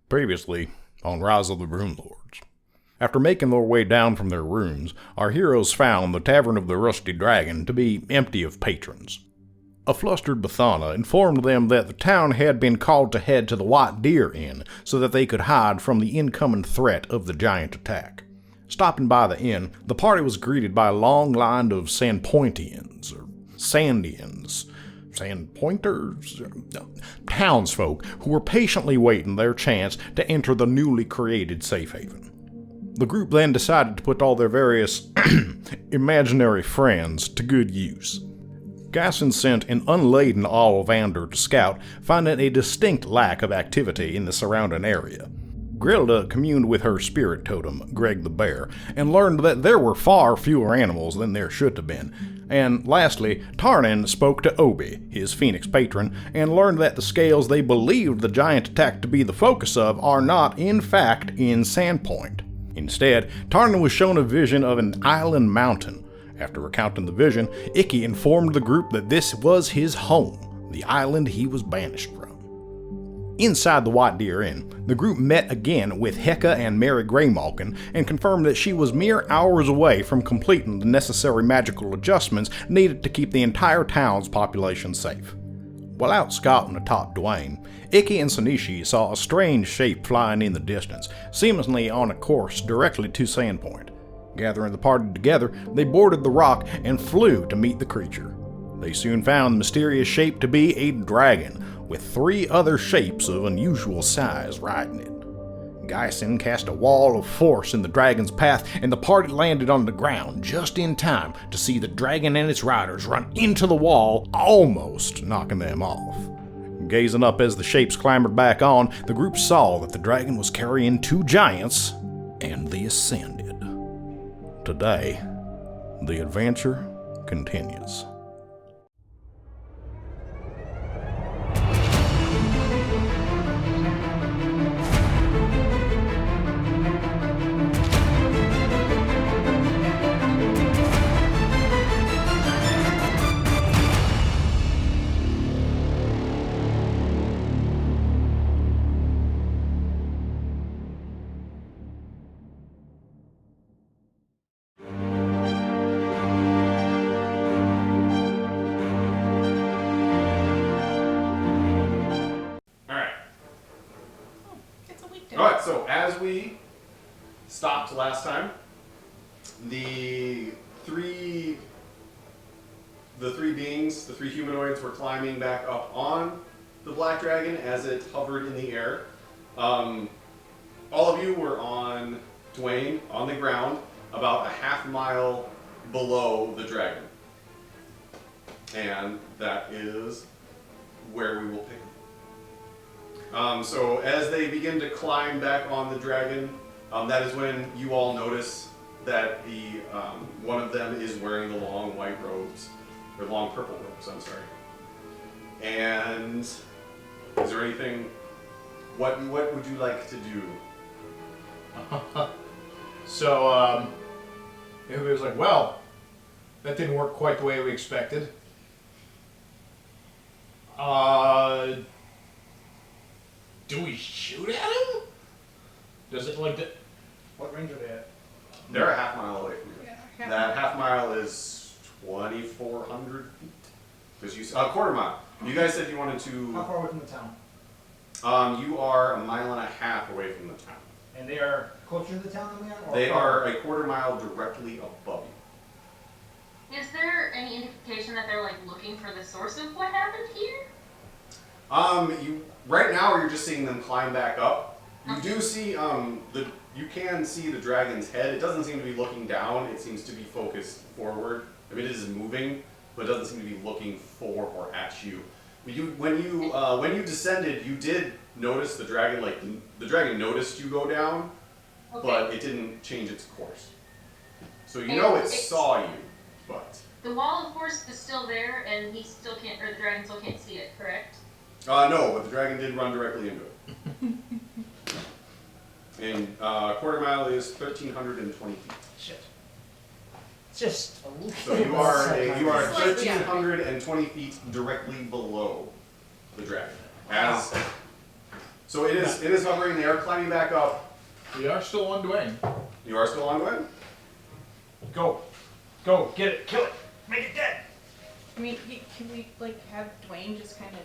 Previously on Rise of the Runelords. After making their way down from their rooms, our heroes found the Tavern of the Rusty Dragon to be empty of patrons. A flustered Bethana informed them that the town had been called to head to the White Deer Inn so that they could hide from the incoming threat of the giant attack. Stopping by the inn, the party was greeted by a long line of Sandpointians, or Sandians, Sandpointers, townsfolk who were patiently waiting their chance to enter the newly created safe haven. The group then decided to put all their various imaginary friends to good use. Gasson sent an unladen Ollivander to scout, finding a distinct lack of activity in the surrounding area. Grilda communed with her spirit totem, Greg the Bear, and learned that there were far fewer animals than there should have been. And lastly, Tarnan spoke to Obi, his phoenix patron, and learned that the scales they believed the giant attack to be the focus of are not, in fact, in Sandpoint. Instead, Tarnan was shown a vision of an island mountain. After recounting the vision, Icky informed the group that this was his home, the island he was banished from. Inside the White Deer Inn, the group met again with Hecka and Mary Greymalkin and confirmed that she was mere hours away from completing the necessary magical adjustments needed to keep the entire town's population safe. While out scouting atop Dwayne, Icky and Sanishi saw a strange shape flying in the distance, seemingly on a course directly to Sandpoint. Gathering the party together, they boarded the rock and flew to meet the creature. They soon found the mysterious shape to be a dragon, with 3 other shapes of unusual size riding it. Gyson cast a wall of force in the dragon's path, and the party landed on the ground just in time to see the dragon and its riders run into the wall, almost knocking them off. Gazing up as the shapes clambered back on, the group saw that the dragon was carrying 2 giants, and they ascended. Today, the adventure continues. Alright, so as we stopped last time, the three beings, the 3 humanoids, were climbing back up on the black dragon as it hovered in the air. All of you were on Dwayne, on the ground, about a half mile below the dragon. And that is where we will pick. So as they begin to climb back on the dragon, that is when you all notice that the one of them is wearing the long white robes, or long purple robes, I'm sorry. And is there anything, what would you like to do? So, everybody was like, well, that didn't work quite the way we expected. Do we shoot at him? Does it like that? What range are they at? They're a half mile away from you. Yeah, That half mile is 2,400 feet. Because you quarter mile. You guys said you wanted to. How far away from the town? You are a mile and a half away from the town. And they are closer to the town than we are? Or They far? are a quarter mile directly above you. Is there any indication that they're like looking for the source of what happened here? You right now you're just seeing them climb back up. You do see you can see the dragon's head. It doesn't seem to be looking down. It seems to be focused forward. I mean, it is moving, but it doesn't seem to be looking for or at you. When you descended, you did notice the dragon. Like the dragon noticed you go down, but it didn't change its course. So you know it saw you, but The wall of force is still there, and he still can't, or the dragon still can't see it, correct? no, but the dragon did run directly into it. And quarter mile is 1,320 feet. Shit. It's just a little So you are Slightly 1,320 feet directly below the dragon. As So it is hovering. They are climbing back up. We are still on Dwayne. You are still on Gwen? Go. Go. Get it. Kill it. Make it dead. I mean, can we like have Dwayne just kind of?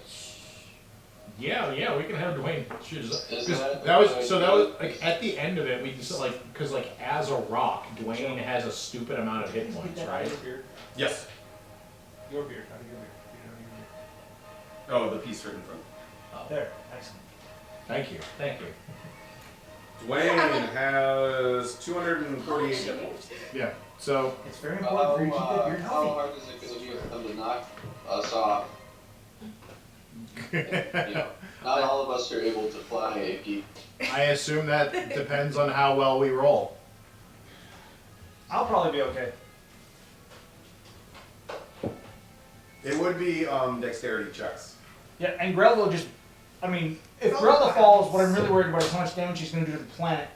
Yeah, we can have Dwayne choose. Is That was like at the end of it. We just because as a rock, Dwayne has a stupid amount of hit points, right? Yes. Your beard. Out of your beard. Oh, the piece right in front. There. Excellent. Thank you. Dwayne has 248 hit points. Yeah. So It's very important for you to keep that beard How healthy. hard is it going to be for them to knock us off? Not all of us are able to fly a geek. I assume that depends on how well we roll. I'll probably be okay. It would be dexterity checks. Yeah, and Grello just, I mean, if Grello falls, what I'm really worried about is how much damage she's going to do to the planet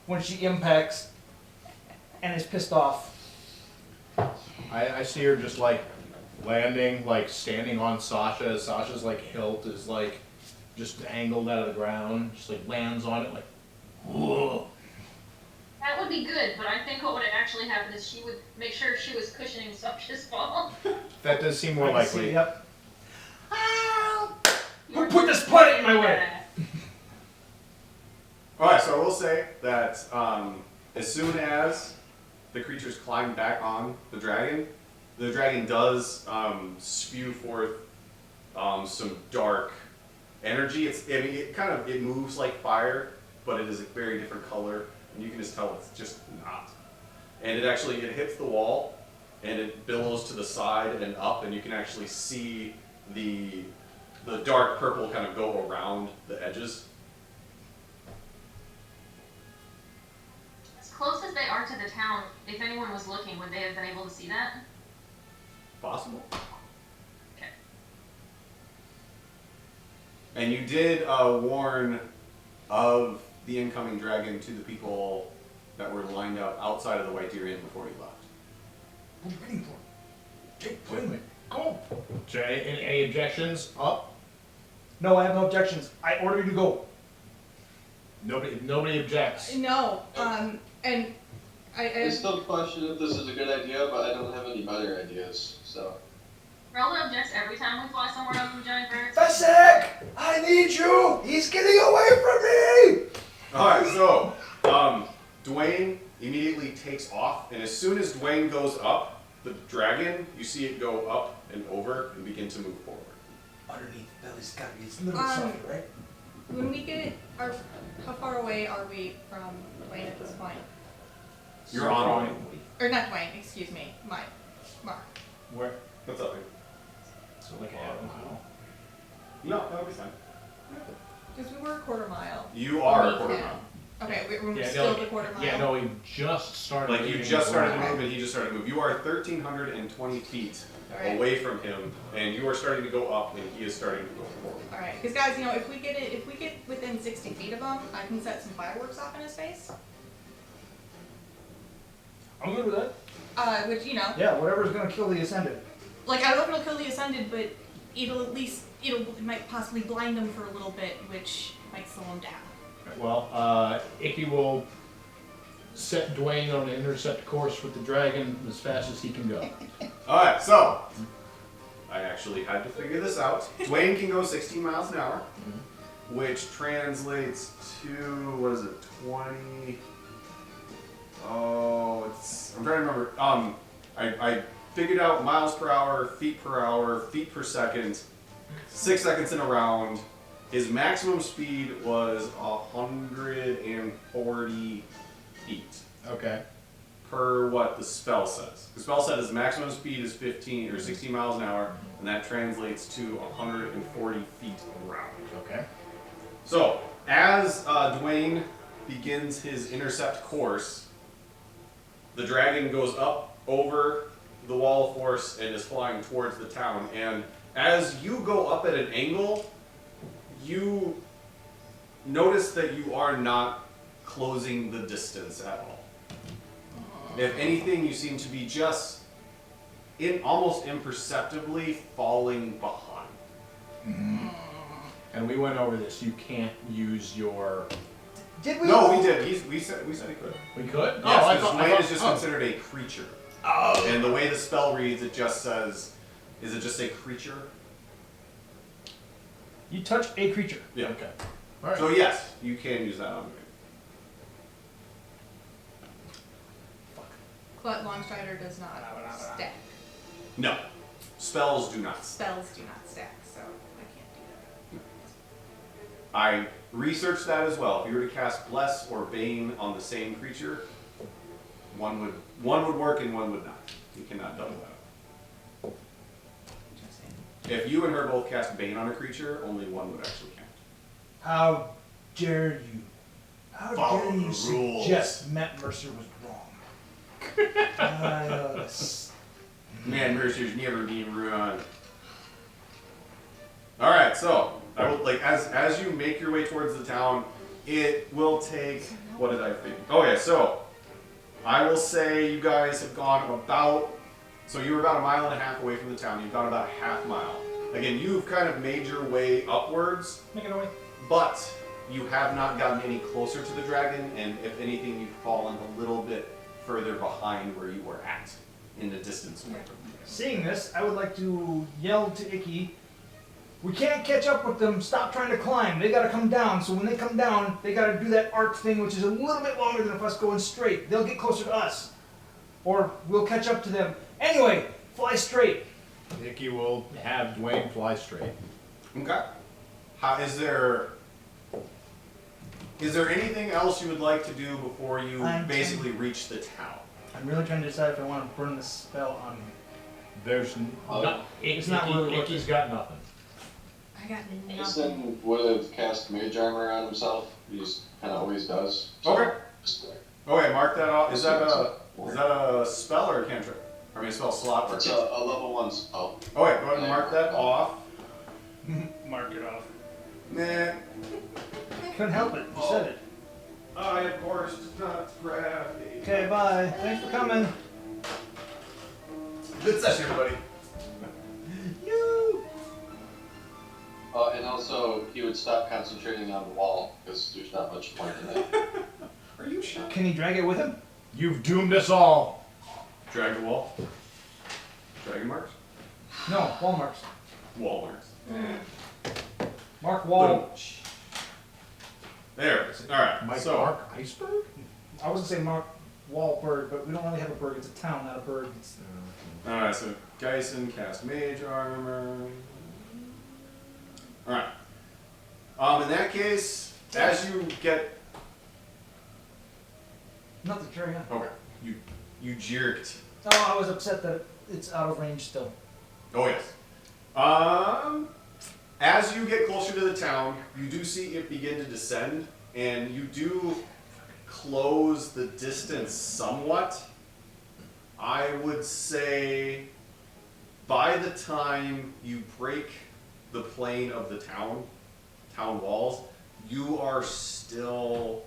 when she impacts and is pissed off. I see her just landing, standing on Sasha. Sasha's hilt is just angled out of the ground. Just lands on it whoa. That would be good, but I think what would actually happen is she would make sure she was cushioning Sasha's fall. That does seem more I can see, likely. yep. Who put this planet in my way? Alright, so I will say that as soon as the creatures climb back on the dragon does spew forth some dark energy. It moves like fire, but it is a very different color, and you can just tell it's just not. And it hits the wall, and it billows to the side and up, and you can actually see the dark purple kind of go around the edges. As close as they are to the town, if anyone was looking, would they have been able to see that? Possible. Okay. And you did warn of the incoming dragon to the people that were lined up outside of the White Deer Inn before you left. What are you waiting for? Jake, wait a minute. Go. Any objections? Up? No, I have no objections. I order you to go. Nobody objects. No. And I still question if this is a good idea, but I don't have any better ideas, so. Relda objects every time we fly somewhere other than giant birds. Fessek! I need you! He's getting away from me! Alright, so Dwayne immediately takes off, and as soon as Dwayne goes up, the dragon, you see it go up and over and begin to move forward. Underneath the belly's gotta be a little softer, right? when we get how far away are we from Dwayne at this point? You're on. Or not Dwayne, excuse me, Mark. Where? What's up, dude? So a half mile. No, that'll be fine. Because we were a quarter mile. You are a We quarter can. mile. Okay, we're Yeah, still no, the quarter mile. Yeah, no, we just started. You leaving just the started to ground. move, and he just started to move. You are 1,320 feet Alright. away from him, and you are starting to go up, and he is starting to go forward. All right, because guys, if we get within 60 feet of him, I can set some fireworks off in his face. I'm good with that. Which Yeah, whatever's gonna kill the Ascended. I don't know if it'll kill the Ascended, but it might possibly blind him for a little bit, which might slow him down. Well, Icky will set Dwayne on an intercept course with the dragon as fast as he can go. Alright, so I actually had to figure this out. Dwayne can go 16 miles an hour, which translates to, 20? Oh, I'm trying to remember. I figured out miles per hour, feet per second, 6 seconds in a round. His maximum speed was 140 feet. Okay. Per what the spell says. The spell says his maximum speed is 15 or 16 miles an hour, and that translates to 140 feet around. Okay. So, as Dwayne begins his intercept course, the dragon goes up over the wall of force and is flying towards the town. And as you go up at an angle, you notice that you are not closing the distance at all. If anything, you seem to be just almost imperceptibly falling behind. And we went over this. You can't use your. Did we? No, we did. We said he could. We could? Yes, because Wayne is just considered a creature. Oh. And the way the spell reads, it just says, is it just a creature? You touch a creature. Yeah. Okay. All right. So yes, you can use that on me. But Longstrider does not stack. No. Spells do not. Spells do not stack, so I can't do that. I researched that as well. If you were to cast Bless or Bane on the same creature, one would work and one would not. You cannot double that. If you and her both cast Bane on a creature, only one would actually count. How dare you? How Follow dare you the rules. suggest Matt Mercer was wrong? Man, Mercer's never been wrong. Alright, so I will as you make your way towards the town, it will take what did I think? Okay, so I will say you guys have gone about so you were about 1.5 miles away from the town. You've gone about a half mile. Again, you've kind of made your way upwards. Make it away. But you have not gotten any closer to the dragon, and if anything, you've fallen a little bit further behind where you were at in the distance away from you. Seeing this, I would like to yell to Icky, we can't catch up with them, stop trying to climb, they gotta come down, so when they come down, they gotta do that arc thing, which is a little bit longer than if us going straight. They'll get closer to us. Or we'll catch up to them. Anyway, fly straight. Nicky will have Dwayne fly straight. Okay. Is there anything else you would like to do before you basically reach the town? I'm really trying to decide if I want to burn this spell on me. There's It's not really Icky's got nothing. I got nothing. Jason would have cast mage armor on himself. He just kind of always does. So Okay. just, Okay, mark that off. Is that a spell or a cantrip? I mean, a spell slot or a It's a cantrip? level 1 spell. Okay, go ahead and mark that off. Mark it off. Nah. Couldn't help it. You said it. I, of course, not crafty. Okay, bye. Thanks for coming. Good session, everybody. You. And also, he would stop concentrating on the wall, because there's not much point in that. Are you sure? Can he drag it with him? You've doomed us all. Drag the wall. Dragon marks? No, wall marks. Wall marks. Mark wall. Boom. There it is. Alright, Mike so. Mark Iceberg? I was gonna say mark wall bird, but we don't really have a bird. It's a town, not a bird. It's... Alright, so Geisen cast mage armor. Alright. In that case, as you get. Nothing, carry on. Okay. You jerked. Oh, I was upset that it's out of range still. Oh yes. As you get closer to the town, you do see it begin to descend, and you do close the distance somewhat. I would say by the time you break the plane of the town walls, you are still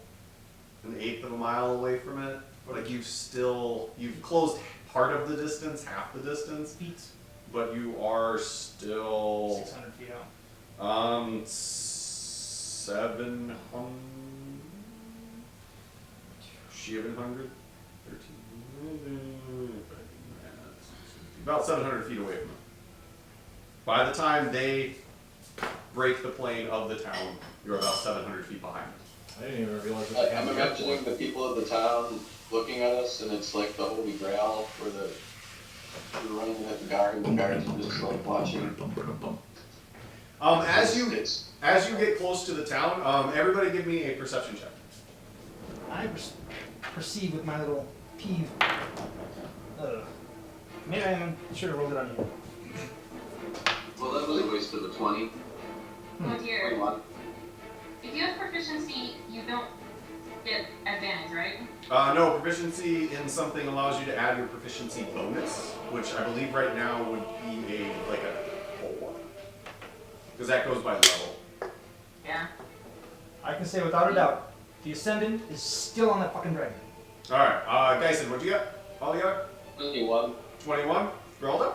1/8 of a mile away from it. Like you've closed part of the distance, half the distance, Feet. but you are still 600 feet out. 700, about 700 feet away from it. By the time they break the plane of the town, you're about 700 feet behind it. I didn't even realize that. I'm imagining the people of the town looking at us, and it's like the Holy Grail, where we're running at the guard, and the guards are just like watching. As you get close to the town, everybody give me a perception check. I perceive with my little peeve. Maybe I should have rolled it on you. Well, that was a waste of a 20. Well, here, 21. if you have proficiency, you don't get advantage, right? No, proficiency in something allows you to add your proficiency bonus, which I believe right now would be a 4. Because that goes by level. Yeah. I can say without a doubt, the Ascendant is still on that fucking dragon. Alright, Geisen, what'd you get? All you got? 21. 21? Geralda?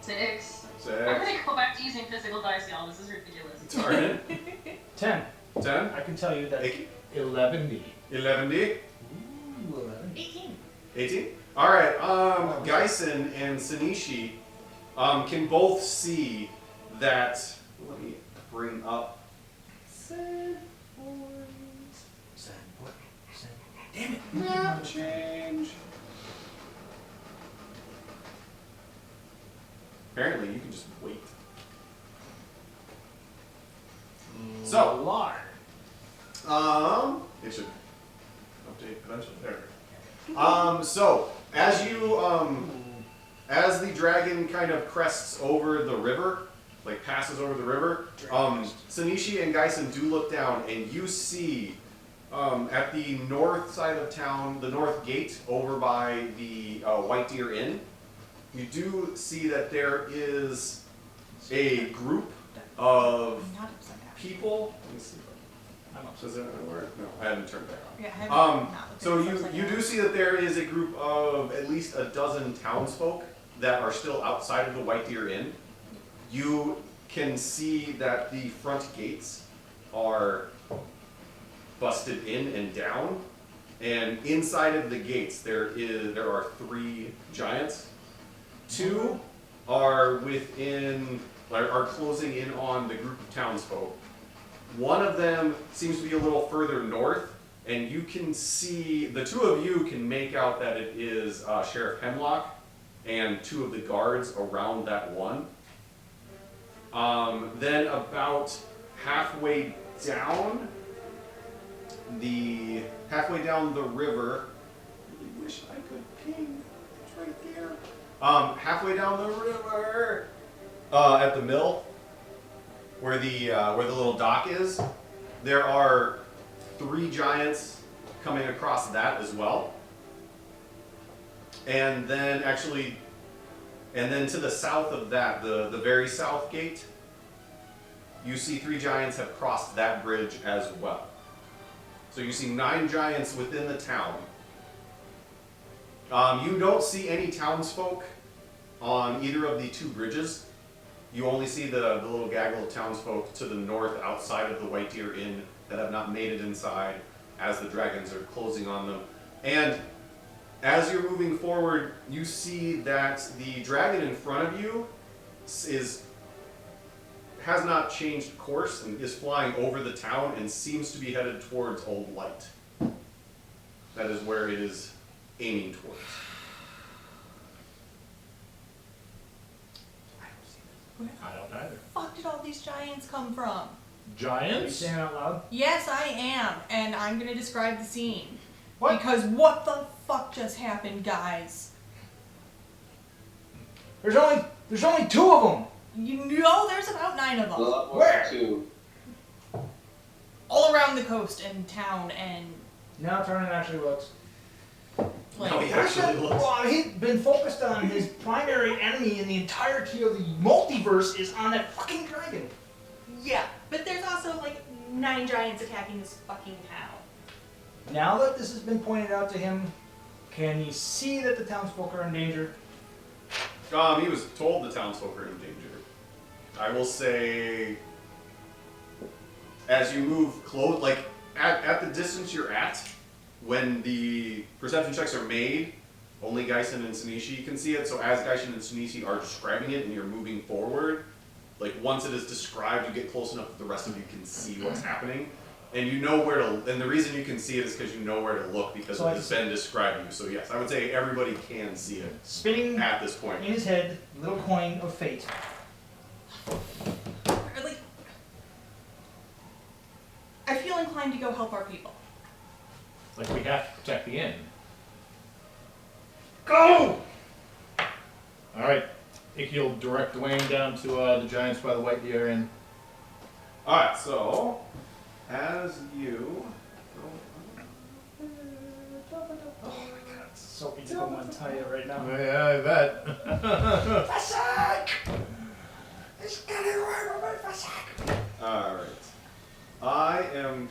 6. I'm gonna go back to using physical dice, y'all. This is ridiculous. Target. 10. 10. I can tell you that. 11D. 11D. Ooh, 11. 18. 18. All right. Geisen and Sanishi can both see that. Let me bring up. Sand boy. Damn it. Map change. Apparently, you can just wait. So, Lord. it should update eventually. There. So as you as the dragon kind of crests over the river, like passes over the river, Sanishi and Geisen do look down, and you see at the north side of town, the north gate over by the White Deer Inn, you do see that there is a group of Not upside down. people. Let me see. Does it work? No, I haven't turned that on. Yeah, I haven't not looked So at this upside you down. do see that there is a group of at least a dozen townsfolk that are still outside of the White Deer Inn. You can see that the front gates are busted in and down, and inside of the gates there are 3 giants. 2 are closing in on the group of townsfolk. One of them seems to be a little further north, and you can see, the 2 of you can make out that it is Sheriff Hemlock and 2 of the guards around that one. Then about halfway down the river, I really wish I could ping, it's right there. Halfway down the river, at the mill, where the little dock is, there are 3 giants coming across that as well. And then to the south of that, the very south gate, you see 3 giants have crossed that bridge as well. So you see 9 giants within the town. You don't see any townsfolk on either of the 2 bridges. You only see the little gaggle of townsfolk to the north outside of the White Deer Inn that have not made it inside as the dragons are closing on them. And as you're moving forward, you see that the dragon in front of you has not changed course and is flying over the town and seems to be headed towards Old Light. That is where it is aiming towards. I don't either. Where the fuck did all these giants come from? Are you Giants? saying out loud? Yes, I am, and I'm gonna describe the scene. What? Because what the fuck just happened, guys? There's only 2 of them. You know there's about 9 of A them. lot more Where? too. All around the coast and town and Now Turner actually looks. like No, he actually looks. Well, he's been focused on his primary enemy in the entirety of the multiverse is on that fucking dragon. yeah. But there's also like 9 giants attacking this fucking town. Now that this has been pointed out to him, can he see that the townsfolk are in danger? He was told the townsfolk are in danger. I will say, as you move close, like at the distance you're at, when the perception checks are made, only Geisen and Sanishi can see it. So as Geisen and Sanishi are describing it and you're moving forward, like once it is described, you get close enough that the rest of you can see what's happening. And you know where to, and the reason you can see it is because you know where to look because So it has been described to you. So yes, I would say everybody can see it Spinning at this point. in his head, little coin of fate. Or, like, I feel inclined to go help our people. Like we have to protect the inn. Go! Alright. Iki'll direct Dwayne down to the giants by the White Deer Inn. Alright, so as you Oh my god, it's so beautiful, I'm telling you right now. Yeah, I bet. Fasek! It's getting right with my Fasek! Alright. I am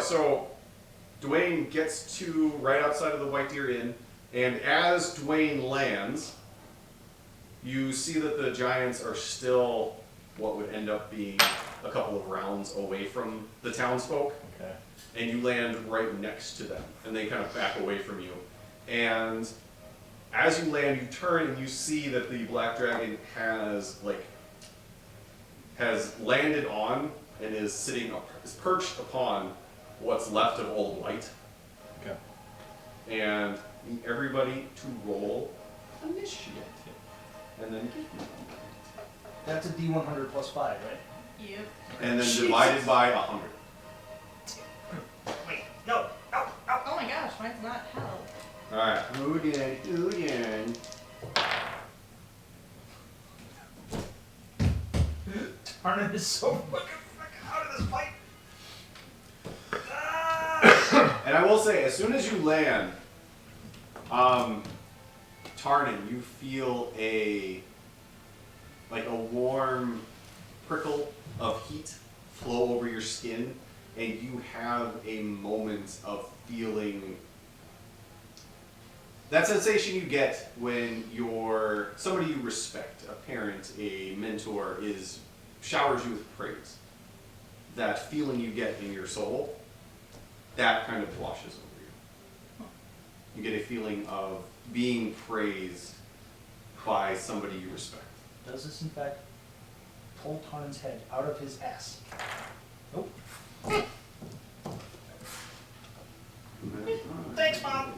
so Dwayne gets to right outside of the White Deer Inn, and as Dwayne lands, you see that the giants are still what would end up being a couple of rounds away from the townsfolk. Okay. And you land right next to them, and they kind of back away from you. And as you land, you turn and you see that the black dragon has landed on and is is perched upon what's left of Old White. Okay. And need everybody to roll initiative, and then That's a D100 plus 5, right? Yep. and then divided by 100. Wait, no. Oh my gosh, mine's not hell. All right, Udin. Arnon is so fucking out of this fight. And I will say, as soon as you land, Tarnin, you feel a warm prickle of heat flow over your skin, and you have a moment of feeling that sensation you get when somebody you respect, a parent, a mentor, showers you with praise. That feeling you get in your soul, that kind of washes over you. You get a feeling of being praised by somebody you respect. Does this in fact pull Tarnin's head out of his ass? Nope. Thanks, Mom.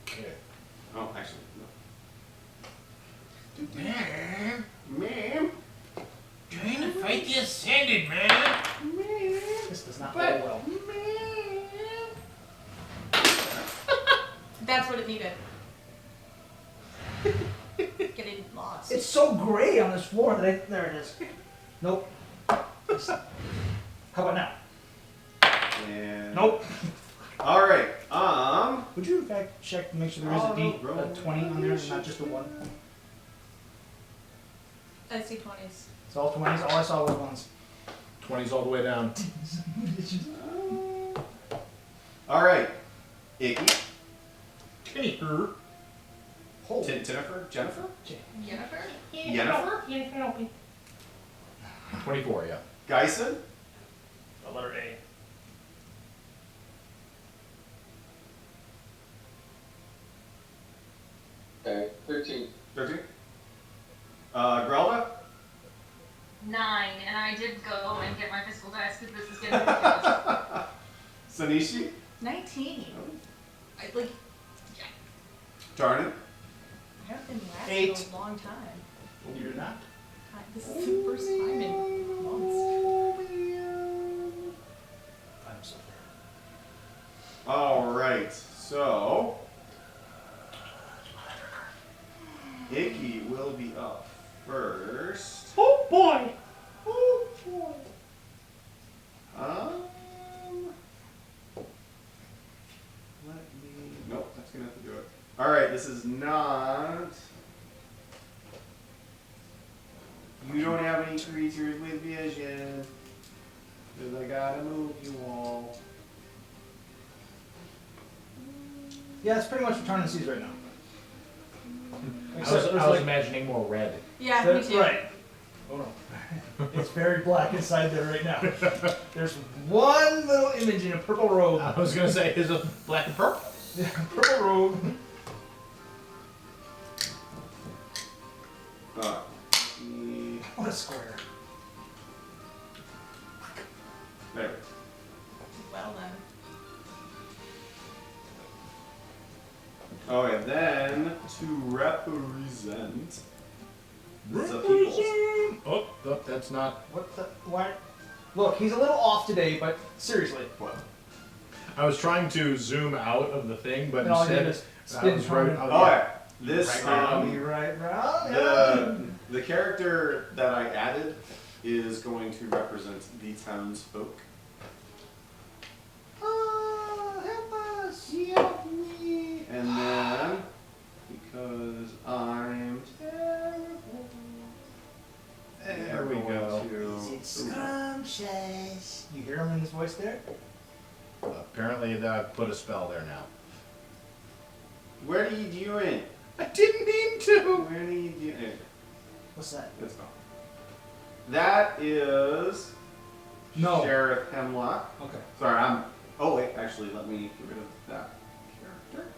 Okay. Oh, actually, no. Ma'am, trying to fight the Ascended, man. This does not go well. That's what it needed. Getting lost. It's so gray on this floor that there it is. Nope. How about now? And Nope. All right. Would you in fact check to make sure there is Oh, a no, D, bro. a 20 on there, and not just a 1? I see 20s. It's all 20s. All I saw were 1s. 20's all the way down. All right. Icky. Tinker. Hold. Jennifer. Jennifer? Yennefer. 24, yeah. Geisen. The letter A. Okay, 13. 13. Grelda. 9, and I did go and get my physical dice because this is getting ridiculous. Sanishi. 19. I Tarnin. haven't been last 8. in a long time. You did not? This is the first time in months. I'm so fair. All right. So Icky will be up first. Oh boy. Oh boy. Nope, that's gonna have to do it. All right, this is not. You don't have any creatures with vision, because I gotta move you all. Yeah, it's pretty much what Tarnin sees right now. I Except was, there's I was like, imagining more red. Yeah, me that's too. right. Oh no. It's very black inside there right now. There's one little image in a purple robe. I was gonna say, is it black and purple? Yeah, purple robe. What a square. There. Well then. Oh, and then to represent the peoples. Oh, that's not. What the? Why? Look, he's a little off today, but seriously. What? I was trying to zoom out of the thing, but And all you instead did is I spin was toward right. it. Oh, Oh, yeah. yeah. This Right round. the character that I added is going to represent the townsfolk. Help us! Help me! And then, because I'm terrible, There we go. Scrumptious. You hear him in his voice there? Apparently, I've put a spell there now. What are you doing? I didn't mean to. What are you doing? What's that? That's gone. That is No. Sheriff Hemlock. Okay. Sorry, oh wait, actually, let me get rid of that character.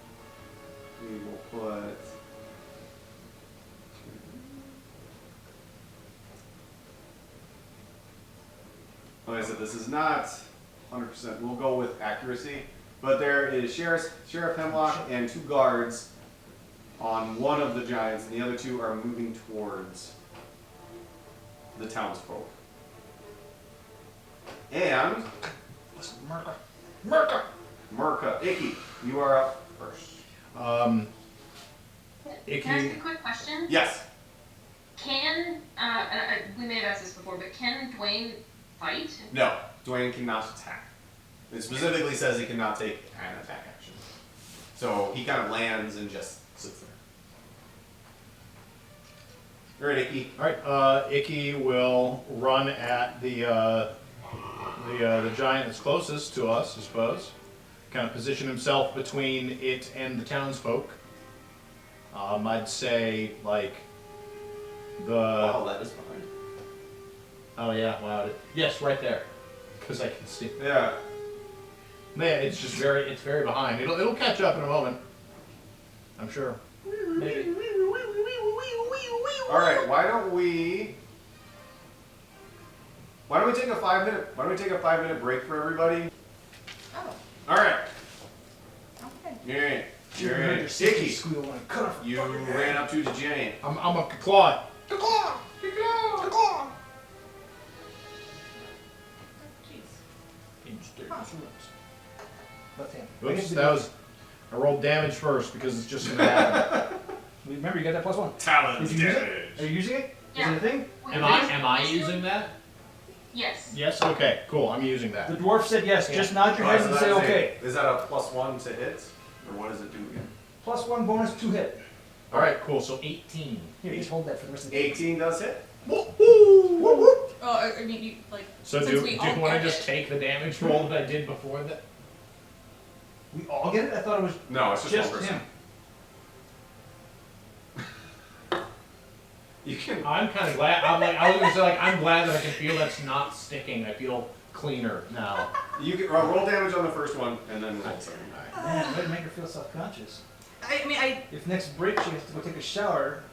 We will put. Like I said, this is not 100%. We'll go with accuracy. But there is Sheriff Hemlock and 2 guards on one of the giants, and the other 2 are moving towards the townsfolk. And Listen, Merca. Merca, Icky, you are up first. Icky. Can I ask a quick question? Yes. Can, we may have asked this before, but can Dwayne fight? No, Dwayne cannot attack. It specifically says he cannot take an attack action. So he kind of lands and just sits there. Alright, Icky. Alright, Icky will run at the giant that's closest to us, I suppose. Kind of position himself between it and the townsfolk. I'd say, like, Wow, that is behind. Oh yeah, wow. Yes, right there. Because I can see. Yeah. Man, it's just it's very behind. It'll catch up in a moment. I'm sure. Maybe. Alright, why don't we take a 5-minute break for everybody? Oh, Alright. okay. Alright. Icky. Squeal when I cut off. You ran up to the giant. I'm a claw. Jeez. Left hand. Oops, that was. I rolled damage first because it's just gonna happen. Remember, you got that +1. Talons Did you use damage. it? Are you using it? Yeah. Is it a thing? Am I using that? Yes. Yes. Okay. Cool. I'm using that. The dwarf said yes. Yeah. Just nod your head and say okay. Is that a +1 to hit? Or what does it do again? +1 bonus to hit. All right. Cool. So 18. Here, just hold that for the rest of the 18 does hit. Oh, I mean, you, like, So since do we you all want to get just it. take the damage roll that I did before that? We all get it? I thought it was No, it's just, just one person. him. You can. I'm kind of glad. I was gonna say I'm glad that I can feel that's not sticking. I feel cleaner now. You can roll damage on the first one and then roll the second. Man, way to make her feel self-conscious. I mean, If next break she has to go take a shower,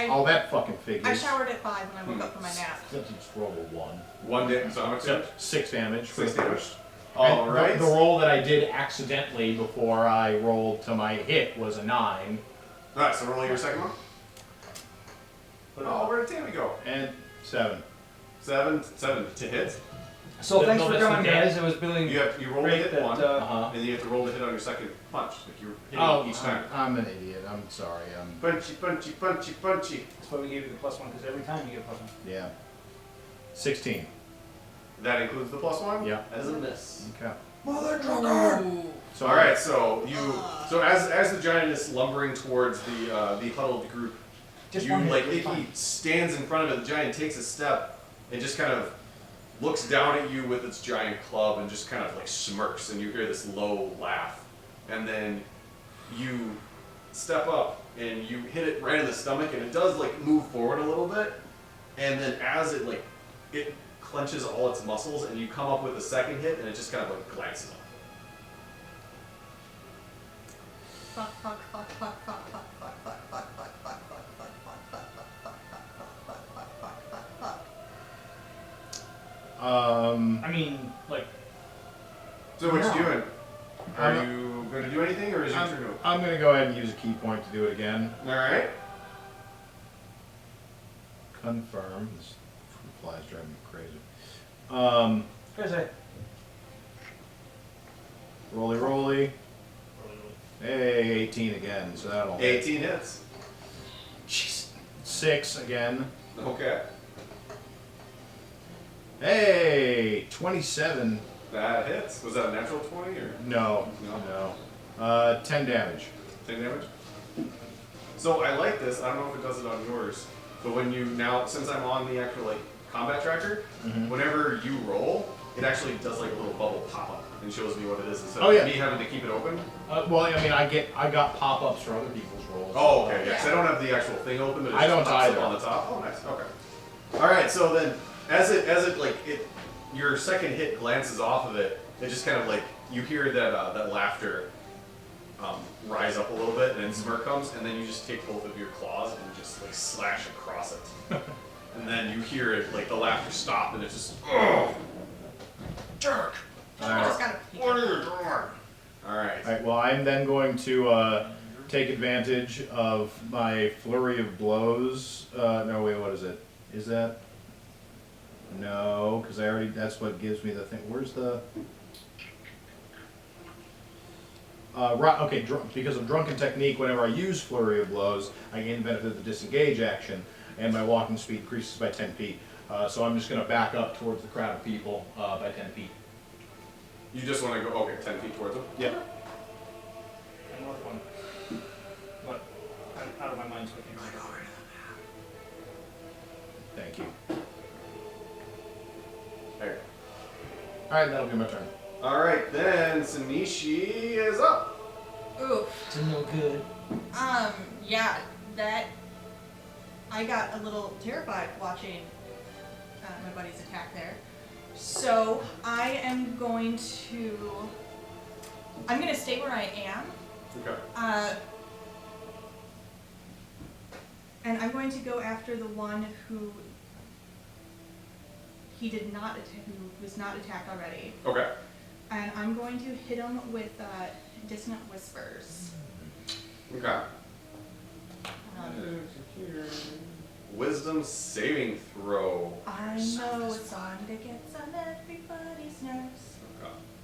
All that fucking figures. I showered at 5 when I woke up from my nap. Let's just roll a 1. 1 damage. So how much damage? 6 damage. for 6 the damage. first. All And right. The roll that I did accidentally before I rolled to my hit was a 9 Alright, so roll your second one. Oh, where did Tammy go? and 7. 7 to hit. so No, thanks for that's coming, the guys. It was Billy. You roll to Great hit that, one, Uh-huh. and you have to roll to hit on your second punch. Like you're hitting Oh, each time. I'm an idiot. I'm sorry. Punchy, punchy, punchy, punchy. That's why we gave you the +1, because every time you get a +1. Yeah. 16. That includes the +1. Yeah. As a miss. Okay. Mother trucker! So All right, so as the giant is lumbering towards the huddled group, Just you one hit, like you're Icky fine. stands in front of it. The giant takes a step and just kind of looks down at you with its giant club and just kind of like smirks, and you hear this low laugh, and then you step up and you hit it right in the stomach, and it does like move forward a little bit, and then as it clenches all its muscles, and you come up with a second hit, and it just kind of like glances up. I mean, like, So what you doing? Are I'm- you going to do anything, or is your turn over? I'm gonna go ahead and use a key point to do it again. All right. Confirm. This fly's driving me crazy. crazy. Roly. Hey, 18 again. So that'll. 18 hits. Jeez. 6 again. Okay. Hey, 27. That hits. Was that a natural 20 or No. 10 damage. 10 damage? So I like this. I don't know if it does it on yours, but when you now, since I'm on the actual like combat tracker, whenever you roll, it actually does like a little bubble pop up and shows me what it is instead Oh, of yeah. me having to keep it open. Well, I mean, I got pop-ups for other people's rolls. Oh, okay, yeah. 'Cause I don't have the actual thing open, but it I just don't pops up either. on the top. Oh, nice. Okay. All right. So then, as it like it, your second hit glances off of it. It just kind of like you hear that that laughter rise up a little bit, and then smirk comes, and then you just take both of your claws and just like slash across it, and then you hear it like the laughter stop, and it's just oh, jerk. I just gotta peek. What are you doing? All right. All right. Well, I'm then going to take advantage of my flurry of blows. No, wait. What is it? Is that? No, because I already. That's what gives me the thing. Where's the? Okay, because of Drunken Technique, whenever I use Flurry of Blows, I gain the benefit of the disengage action, and my walking speed increases by 10 feet. So I'm just going to back up towards the crowd of people by 10 feet. You just want to go 10 feet towards them. Yep. Another one. What? I'm out of my mind switching. Thank you. There. All right, that'll be my turn. All right, then Sanishi is up. Oof. It's no good. Yeah, that. I got a little terrified watching my buddy's attack there. So I am going to. I'm going to stay where I am. Okay. And I'm going to go after the one who he did not who was not attacked already. Okay. And I'm going to hit him with Dissonant Whispers. Okay. Um, Wisdom saving throw. I know a song that gets on everybody's nerves.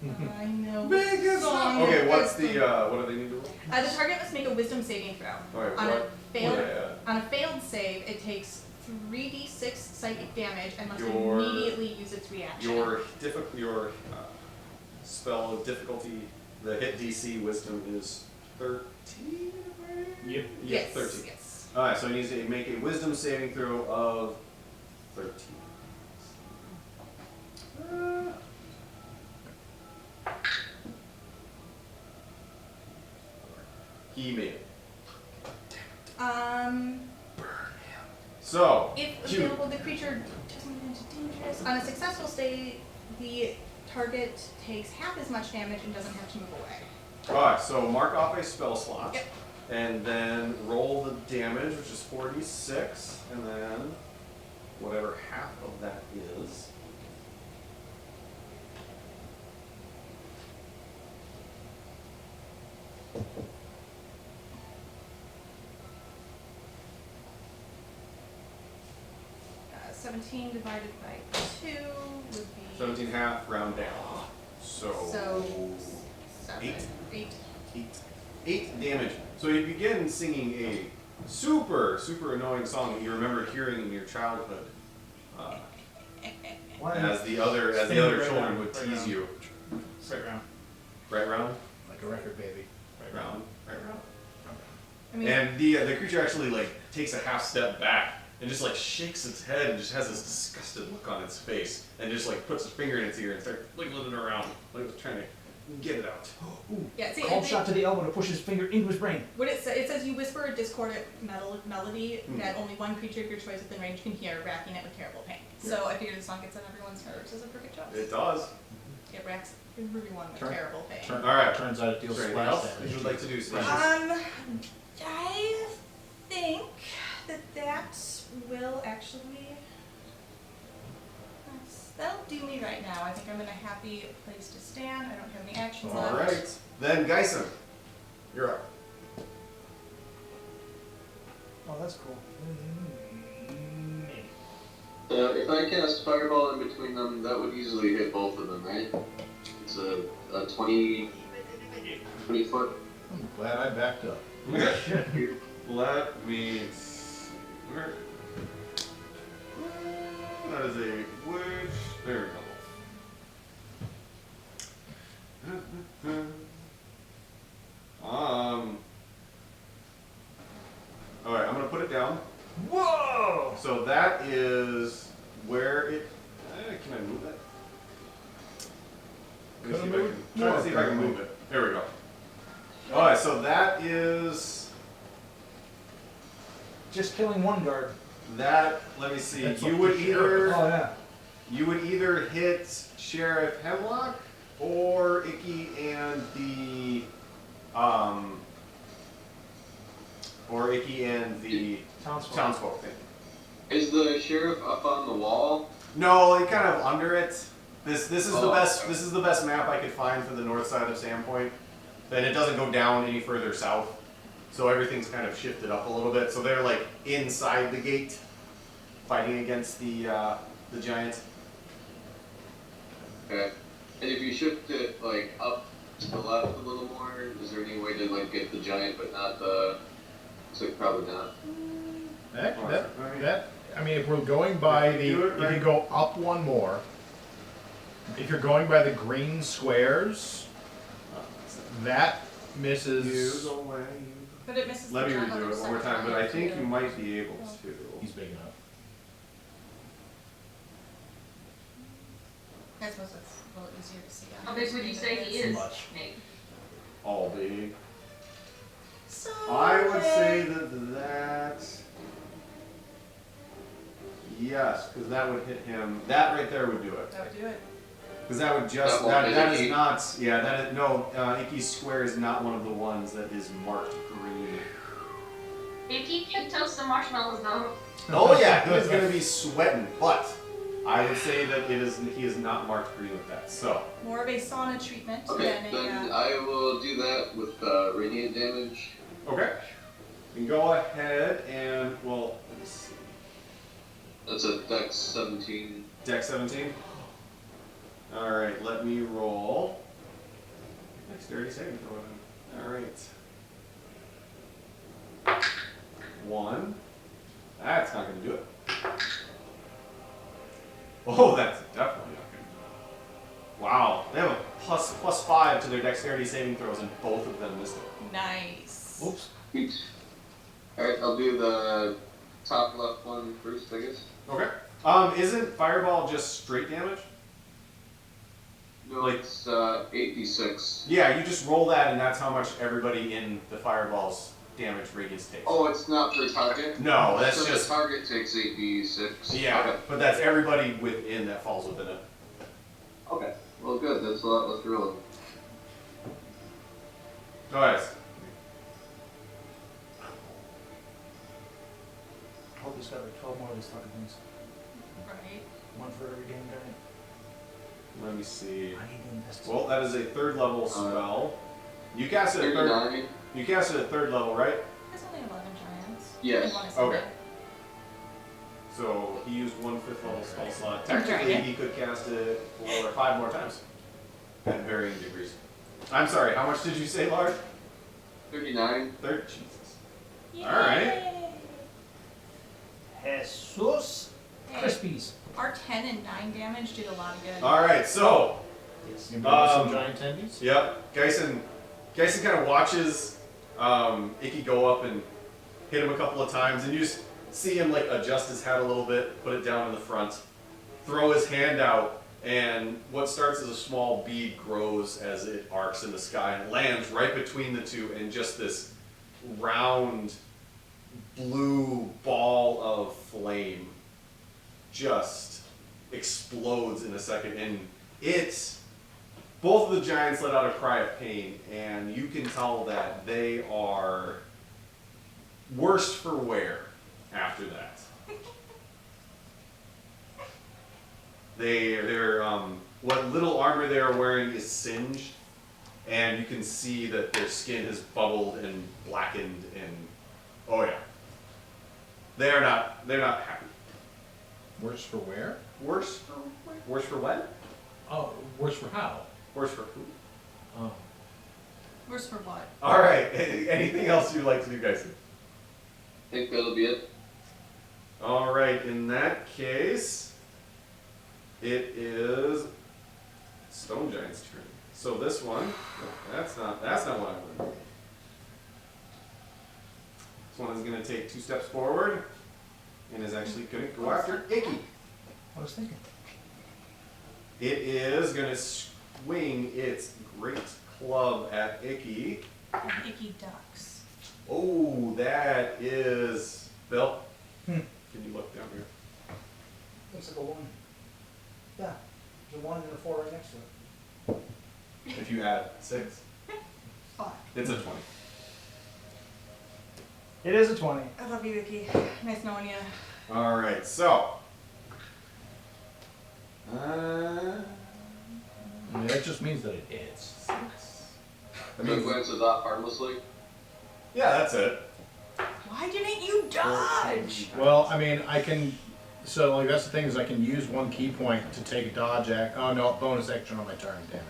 Okay. I know. Biggest song Okay, that what's gets the them. what do they need to roll? The target must make a Wisdom saving throw. Okay, On what? on a failed save, it takes 3d6 psychic damage and must Your- immediately use its reaction. Your spell difficulty, the hit DC wisdom is 13. Right? Yep. Yeah, Yes. 13. Yes. All right, so he needs to make a wisdom saving throw of 13. He made it. So, If you- available, the creature doesn't get into dangerous. On a successful save, the target takes half as much damage and doesn't have to move away. Alright, so mark off a spell slot. Yep. And then roll the damage, which is 4d6, and then whatever half of that is. Uh, 17 divided by 2 would be 17 half, round down. So, So 7. Eight. 8. 8 damage. So you begin singing a super, super annoying song that you remember hearing in your childhood. As the other children would tease you. Right round. Right round? Like a record baby. Right round? Right round? I mean, And the creature actually like takes a half step back and just like shakes its head and just has this disgusted look on its face and just like puts a finger in its ear and starts wiggling it around like it's trying to get it out. yeah, see, Called shot to the elbow to push his finger into his brain. what it says you whisper a discordant melody Hmm. that only one creature of your choice within range can hear, racking it with terrible pain. So I figured the song gets on everyone's nerves as a perfect choice. It does. It racks everyone with Turn- terrible pain. All right. Turns out it Is deals there anything splash else that damage. you would like to do, Stacey? I think that will actually. That'll do me right now. I think I'm in a happy place to stand. I don't have any actions All left. right. Then Geisen, you're up. Oh, that's cool. If I cast Fireball in between them, that would easily hit both of them, right? It's a 20 foot. I'm glad I backed up. Let me see. Where? That is a which. There we go. Alright, I'm gonna put it down. Whoa! So that is where it. Can I move that? we go. Alright, so that is Just killing one guard. that. Let me see. That's You like would the sheriff. either Oh yeah. you would either hit Sheriff Hemlock or Icky and the townsfolk thing. Is the sheriff up on the wall? No, like kind of under it. This is the Oh, best okay. this is the best map I could find for the north side of Sandpoint. And it doesn't go down any further south. So everything's kind of shifted up a little bit. So they're like inside the gate fighting against the giant. Okay. And if you shift it like up to the left a little more, is there any way to like get the giant but not the? Looks like probably not. I mean, if we're going by the, if you go up one more, if you're going by the green squares, that misses. But it misses Let the me giant redo on it the one more second time, but I think too. you might be able to. He's big enough. I suppose it's a little easier to see. on How your big would you screen say than he it is, much. Nate? All big. So I would say big. that yes, because that would hit him. That right there would do it. That would do it. Because that would just That won't hit that is Icky? not that is no Icky's square is not one of the ones that is marked green. If he could toast some marshmallows though. Oh yeah, he's gonna be sweating, but I would say that he is not marked green with that. So More of a sauna treatment Okay, than then a. I will do that with radiant damage. okay, you can go ahead and well, let me see. That's a dex 17. Deck 17. All right, let me roll. Dexterity saving throw. All right. 1. That's not going to do it. Oh, that's definitely not going to do it. Wow, they have a +5 to their dexterity saving throws, and both of them missed it. Nice. Oops. Alright, I'll do the top left one first, I guess. Okay. Isn't fireball just straight damage? No, Like- it's 8d6. Yeah, you just roll that, and that's how much everybody in the fireball's damage radius takes. Oh, it's not per target? No, that's so just the target takes 8d6. yeah, Okay. but that's everybody within that falls within it. Okay. Well, good. That's a lot less rolling. Go ahead. I hope he's got like 12 more of these fucking things. Right. One for every game during. Let me see. I need to invest. Well, that is a 3rd level spell. You cast it at 3rd. 39. You cast it at 3rd level, right? There's only 11 giants. Yes. And one is Okay. dead. So he used 1 5th level spell slot. Okay. Technically, he could cast it for 5 more times, at varying degrees. I'm sorry. How much did you say, Lard? 39. 3rd. Jesus. Yay. Alright. Jesus Hey, Crispies. our 10 and 9 damage did a lot of good. All right. So. Yes. You bring me some Um, giant tendies? Yep. Geisen kind of watches Icky go up and hit him a couple of times, and you just see him like adjust his hat a little bit, put it down in the front, throw his hand out, and what starts as a small bead grows as it arcs in the sky and lands right between the two, and just this round blue ball of flame just explodes in a second, and both of the giants let out a cry of pain, and you can tell that they are worse for wear after that. They're what little armor they are wearing is singed, and you can see that their skin has bubbled and blackened, and oh yeah, they're not happy. Worse for where? Worse for what? Oh, worse for how? Worse for who? Oh. Worse for what? All right. Anything else you'd like to do, guys? I think that'll be it. All right. In that case, it is Stone Giant's turn. So this one, that's not what I wanted. This one is going to take 2 steps forward and is actually going to go after Icky. I was thinking. It is going to swing its great club at Icky. Icky ducks. Oh, that is Bill. Hmm. Can you look down here? Looks like a 1. Yeah, there's a 1 and a 4 right next to it. If you add 6, Fuck. it's a 20. It is a 20. I love you, Icky. Nice knowing you. All right, so. I mean, that just means that it hits. That Good means, glances off harmlessly. yeah, that's it. Why didn't you dodge? Well, I mean, I can. So, like, that's the thing is I can use 1 key point to take a dodge act. Oh no, bonus action on my turn. Damn it.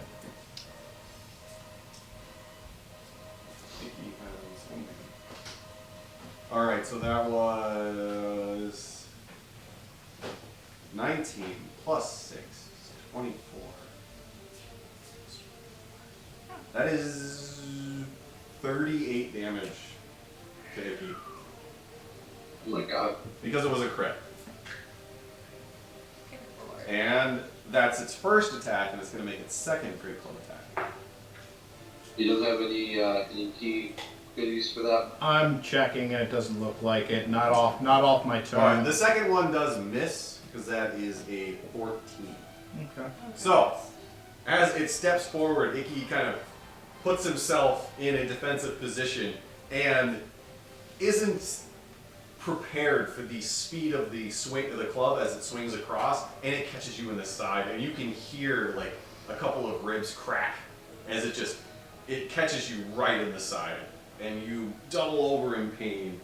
All right, so that was 19 plus 6, 24. That is 38 damage to Icky. Oh my god. Because it was a crit. And that's its first attack, and it's going to make its second critical attack. He doesn't have any key goodies for that. I'm checking, and it doesn't look like it. Not off my turn. All right, the second one does miss, because that is a 14. Okay. So, as it steps forward, Icky kind of puts himself in a defensive position and isn't prepared for the speed of the swing of the club as it swings across, and it catches you in the side, and you can hear like a couple of ribs crack as it catches you right in the side, and you double over in pain.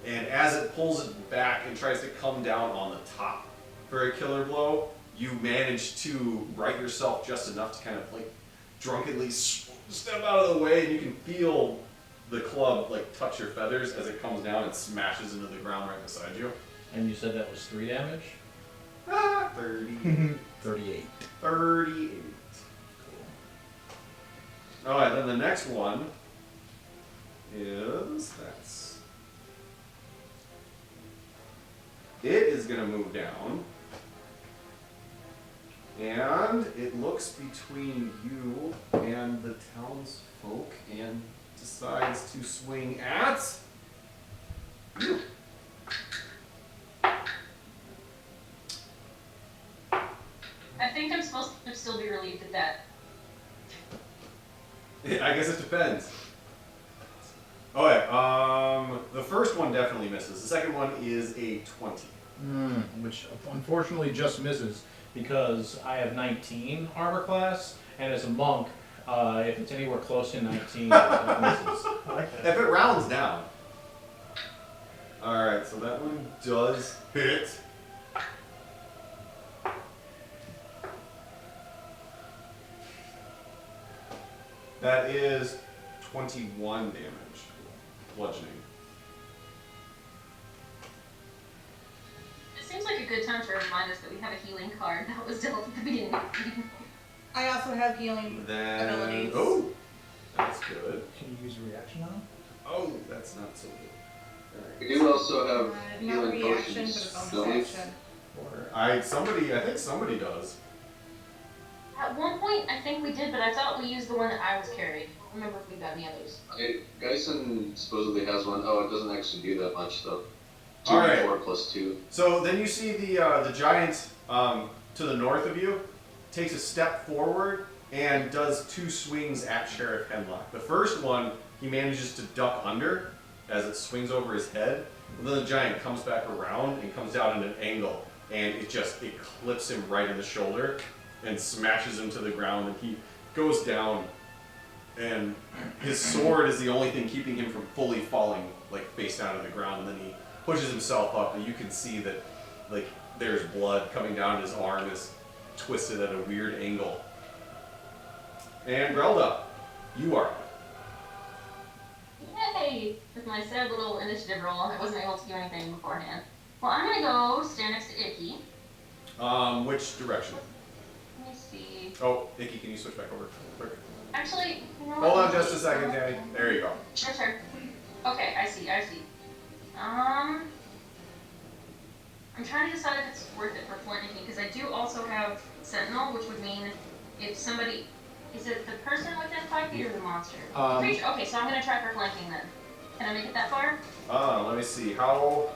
And as it pulls it back and tries to come down on the top for a killer blow, you manage to right yourself just enough to kind of like drunkenly step out of the way, and you can feel the club like touch your feathers as it comes down and smashes into the ground right beside you. And you said that was 3 damage? 30. 38. 38. Cool. Alright, then the next one is it is gonna move down. And it looks between you and the townsfolk and decides to swing at you. I think I'm supposed to still be relieved at that. I guess it depends. Okay, the first one definitely misses. The second one is a 20. Which unfortunately just misses because I have 19 armor class, and as a monk, if it's anywhere close to 19, it misses. I like that. If it rounds down. Alright, so that one does hit. That is 21 damage. Bludgeoning. It seems like a good time to remind us that we have a healing card that was dealt at the beginning. I also have healing Then, abilities. oh, that's good. Can you use a reaction on him? Oh, that's not so good. We do also have Not healing reaction, potions. but a don't we? bonus action. I think somebody does. At one point, I think we did, but I thought we used the one that I was carrying. I don't remember if we got any others. Geisen supposedly has one. Oh, it doesn't actually do that much though. All right. 2d4 plus 2. So then you see the giant to the north of you takes a step forward and does 2 swings at Sheriff Henlock. The first one, he manages to duck under as it swings over his head. And then the giant comes back around and comes down at an angle, and it clips him right in the shoulder and smashes him to the ground, and he goes down, and his sword is the only thing keeping him from fully falling like face down to the ground. And then he pushes himself up, and you can see that like there's blood coming down his arm, is twisted at a weird angle. And Grelda, you are. Yay! With my sad little initiative roll, I wasn't able to do anything beforehand. Well, I'm gonna go stand next to Icky. Which direction? Let me see. Oh, Icky, can you switch back over? Quick. Actually, you know Hold what? on just a second, Danny. There you go. Sure. Okay, I see. I'm trying to decide if it's worth it for flanking, because I do also have Sentinel, which would mean if Is it the person within 5 feet or the monster? Um, Okay, so I'm gonna try for flanking then. Can I make it that far? Let me see. How?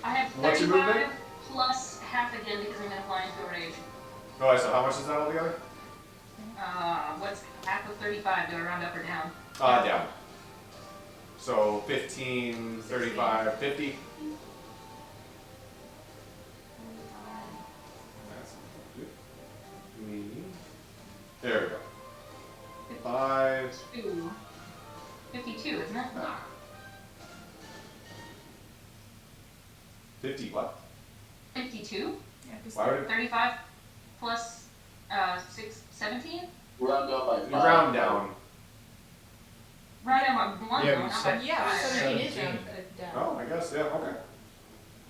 I have What's your 35 movement? plus half again because I'm gonna fly into a rage. Oh, so how much is that altogether? What's half of 35? Do I round up or down? Down. So 15, 35, 50. There we go. 5. 52, isn't it? 50 what? 52? Yeah, just Why would it? 35 plus 17? Round down by 5. You round down. Right, I'm on one Yeah, though, we not said- by yeah, five, 17 right? is down. Down. Oh, I guess, yeah, okay.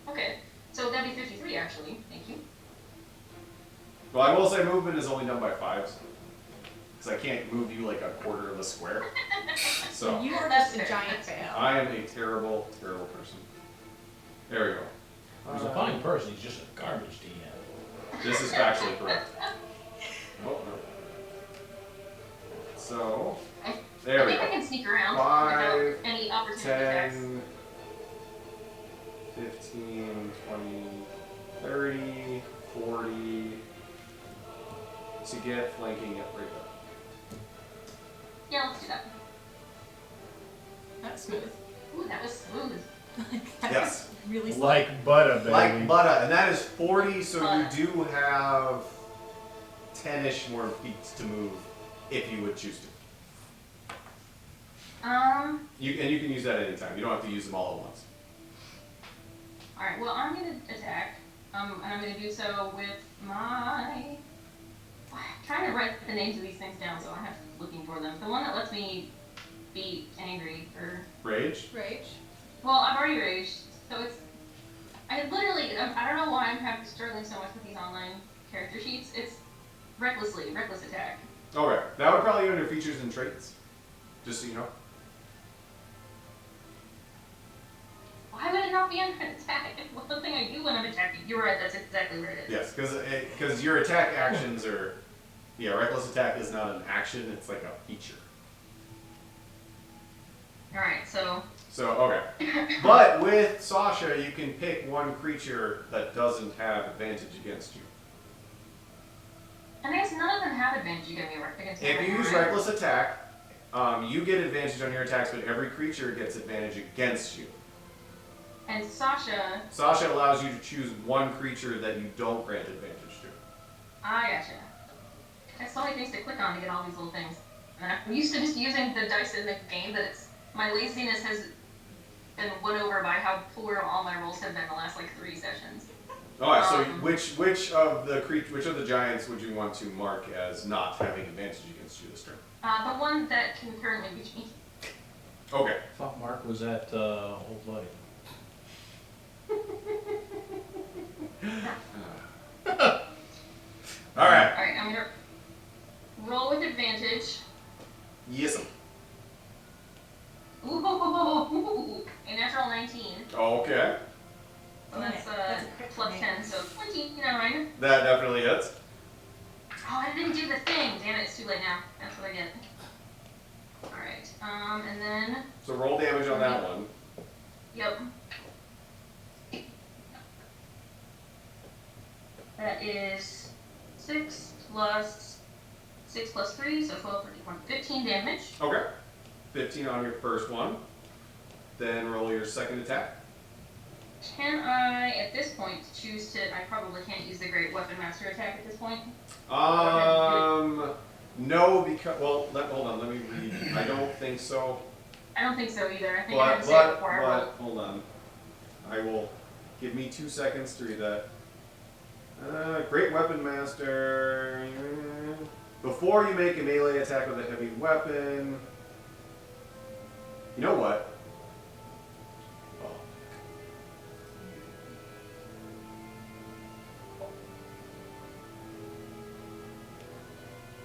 Okay, so that'd be 53 actually. Thank you. Well, I will say movement is only done by 5s. Because I can't move you like a quarter of a square. So, You are That's just a fair. giant fail. I am a terrible, terrible person. There we go. He's a fine person, he's just a garbage DM. This is factually correct. Oh, no. So, there I we think I go. can sneak around 5, without any opportunity attacks. 10, 15, 20, 30, 40. To get flanking it right there. Yeah, let's do that. That's smooth. Ooh, that was smooth. That Yes. was really smooth. Like butter, baby. Like butter, and that is 40, so Butter. you do have 10-ish more feet to move if you would choose to. And you can use that anytime. You don't have to use them all at once. Alright, well, I'm gonna attack. And I'm gonna do so with my. I'm trying to write the names of these things down so I have looking for them. The one that lets me be angry or. Rage? Rage. Well, I've already raged, so it's. I don't know why I'm struggling so much with these online character sheets. It's reckless attack. Okay, that would probably be under features and traits. Just so you know. Why would it not be under attack? It's the thing I do when I'm attacking. You're right, that's exactly where it is. Yes, because your attack actions are. Yeah, reckless attack is not an action, it's like a feature. Alright, so. So, okay. But with Sasha, you can pick one creature that doesn't have advantage against you. And I guess none of them have advantage against me. If you use right? reckless attack, you get advantage on your attacks, but every creature gets advantage against you. And Sasha. Sasha allows you to choose one creature that you don't grant advantage to. I gotcha. That's so many things to click on to get all these little things. And I'm used to just using the dice in the game, but my laziness has been won over by how poor all my rolls have been the last like 3 sessions. Alright, so which of the giants would you want to mark as not having advantage against you this turn? The one that can currently reach me. Okay. I thought Mark was at Old Light. Alright. Alright, I'm gonna roll with advantage. Yes. Ooh, a natural 19. Okay. So that's That's a crit plus for me. 10, so 29. That definitely hits. Oh, I didn't do the thing. Damn it, it's too late now. That's what I get. Alright, and then, So roll damage on that one. yep. That is 6 plus 3, so 12, 13, 15 damage. Okay. 15 on your first one. Then roll your second attack. Can I, at this point, choose to, I probably can't use the Great Weapon Master attack at this point. No, because, well, hold on, let me read. I don't think so. I don't think so either. I think I had to say it before I rolled. Hold on. I will, give me 2 seconds to read that. Great Weapon Master. Before you make a melee attack with a heavy weapon. You know what?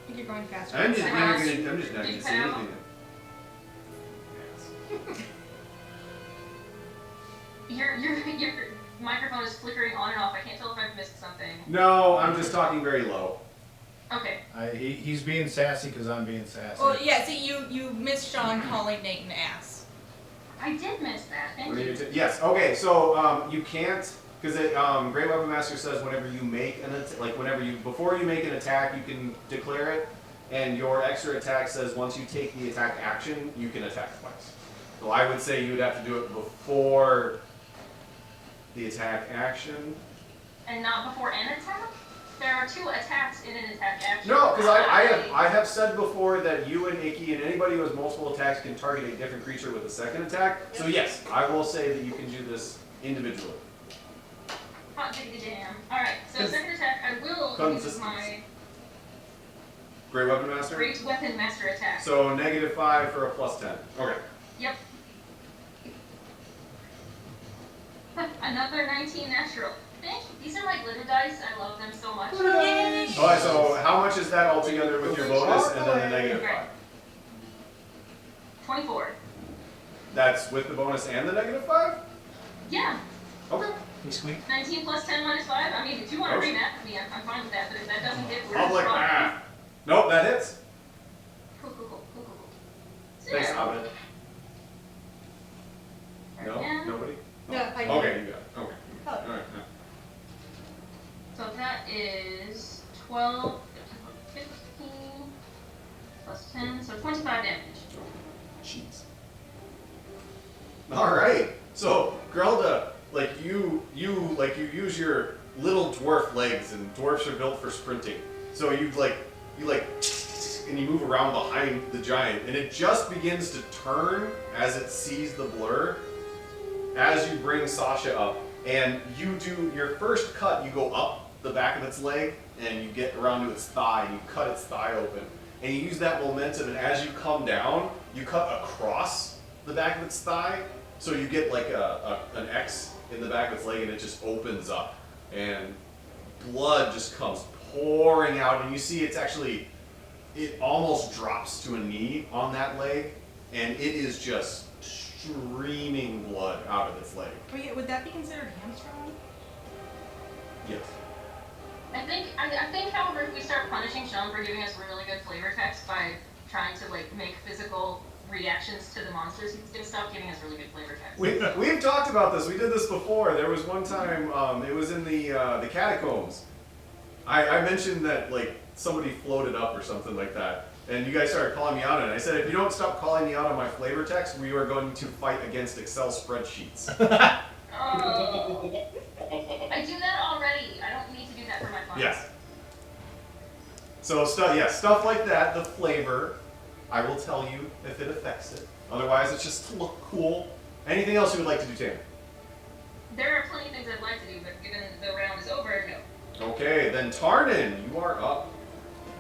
I think you're going faster. I'm just not House. gonna Did you say cut out? anything. Your microphone is flickering on and off. I can't tell if I've missed something. No, I'm just talking very low. Okay. He's being sassy because I'm being sassy. Well, yeah. See, you missed Sean calling Nate an ass. I did miss that. Thank you. Yes. Okay. So you can't, because Great Weapon Master says whenever you make before you make an attack, you can declare it, and your extra attack says once you take the attack action, you can attack twice. So I would say you would have to do it before the attack action. And not before an attack? There are 2 attacks in an attack action. No, because I have said before that you and Icky and anybody who has multiple attacks can target a different creature with a second attack. So yes, I will say that you can do this individually. Hot diggity damn. Alright, so second attack, I will use my Great Weapon Master? Great Weapon Master attack. So -5 for a +10. Okay. Yep. Another 19 natural. Thank you. These are my glitter dice. I love them so much. Yay! Alright, so how much is that altogether with your bonus and then the -5? 24. That's with the bonus and the -5? Yeah. Okay. Hey, sweet. 19 plus 10 minus 5. I mean, if you want to re-math with me, I'm fine with that. But if that doesn't hit, we're Public just math. Nope, that hits. Cool. So Thanks, yeah. Hobbit. No? Again. Nobody? Yeah, I Okay, you got it. Okay. Oh. Alright. So that is 12, 15 plus 10, so 25 damage. Jeez. Alright. So, Grelda, you use your little dwarf legs, and dwarfs are built for sprinting. So you and you move around behind the giant, and it just begins to turn as it sees the blur. As you bring Sasha up, and you do your first cut, you go up the back of its leg, and you get around to its thigh, and you cut its thigh open. And you use that momentum, and as you come down, you cut across the back of its thigh, so you get like an X in the back of its leg, and it just opens up. And blood just comes pouring out, and you see it almost drops to a knee on that leg, and it is just streaming blood out of its leg. Wait, would that be considered hamstrung? Yes. I think, however, if we start punishing Sean for giving us really good flavor text by trying to make physical reactions to the monsters, he's gonna stop giving us really good flavor text. We've talked about this. We did this before. There was one time. It was in the catacombs. I mentioned that somebody floated up or something like that, and you guys started calling me out on it. I said, if you don't stop calling me out on my flavor text, we are going to fight against Excel spreadsheets. Oh. I do that already. I don't need to do that for my fun. Yes. So stuff like that. The flavor. I will tell you if it affects it. Otherwise, it's just to look cool. Anything else you would like to do, Tam? There are plenty of things I'd like to do, but given the round is over, no. Okay, then Tarnin, you are up.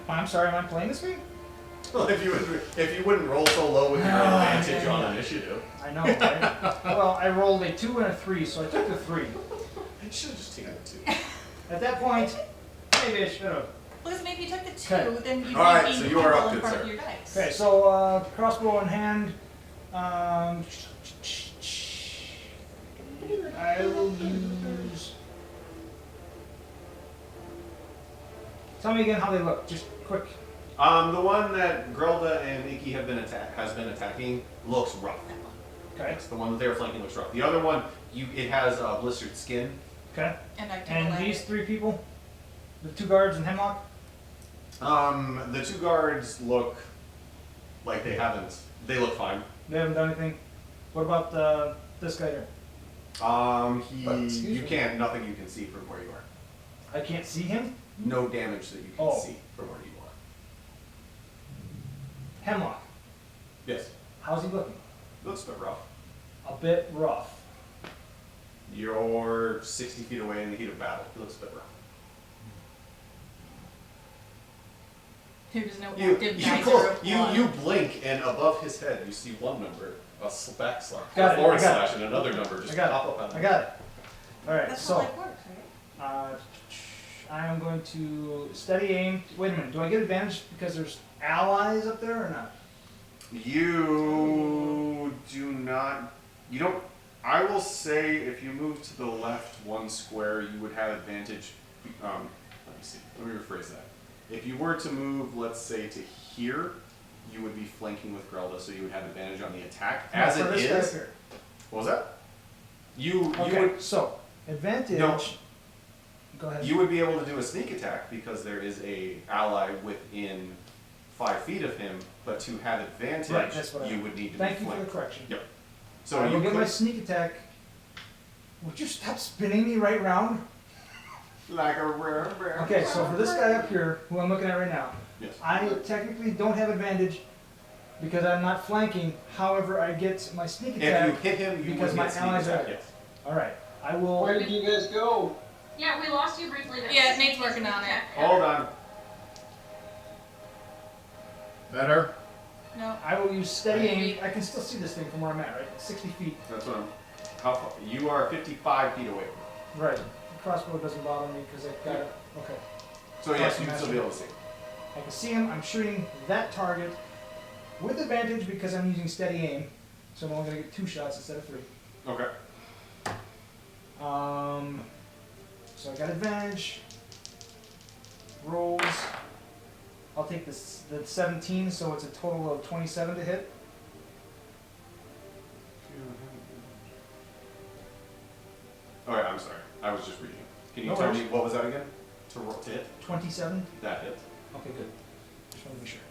I'm sorry, am I playing this game? Well, if you wouldn't roll so low with your advantage on initiative. I know, right? Well, I rolled a 2 and a 3, so I took the 3. You should have just taken the 2. At that point, maybe I should have. Because maybe you took the 2, Okay. then you'd All right, be so you are up, in good front sir. of your dice. Okay, so crossbow in hand. I will use. Tell me again how they look, just quick. The one that Grelda and Iki has been attacking looks rough. Okay. That's the one that they were flanking looks rough. The other one, it has blistered skin. Okay. And I take a And leg. these 3 people, the 2 guards and Hemlock. The 2 guards look like they look fine. They haven't done anything. What about this guy here? Nothing you can see from where you are. I can't see him. No damage that you can Oh. see from where you are. Hemlock. Yes. How's he looking? Looks a bit rough. A bit rough. You're 60 feet away in the heat of battle. It looks a bit rough. There's no You active geyser of blood. blink, and above his head you see one number, a backslash, Got a it, forward I got it. slash, and another number just I got pop up on I got it. All right, That's so how life works, right? I am going to steady aim. Wait a minute. Do I get advantage because there's allies up there or not? You do not. You don't. I will say if you move to the left 1 square, you would have advantage. Let me see. Let me rephrase that. If you were to move, let's say, to here, you would be flanking with Grelda, so you would have advantage on the attack. No, As for it this guy up is, here. what was that? You Okay, would so advantage. No. Go ahead. you would be able to do a sneak attack because there is a ally within 5 feet of him. But to have advantage, Right, that's what I- you would need to Thank be you for the flanked. correction. Yep. So I you will get could my sneak attack. Would you stop spinning me right round? like a rare bear. Okay, so for this guy up here, who I'm looking at right now, Yes. I technically don't have advantage because I'm not flanking. However, I get my sneak If attack. you hit him, you because would my get sneak allies attack. are- Yes. All right, I will. Where did you guys go? Yeah, we lost you briefly. But Yeah, Nate's working on it. Hold on. Better? No. I will use steady aim. I can still see this thing from where I'm at, right? 60 feet. That's what I'm. How far? You are 55 feet away. Right. The crossbow doesn't bother me because I've got it. Okay. So yes, you can still be able to see. I can see him. I'm shooting that target with advantage because I'm using steady aim. So I'm only going to get 2 shots instead of 3. Okay. So I got advantage. Rolls. I'll take this the 17, so it's a total of 27 to hit. Alright, I'm sorry. I was just reading. Can you No tell worries. me what was that again? To hit? 27. That hit. Okay, good. Just want to be sure.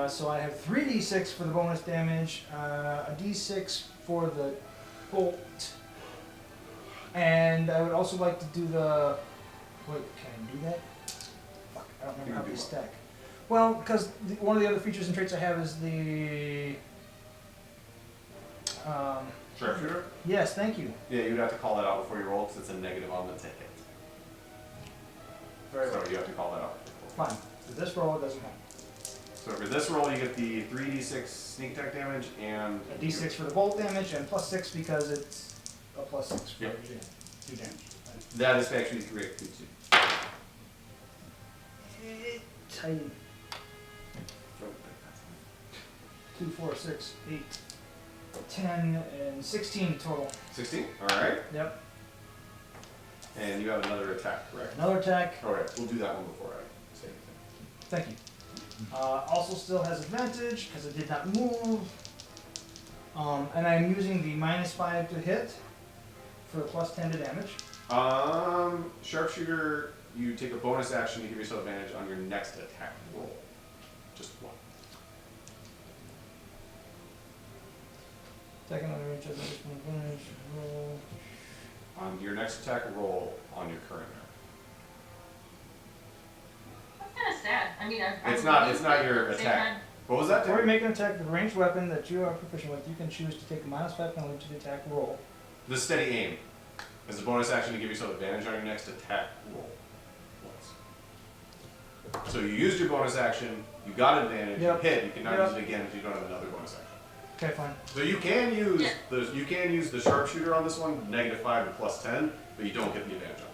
So I have 3d6 for the bonus damage, a d6 for the bolt, and I would also like to do the. Wait, can I do that? Fuck, I don't remember how they stack. Well, because one of the other features and traits I have is the. Sharpshooter? Yes, thank you. Yeah, you'd have to call that out before you roll because it's a negative on the to hit. Very So well. you have to call that out. Fine. For this roll, it doesn't happen. So for this roll, you get the 3d6 sneak attack damage and A d6 for the bolt damage and +6 because it's a +6 for Yep. do damage. That is actually correct too. Tight. 2, 4, 6, 8, 10, and 16 total. 16. All right. Yep. And you have another attack, correct? Another attack. All right. We'll do that one before I say anything. Thank you. Also still has advantage because it did not move. And I'm using the -5 to hit for a +10 to damage. Sharpshooter, you take a bonus action to give yourself advantage on your next attack roll. Just one. Second on the range, advantage, roll. On your next attack roll on your current round. That's kind of sad. I mean, It's not your attack. What was that? Before you Tim? make an attack with a ranged weapon that you are proficient with, you can choose to take a -5 penalty to the attack roll. The steady aim is a bonus action to give yourself advantage on your next attack roll. Once. So you used your bonus action, you got advantage, Yep. you hit, you cannot Yep. use it again if you don't have another bonus action. Okay, fine. So you can use Yeah. the sharpshooter on this one, -5 and +10, but you don't get the advantage on it.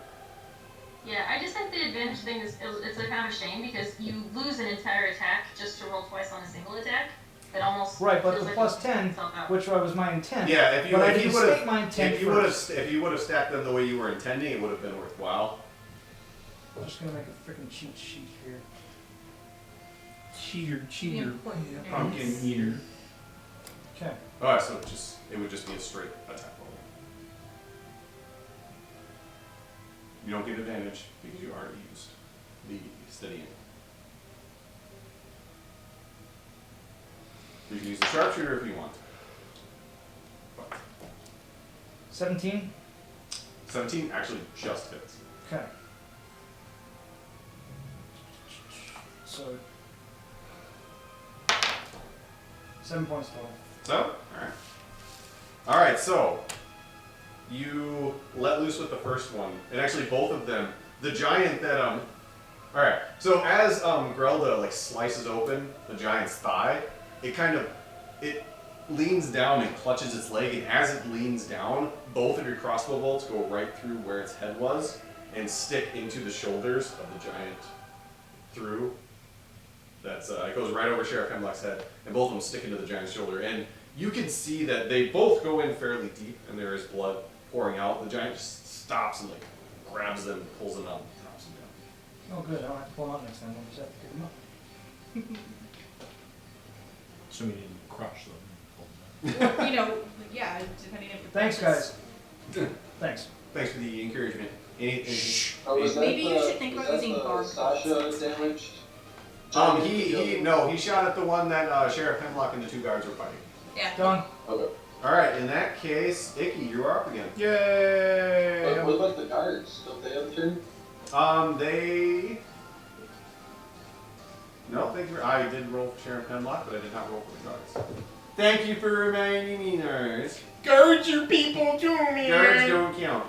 Yeah, I just think the advantage thing is it's a kind of a shame because you lose an entire attack just to roll twice on a single attack. It almost Right, but feels the like it's +10, itself out. which was my intent. Yeah, if you But I if didn't you would state my intent have first. if you would have stacked them the way you were intending, it would have been worthwhile. I'm just gonna make a freaking cheat sheet here. Cheater, Important. pumpkin eater. Okay. Alright, so it would just be a straight attack roll. You don't get advantage because you already used the steady aim. You can use the sharpshooter if you want. But 17. 17 actually just hits. Okay. So 7 points total. So, alright, so you let loose with the first one, and actually both of them. The giant that alright, so as Grelda like slices open the giant's thigh, it leans down and clutches its leg, and as it leans down, both of your crossbow bolts go right through where its head was and stick into the shoulders of the giant through. That's it goes right over Sheriff Hemlock's head, and both of them stick into the giant's shoulder. And you can see that they both go in fairly deep, and there is blood pouring out. The giant just stops and like grabs them, pulls them out, and drops them down. Oh, good. I don't have to pull them out next time. I'll just have to pick them up. So we didn't crush them. You know, yeah, depending if the Thanks, price guys. Thanks. Thanks for the encouragement. Oh, was that Maybe you the- should think was about that using the barb Sasha damaged? He shot at the one that Sheriff Hemlock and the 2 guards were fighting. Yeah. Done. Okay. Alright, in that case, Icky, you're up again. Yay! What about the guards? Don't they have a turn? They... No, thank you. I did roll for Sheriff Hemlock, but I did not roll for the guards. Thank you for reminding me, nerds. Guards are people too, man. Guards don't count.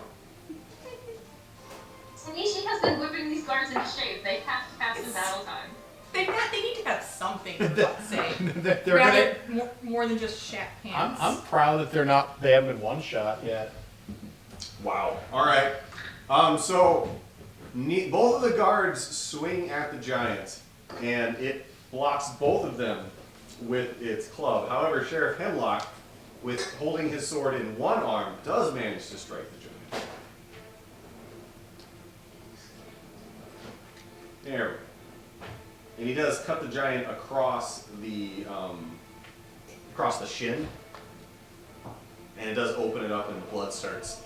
Nishi has been whipping these guards into shape. They have to pass in battle time. They need to have something, for fuck's sake. They're Rather, more than just shat pants. I'm proud that they haven't been one shot yet. Wow. Alright. So, both of the guards swing at the giant, and it blocks both of them with its club. However, Sheriff Hemlock, with holding his sword in one arm, does manage to strike the giant. There we go. And he does cut the giant across the shin, and it does open it up, and the blood starts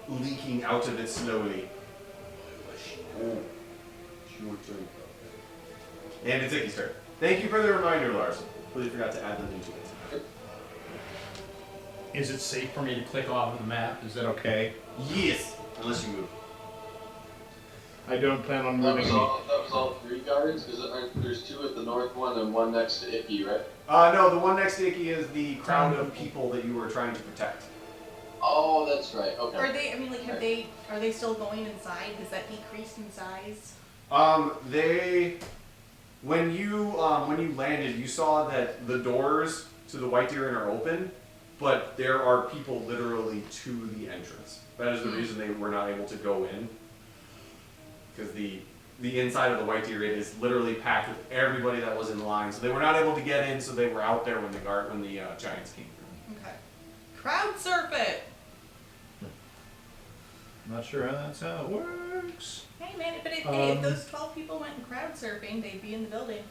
leaking out of it slowly. Oh, it's your turn. And it's Icky's turn. Thank you for the reminder, Lars. Completely forgot to add them into it. Is it safe for me to click off of the map? Is that okay? Yes, unless you move. I don't plan on That moving. was all 3 guards? Because there's 2 at the north one and 1 next to Icky, right? No, the one next to Icky is the crowd of people that you were trying to protect. Oh, that's right. Okay. Are they? I mean, like, are they still going inside? Has that decreased in size? When you landed, you saw that the doors to the White Deer Inn are open, but there are people literally to the entrance. That is the reason they were not able to go in, because the inside of the White Deer Inn is literally packed with everybody that was in line. So they were not able to get in, so they were out there when the giants came through. Okay. Crowd surf it. Not sure that's how it works. Hey man, but if those 12 people went crowd surfing, they'd be in the building.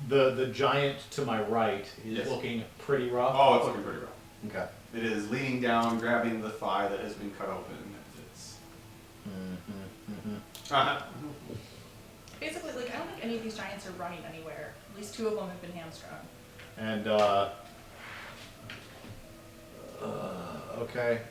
The giant to my right is Yes. looking pretty rough. Oh, it's looking pretty rough. Okay. It is leaning down, grabbing the thigh that has been cut open. It's Basically, like, I don't think any of these giants are running anywhere. At least 2 of them have been hamstrung. And okay.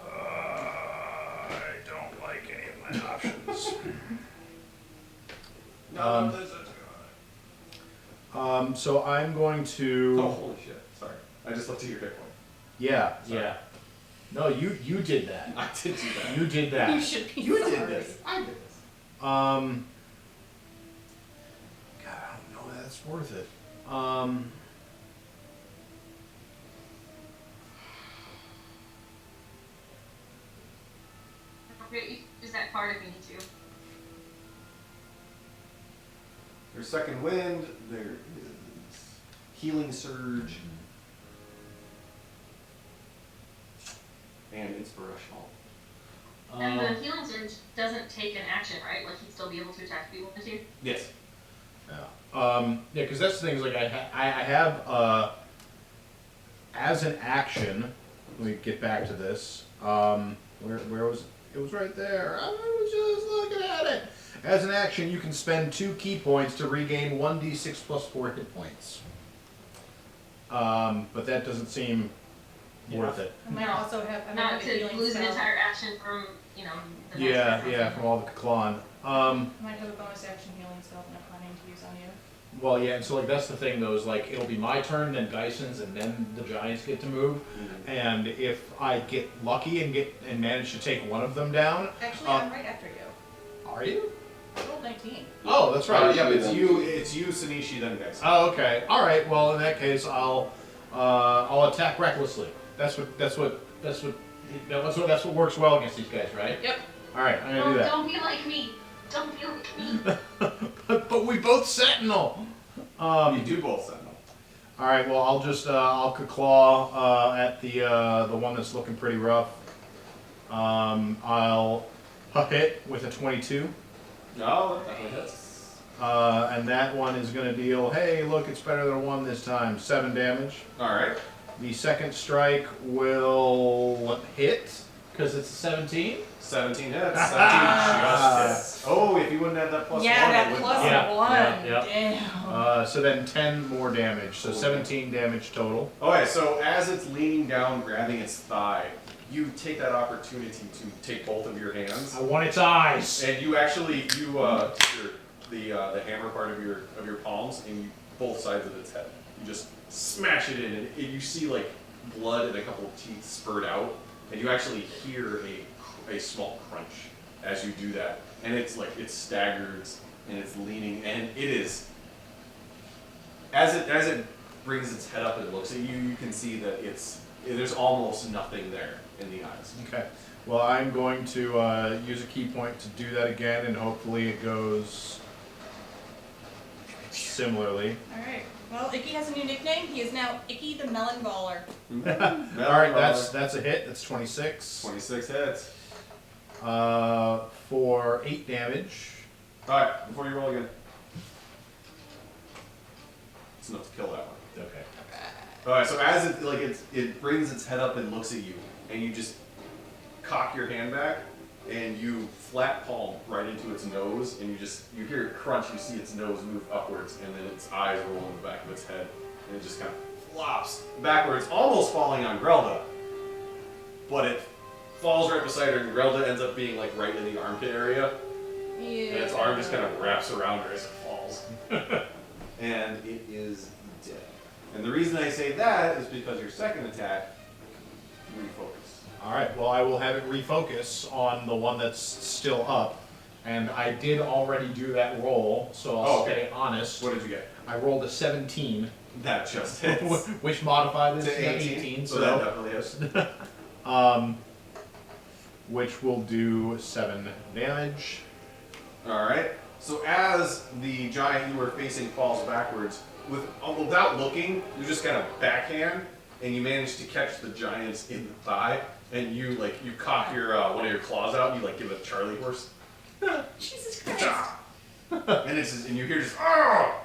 I don't like any of my options. So I'm going to. Oh, holy shit. Sorry. I just looked at your hit point. Yeah, Sorry. yeah. No, you did that. I did do that. You did You that. should be You sorry. did this. I did this. God, I don't know that that's worth it. Use that card if you need to. There's second wind. There is healing surge. And inspirational. And the healing surge doesn't take an action, right? Like, he'd still be able to attack if he wanted to. Yes. Yeah, because that's the thing is like I have as an action. Let me get back to this. Where was it? It was right there. I was just looking at it. As an action, you can spend 2 key points to regain 1d6 plus 4 hit points. But that doesn't seem worth it. I might also have a Not to healing lose an spell. entire action from, the next Yeah, round. yeah, from all the Klon. I might have a bonus action healing spell that I'm planning to use on you. Well, yeah, and so like that's the thing though, is like it'll be my turn, then Dyson's, and then the Giants get to move. And if I get lucky and manage to take one of them down, Actually, I'm right after you. are you? I rolled 19. Oh, that's right. Yeah, but it's Usually you, Sanishi, then guys. Oh, okay. All right. Well, in that case, I'll attack recklessly. That's what That's what works well against these guys, right? Yep. All right, I'm gonna Oh, do that. don't be like me. Don't be like me. But we both sentinel. You do both send them. All right. Well, I'll claw at the one that's looking pretty rough. I'll hit with a 22. No, that definitely hits. And that one is going to deal, hey, look, it's better than one this time, 7 damage. Alright. The second strike will hit, because it's a 17. 17 hits. 17 just hits. Oh, if you wouldn't have that plus Yeah, one, that it would plus Yeah, one. yeah. Damn. So then 10 more damage, so 17 damage total. Okay, so as it's leaning down, grabbing its thigh, you take that opportunity to take both of your hands, I want its eyes. and you actually take the hammer part of your palms, and you both sides of its head. You just smash it in, and you see like blood and a couple of teeth spurt out, and you actually hear a small crunch as you do that, and it's like it staggers and it's leaning, and it is as it brings its head up and looks at you, you can see that there's almost nothing there in the eyes. Okay. Well, I'm going to use a key point to do that again, and hopefully it goes similarly. Alright. Well, Icky has a new nickname. He is now Icky the Melon Baller. All right, that's a hit. That's 26. 26 hits. For 8 damage. Alright, before you roll again. It's enough to kill that one. Okay. Alright, so as it brings its head up and looks at you, and you just cock your hand back, and you flat palm right into its nose, and you hear it crunch, you see its nose move upwards, and then its eyes roll in the back of its head, and it just kind of flops backwards, almost falling on Grelda. But it falls right beside her, and Grelda ends up being like right in the armpit area, Yeah. and its arm just kind of wraps around her as it falls. And it is dead. And the reason I say that is because your second attack, refocus. All right. Well, I will have it refocus on the one that's still up, and I did already do that roll, so I'll stay honest. What did you get? I rolled a 17, That just hits. which modified this To to 18, 18, so that definitely hits. which will do 7 damage. Alright. So as the giant you were facing falls backwards, without looking, you just kind of backhand, and you manage to catch the giants in the thigh, and you cock your one of your claws out, and you give a Charlie horse. Jesus Christ. And you hear just oh!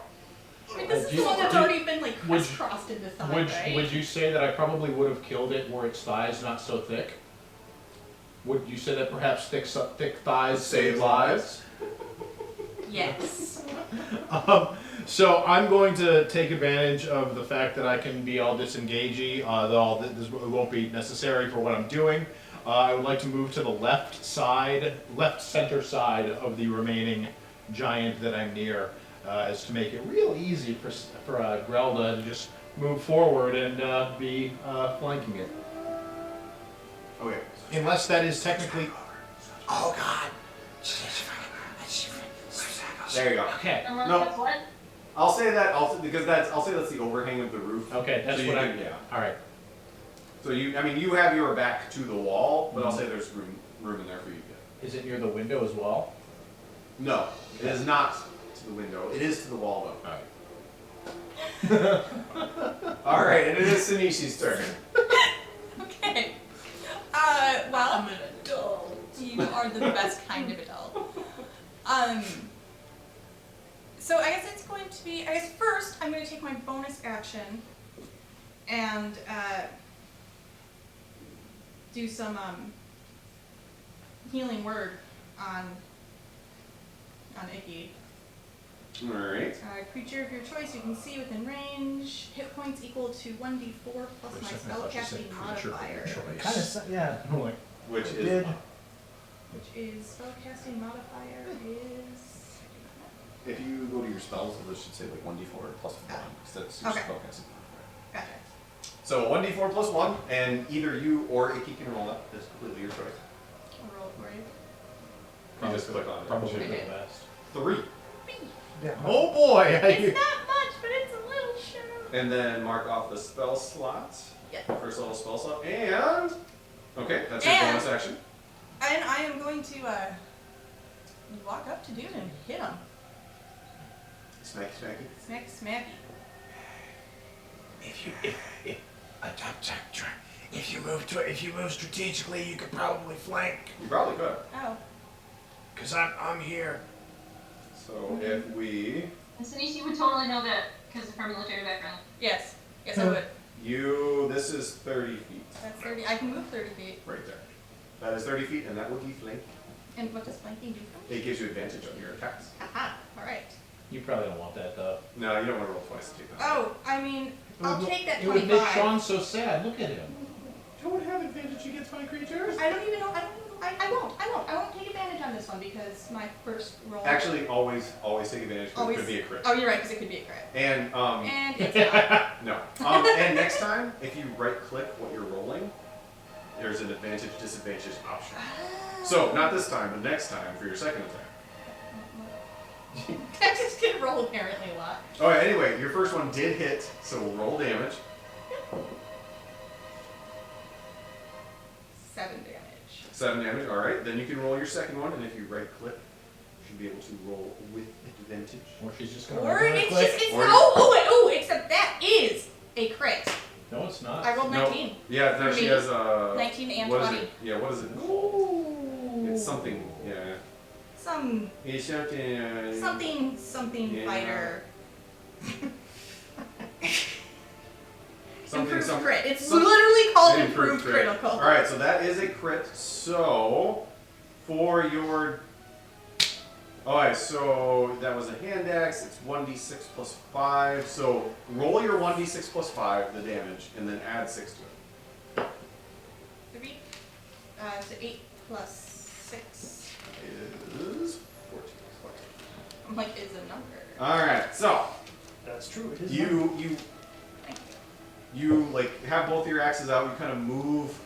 I mean, this is the one that's already been crisscrossed in the thigh, right? Would you say that I probably would have killed it were its thighs not so thick? Would you say that perhaps thick thighs save lives? Yes. So I'm going to take advantage of the fact that I can be all disengagey, though this won't be necessary for what I'm doing. I would like to move to the left center side of the remaining giant that I'm near, as to make it real easy for Grelda to just move forward and be flanking it. Okay. Unless that is technically... Oh, God. There you go. Okay. Unless No. that's what? I'll say that I'll say that's the overhang of the roof. Okay, that's So what you yeah. All right. So you have your back to the wall, but I'll say there's room in there for you. Is it near the window as well? No, it is not to the window. It is to the wall though. All right, and it is Sinishi's turn. Okay. Well, I'm an adult. You are the best kind of adult. So I guess it's going to be, first I'm going to take my bonus action and do some healing word on Icky. All right. Creature of your choice you can see within range. Hit points equal to 1d4 plus my spellcasting modifier. Kind of, yeah. Which It is did. Which is spellcasting modifier is... if you go to your spells, it should say 1d4 plus 1 instead of Okay. spellcasting. Gotcha. So 1d4 plus 1, and either you or Icky can roll that. It's completely your choice. I'll roll it for you. You just click on it. Probably Okay. the best. 3. Yeah. Oh boy! It's not much, but it's a little show. And then mark off the spell slot. Yeah. First level spell slot. And Okay, that's your bonus action. And I am going to walk up to dude and hit him. Smacky, smacky. Smack, smacky. If you move strategically, you could probably flank. You probably could. Oh. Cause I'm here. So if we... And Sanishi would totally know that because of her military background. Yes. Yes, I would. This is 30 feet. That's 30. I can move 30 feet. Right there. That is 30 feet, and that would be flank. And what does flanking do for me? It gives you advantage on your attacks. Aha. Alright. You probably don't want that though. No, you don't want to roll twice to take that. Oh, I mean, I'll take that It would make 25. Sean so sad. Look at him. Don't have advantage against my creatures. I don't even know. I won't take advantage on this one because my first roll. Actually, always take advantage because it Always. could be a crit. Oh, you're right, because it could be a crit. And And it's not. no. And next time, if you right-click what you're rolling, there's an advantage-disadvantage option. So not this time, but next time for your second attack. I just can roll apparently a lot. All right. Anyway, your first one did hit, so roll damage. 7 damage. 7 damage. All right. Then you can roll your second one, and if you right-click, you should be able to roll with advantage. Or she's just gonna. Or it's click. just, it's, Or- except that is a crit. No, it's not. I rolled No. 19. Yeah. No, For she me, has 19 and what is 20. it? Yeah. What is it? Ooh. It's something. Yeah. Some, It's something. something Yeah. fighter. Something. Improved Some, crit. It's some- literally called An improved critical. All right, so that is a crit. So for your, all right, so that was a hand axe. It's 1d6 plus 5. So roll your 1d6 plus 5, the damage, and then add 6 to it. 3. So 8 plus 6. Is 14. I'm like, it's a number. All right, so That's true. It is. you like have both your axes out. You kind of move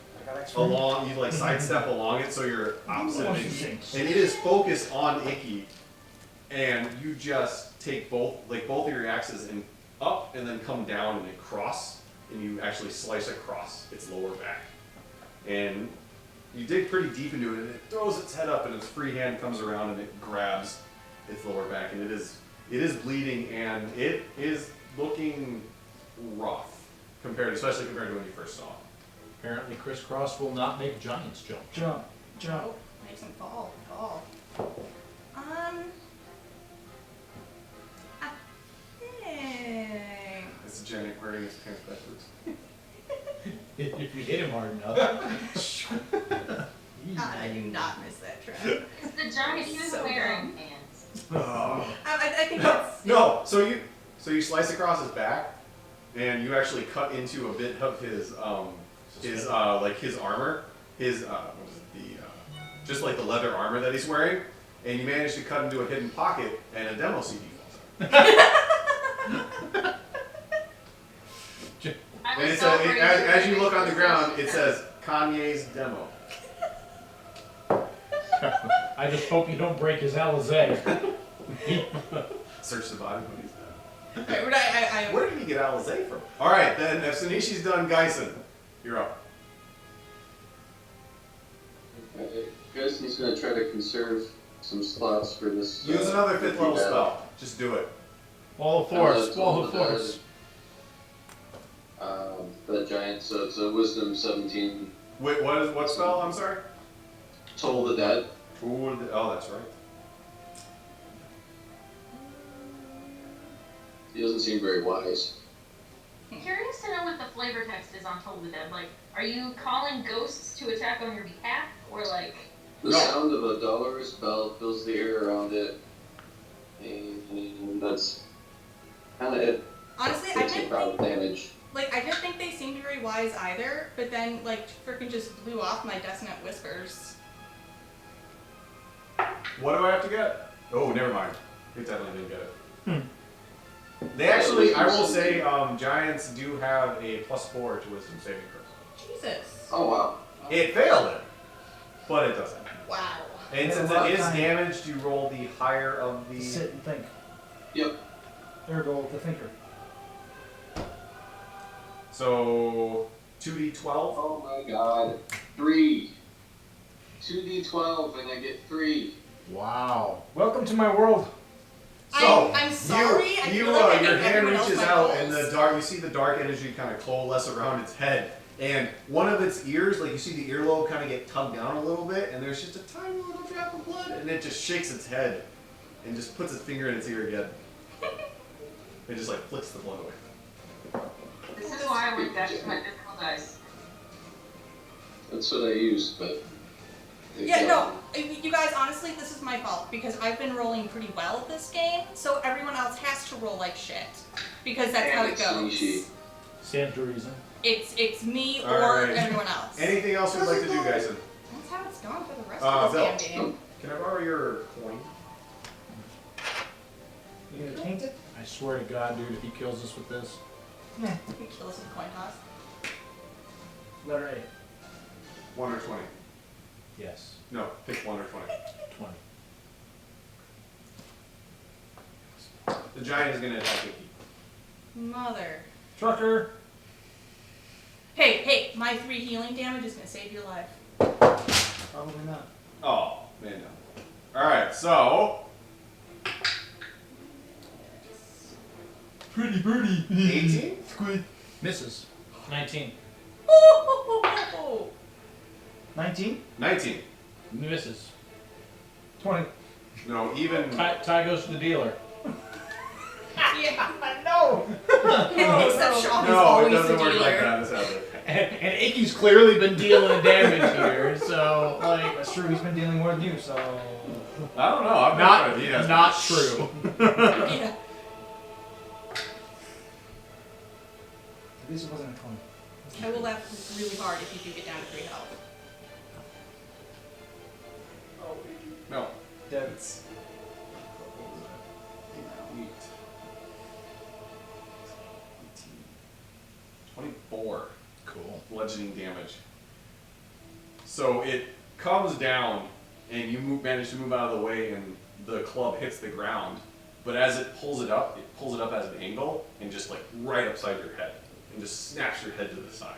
along. You like sidestep along it, so you're opposite of Icky. And it is focused on Icky, and you just take both of your axes and up, and then come down and cross, and you actually slice across its lower back. And you dig pretty deep into it, and it throws its head up, and its free hand comes around and it grabs its lower back, and it is bleeding, and it is looking rough especially compared to when you first saw it. Apparently, crisscross will not make giants jump. Jump. Oh, makes him fall. I think. It's a giant wearing his pants backwards. If you hit him hard enough. God, I do not miss that trap. It's the giant he was So wearing dumb. pants. I think that's. No, so you slice across his back, and you actually cut into a bit of his his armor, what is it, just like the leather armor that he's wearing, and you manage to cut into a hidden pocket, and a demo CD falls out. I And was it's celebrating as you the look on the ground, it Christmas. says Kanye's demo. I just hope you don't break his Alizé. Search the body when he's dead. Right, but I Where did he get Alizé from? All right, then if Sanishi's done, Geisen, you're up. Geison's gonna try to conserve some slots for this. Use another 5th level yeah. spell. Just do it. Wall of force. Wall of force. The giant, so it's a wisdom 17. Wait, what spell? I'm sorry. Toll the dead. Oh, that's right. He doesn't seem very wise. I'm curious to know what the flavor text is on Toll the Dead. Like, are you calling ghosts to attack on your behalf? Or like... The No. sound of a dolorous bell fills the air around it, and that's kind of it. honestly, I Takes a didn't crowd think, damage. I didn't think they seemed very wise either. But then, freaking just blew off my dissonant whispers. What do I have to get? Oh, never mind. We definitely didn't get it. They actually, I will say, giants do have a +4 to wisdom saving throws. Jesus. Oh wow. It failed it, but it doesn't. Wow. And Yeah, since a lot it of is time. damaged, you roll the higher of the. Sit and think. Yep. Ergo, the thinker. So 2d12. Oh my god. 3. 2d12 and I get 3. Wow. Welcome to my world. I'm sorry. I feel like I your gave hand everyone else reaches my out, rolls. and the dark. You see the dark energy kind of coalesce around its head, and one of its ears, like you see the earlobe, kind of get tugged down a little bit, and there's just a tiny little drop of blood, and it just shakes its head, and just puts its finger in its ear again. It just like flicks the blood away. This is why I went back to my physical dice. That's what I used, but. Yeah, no, you guys, honestly, this is my fault because I've been rolling pretty well this game, so everyone else has to roll like shit because that's how it goes. Stands to reason. It's me or Alright. everyone else. Anything else you'd like to do, guys? That's how it's going for the rest of Bill, this damn game. can I borrow your coin? You gonna taint it? I swear to God, dude, if he kills us with this. Yeah. You kill us with a coin toss. Letter A. 1 or 20? Yes. No, pick 1 or 20. 20. The giant is gonna attack Icky. Mother. Trucker. Hey, my 3 healing damage is gonna save your life. Probably not. Oh, man, no. Alright, so. Pretty birdie. 18? Squid. Misses. 19. 19. 19. Misses. 20. No, even. Ty goes to the dealer. Yeah. No. Except Sean is No, it always the doesn't work dealer. like that. It's happening. And Icky's clearly been dealing damage here, so, like. That's true. He's been dealing more than you, so. I don't know. I'm not he has Not true. Yeah. At least it wasn't a 20. I will laugh really hard if you do get down to 3 health. No. Dead. It's. 24 Cool. bludgeoning damage. So it comes down, and you manage to move out of the way, and the club hits the ground. But as it pulls it up at an angle, and just like right upside your head, and just snaps your head to the side,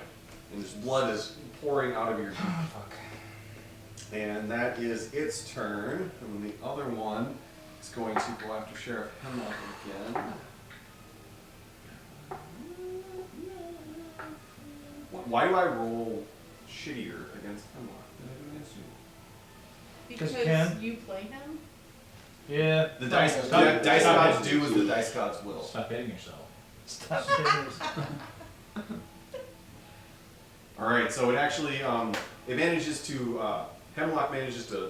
and this blood is pouring out of your cheek. Oh, fuck. And that is its turn. And then the other one is going to go after Sheriff Hemlock again. Why do I roll shittier against Hemlock than I do against you? 'Cause you can. you play him? Yeah. The dice Stop- dice stop gods hitting. do as the dice gods will. Stop hitting yourself. Stop business. Alright, so it actually, it manages to, Hemlock manages to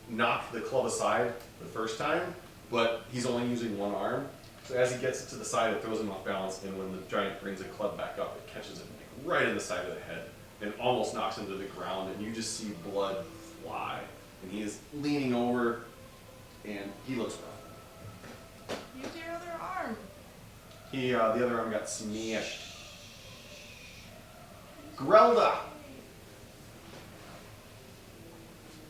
knock the club aside the first time, but he's only using one arm. So as he gets it to the side, it throws him off balance, and when the giant brings the club back up, it catches him like, right in the side of the head, and almost knocks him to the ground, and you just see blood fly. And he is leaning over, and he looks rough. Use your other arm. The other arm got smashed. Grelda!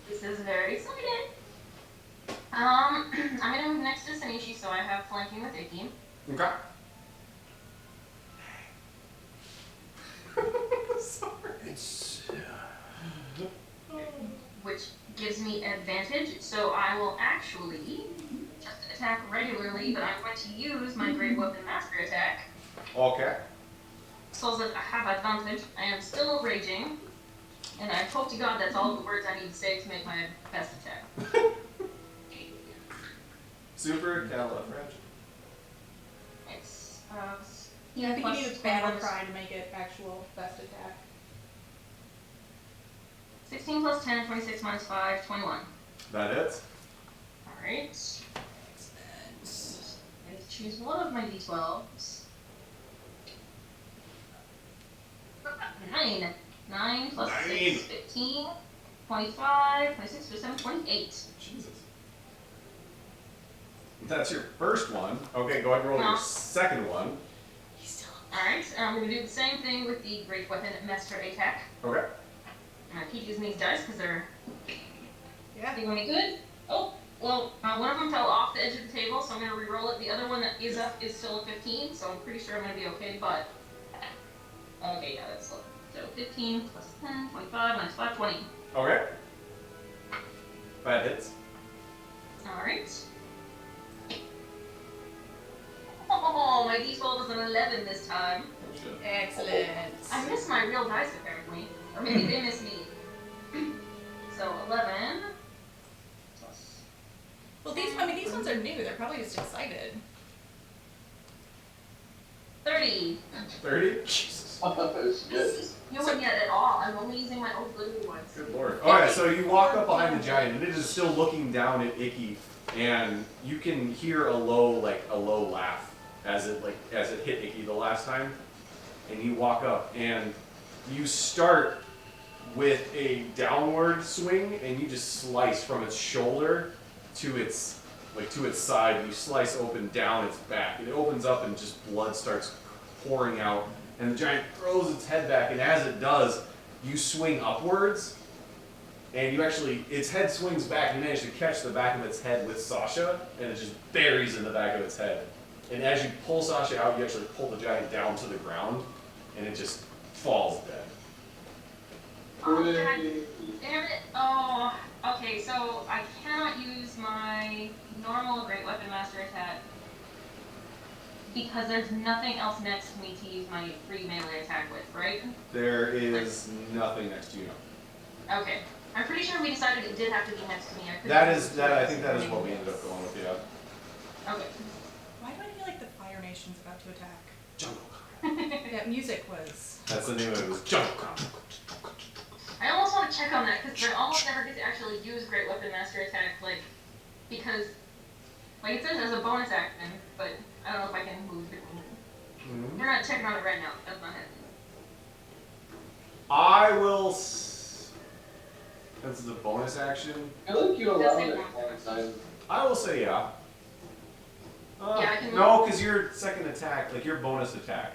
This is very exciting. I'm gonna move next to Sanichi, so I have flanking with Icky, Okay. Sorry. which gives me advantage. So I will actually just attack regularly, but I'm going to use my Great Weapon Master attack. Okay. So that I have advantage. I am still raging, and I hope to God that's all the words I need to say to make my best attack. Super califrage. It's Yeah, I think you plus need a battle 21 cry to make it actual best attack. 16 plus 10, 26 minus 5, 21. That it? Alright. I need to choose one of my d12s. 9. 9 plus 6, 15, 25, 26, 27, 28. Jesus. That's your first one. Okay, go ahead and roll your No. second one. Alright, I'm going to do the same thing with the Great Weapon Master attack. Okay. I'm going to keep using these dice because they're Yeah. doing me good. Oh, well, one of them fell off the edge of the table, so I'm going to re-roll it. The other one that is up is still a 15, so I'm pretty sure I'm going to be okay, but... Okay, yeah, that's So 15 plus 10, 25, minus 5, 20. Okay. That hits. Alright. Oh, my d12 was an 11 this time. Oh shit. Excellent. I missed my real dice apparently. Or maybe they missed me. So 11 plus. Well, these ones are new. They're probably just excited. 30. 30? Jesus. It's good. No one yet at all. I'm only using my old blue ones. Good lord. Alright, so you walk up behind the giant, and it is still looking down at Icky, and you can hear a low laugh as it hit Icky the last time. And you walk up, and you start with a downward swing, and you just slice from its shoulder to its side. You slice open down its back. It opens up, and just blood starts pouring out. And the giant throws its head back, and as it does, you swing upwards, and its head swings back, and you manage to catch the back of its head with Sasha, and it just buries in the back of its head. And as you pull Sasha out, you actually pull the giant down to the ground, and it just falls dead. Oh, God damn it. Oh, okay, so I cannot use my normal Great Weapon Master attack because there's nothing else next to me to use my free melee attack with, right? There is nothing next to you. Okay. I'm pretty sure we decided it did have to be next to me. I think that is what we ended up going with, yeah. Okay. Why do I feel like the Fire Nation's about to attack? Jungle. That music was. That's the name of it. It was Jungle. I almost want to check on that because I almost never get to actually use Great Weapon Master attack, because, it says as a bonus action, but I don't know if I can move between them. We're not checking on it right now. That's not happening. I will. This is a bonus action. I feel like you Does allowed it it work? one time. I will say yeah. Yeah, I can No, because your second attack, your bonus attack,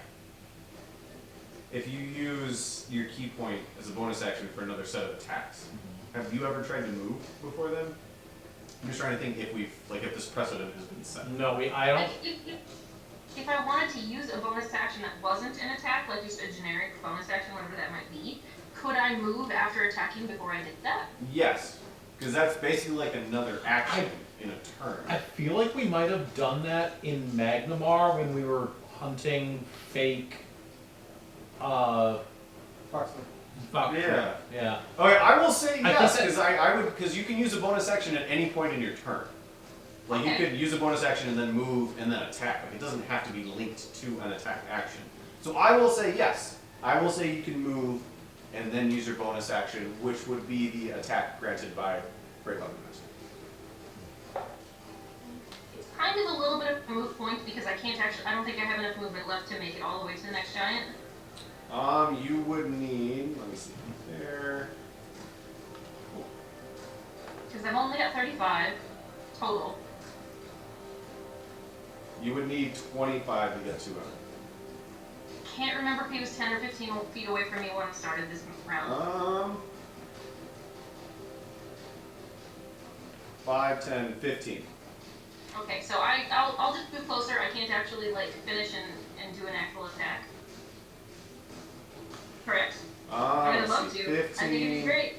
if you use your key point as a bonus action for another set of attacks, have you ever tried to move before then? I'm just trying to think if this precedent has been set. No, I don't. If I wanted to use a bonus action that wasn't an attack, just a generic bonus action, whatever that might be, could I move after attacking before I did that? Yes, because that's basically another action in a turn. I feel like we might have done that in Magnamar when we were hunting fake. Yeah. Yeah. Okay, I will say I yes, think that- because you can use a bonus action at any point in your turn. You Okay. could use a bonus action and then move and then attack. It doesn't have to be linked to an attack action. So I will say yes. I will say you can move and then use your bonus action, which would be the attack granted by Great Weapon Master. It's kind of a little bit of a moot point because I don't think I have enough movement left to make it all the way to the next giant. You would need, let me see, there. Because I've only got 35 total. You would need 25 to get to him. Can't remember if he was 10 or 15 feet away from me when I started this round. 5, 10, 15. Okay, so I'll just move closer. I can't actually finish and do an actual attack. Correct. I would Let's love see, to. I think it'd be great.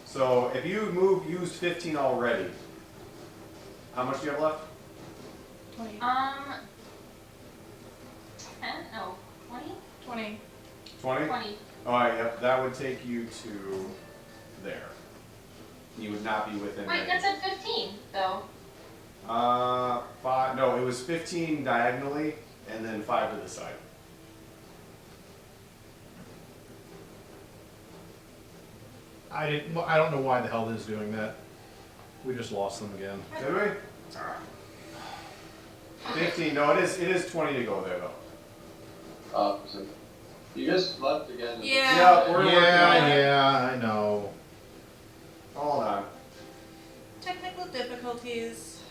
So if you used 15 already, how much do you have left? 20. 10? No, 20? 20. 20? 20. Alright, yep, that would take you to there. You would not be within Wait, range. that's at 15, though. 5, no, it was 15 diagonally, and then 5 to the side. I don't know why the hell this is doing that. We just lost them again. Did we? It's alright. 15, no, it is 20 to go there, though. So you just left again. Yeah. Yeah, we're working on it. Yeah, I know. Hold on. Technical difficulties.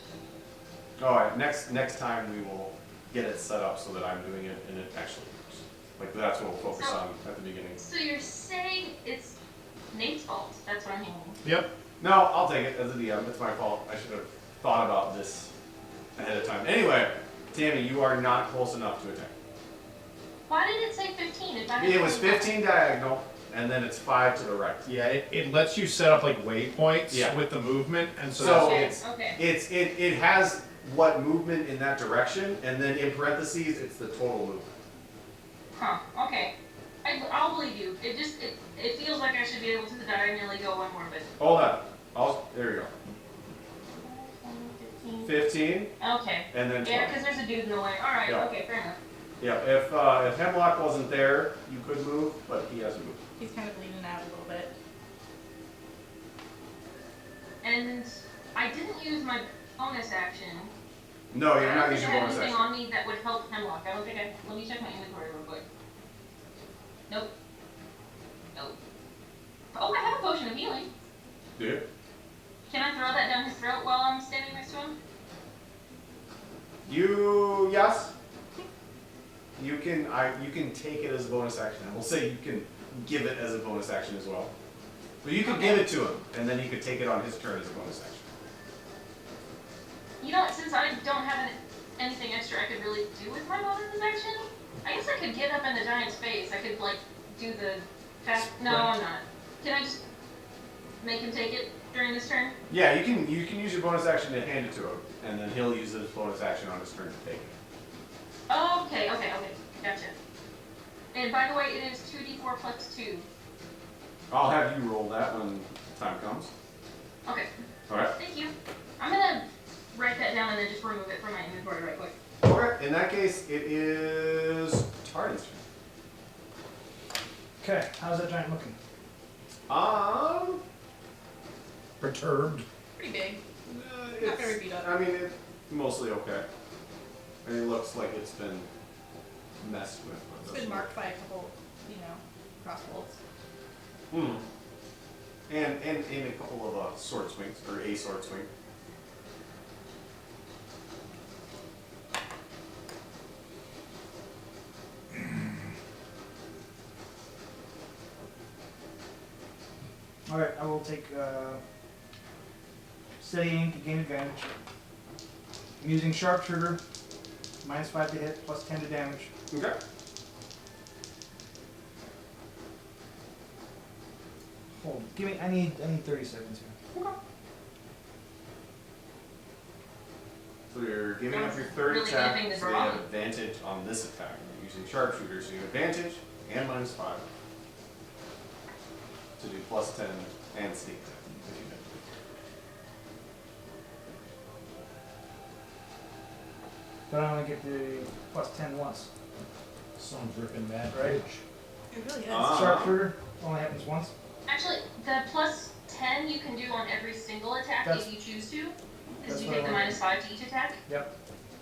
Alright, next time we will get it set up so that I'm doing it and it actually works. That's what we'll focus on at the beginning. So you're saying it's Nate's fault. That's what I'm hearing. Yep. No, I'll take it as a DM. It's my fault. I should have thought about this ahead of time. Anyway, Tammy, you are not close enough to attack. Why did it say 15? If I It was 15 diagonal, and then it's 5 to the right. Yeah, it lets you set up like waypoints Yeah. with the movement, and so, So that's- Okay. it has what movement in that direction, and then in parentheses it's the total movement. Huh. Okay. I'll believe you. It feels like I should be able to diagonally go one more bit. Hold on. There you go. 15. 15, Okay. and then 12. Yeah, because there's a dude in the way. All right. Yeah. Okay. Fair enough. Yeah, if Hemlock wasn't there, you could move, but he hasn't moved. He's kind of leaning out a little bit. And I didn't use my bonus action. No, you're I not don't think using I have bonus anything action. on me that would help Hemlock. I don't think I. Let me check my inventory real quick. Nope. Nope. Oh, I have a potion of healing. Do you? Can I throw that down his throat while I'm standing next to him? Yes. You can take it as a bonus action. I will say you can give it as a bonus action as well. But you could give it to him, and then he could take it on his turn as a bonus action. You know, since I don't have anything extra I could really do with my bonus action, I guess I could get up in the giant's face. I could, like, do the fast... No, I'm not. Can I just make him take it during this turn? Yeah, you can use your bonus action to hand it to him, and then he'll use his bonus action on his turn to take it. Okay. Gotcha. And by the way, it is 2d4 plus 2. I'll have you roll that when time comes. Okay. Alright. Thank you. I'm gonna write that down and then just remove it from my inventory right quick. Okay, in that case, it is Tardan's turn. Okay, how's that giant looking? perturbed. Pretty big. It's, Not very beat up. I mean, it's mostly okay. I mean, it looks like it's been messed with. but It's that's been fine. marked by a couple, cross bolts. Hmm. And a couple of sword swings, or a sword swing. Alright, I will take steady aim to gain advantage. I'm using sharpshooter, -5 to hit, +10 to damage. Okay. Hold, give me, I need 30 seconds here. So you're giving up your third Really attack, giving the so you draw. have advantage on this attack. You're using sharpshooter, so you have advantage and -5 to do +10 and sneak attack. If you hit. But I only get the +10 once. Someone's ripping mad Right. rage. It really is. Sharpshooter only happens once. Actually, the +10 you can do on every single attack That's- if you choose to, that's because you what take I the wanted. -5 to each attack. Yep.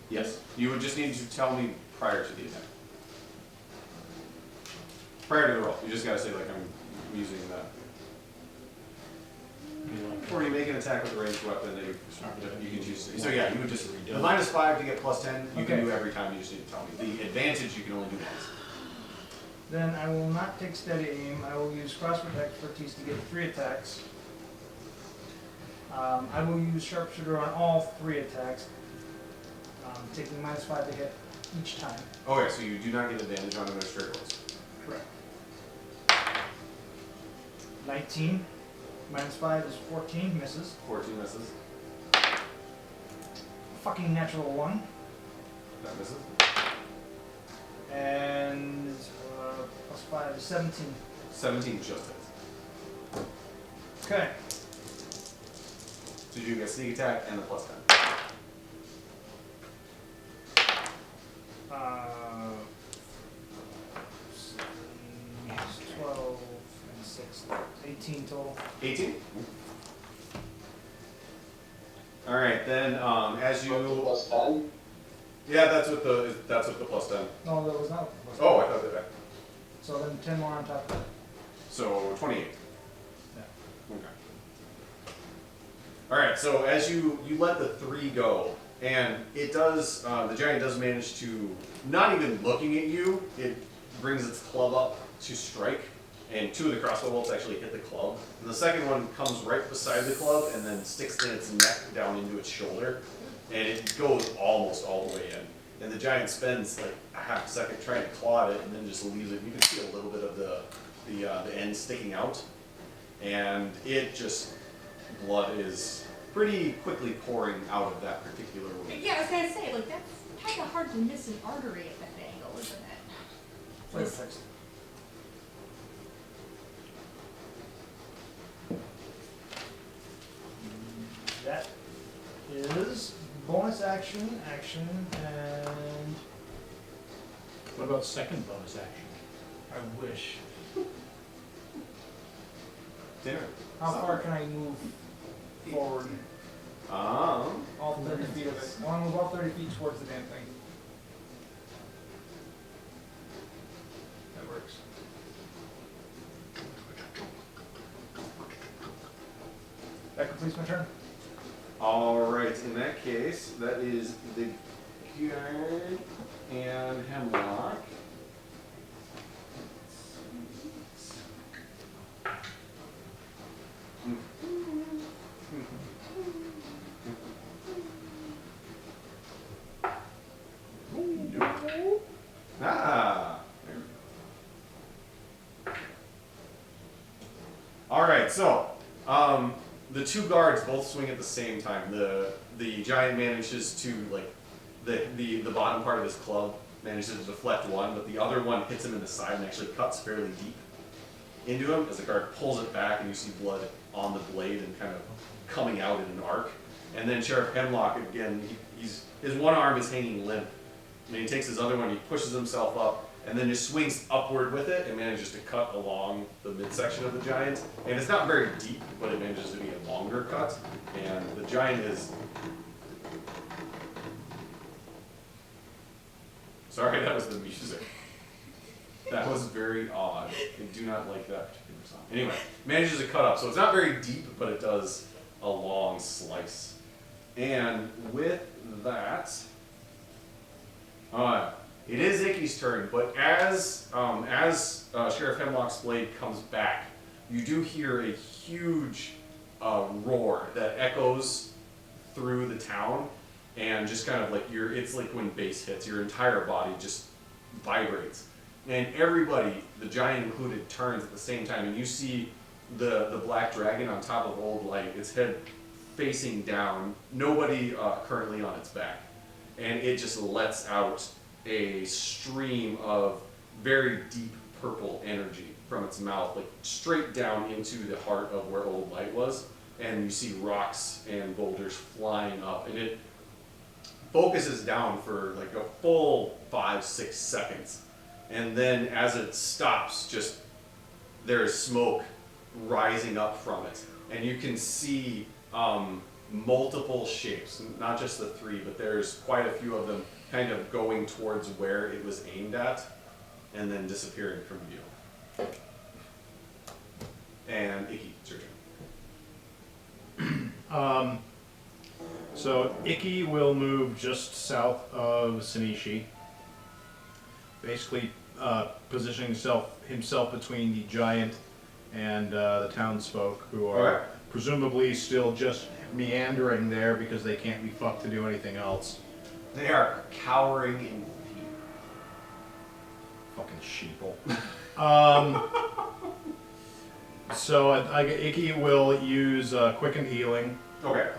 Yes. You would just need to tell me prior to the attack. Prior to the roll. You just gotta say, like, I'm using that. Before you make an attack with a ranged weapon, that you can choose to. So yeah, you would just, the -5 to get +10, you can Okay. do every time, you just need to tell me. The advantage, you can only do once. Then I will not take steady aim. I will use cross protect expertise to get 3 attacks. I will use sharpshooter on all 3 attacks, taking -5 to hit each time. Okay, so you do not get advantage on those straight rolls. Correct. 19 -5 is 14, misses. 14 misses. Fucking natural 1. That misses. And +5 is 17. 17 just hits. Okay. So you get sneak attack and the +10. Uh, 12 and 6, 18 total. 18? Alright, then as you. +10? Yeah, that's with the +10. No, that was not. Oh, I thought that. So then 10 more on top of that. So 28. Yeah. Okay. Alright, so as you let the 3 go, and it does, the giant does manage to, not even looking at you, it brings its club up to strike, and 2 of the crossbow bolts actually hit the club. And the second one comes right beside the club and then sticks in its neck down into its shoulder, and it goes almost all the way in. and the giant spends like a half a second trying to claw at it, and then just leaves it. You can see a little bit of the end sticking out, and it just blood is pretty quickly pouring out of that particular wound. Yeah, I was gonna say, like, that's kind of hard to miss an artery at that angle, isn't it? Flavor text. That is bonus action, and What about second bonus action? I wish. Dinner. How far can I move forward? Um, 30 feet of it. I want to move all 30 feet towards the damn thing. That works. That completes my turn. Alright, in that case, that is the guard and Hemlock. Ah! Alright, so, the two guards both swing at the same time. The giant manages to, like, the bottom part of his club manages to deflect one, but the other one hits him in the side and actually cuts fairly deep into him as the guard pulls it back, and you see blood on the blade and kind of coming out in an arc. And then Sheriff Hemlock, again, his one arm is hanging limp, and he takes his other one, he pushes himself up, and then just swings upward with it and manages to cut along the midsection of the giant. And it's not very deep, but it manages to be a longer cut. And the giant is... Sorry, that was the music. That was very odd. I do not like that particular song. Anyway, manages to cut up. So it's not very deep, but it does a long slice. And with that... it is Icky's turn, but as Sheriff Hemlock's blade comes back, you do hear a huge roar that echoes through the town, and just kind of like it's like when bass hits, your entire body just vibrates. And everybody, the giant included, turns at the same time, and you see the black dragon on top of Old Light, its head facing down, nobody currently on its back. And it just lets out a stream of very deep purple energy from its mouth, like straight down into the heart of where Old Light was. And you see rocks and boulders flying up, and it focuses down for like a full 5-6 seconds. And then as it stops, just there's smoke rising up from it. And you can see multiple shapes, not just the three, but there's quite a few of them kind of going towards where it was aimed at and then disappearing from view. And Icky, it's your turn. So Icky will move just south of Sinishi, basically positioning himself between the giant and the townsfolk, who are presumably still just meandering there because they can't be fucked to do anything else. They are cowering in fear. Fucking sheeple. So Icky will use Quicken Healing. Okay.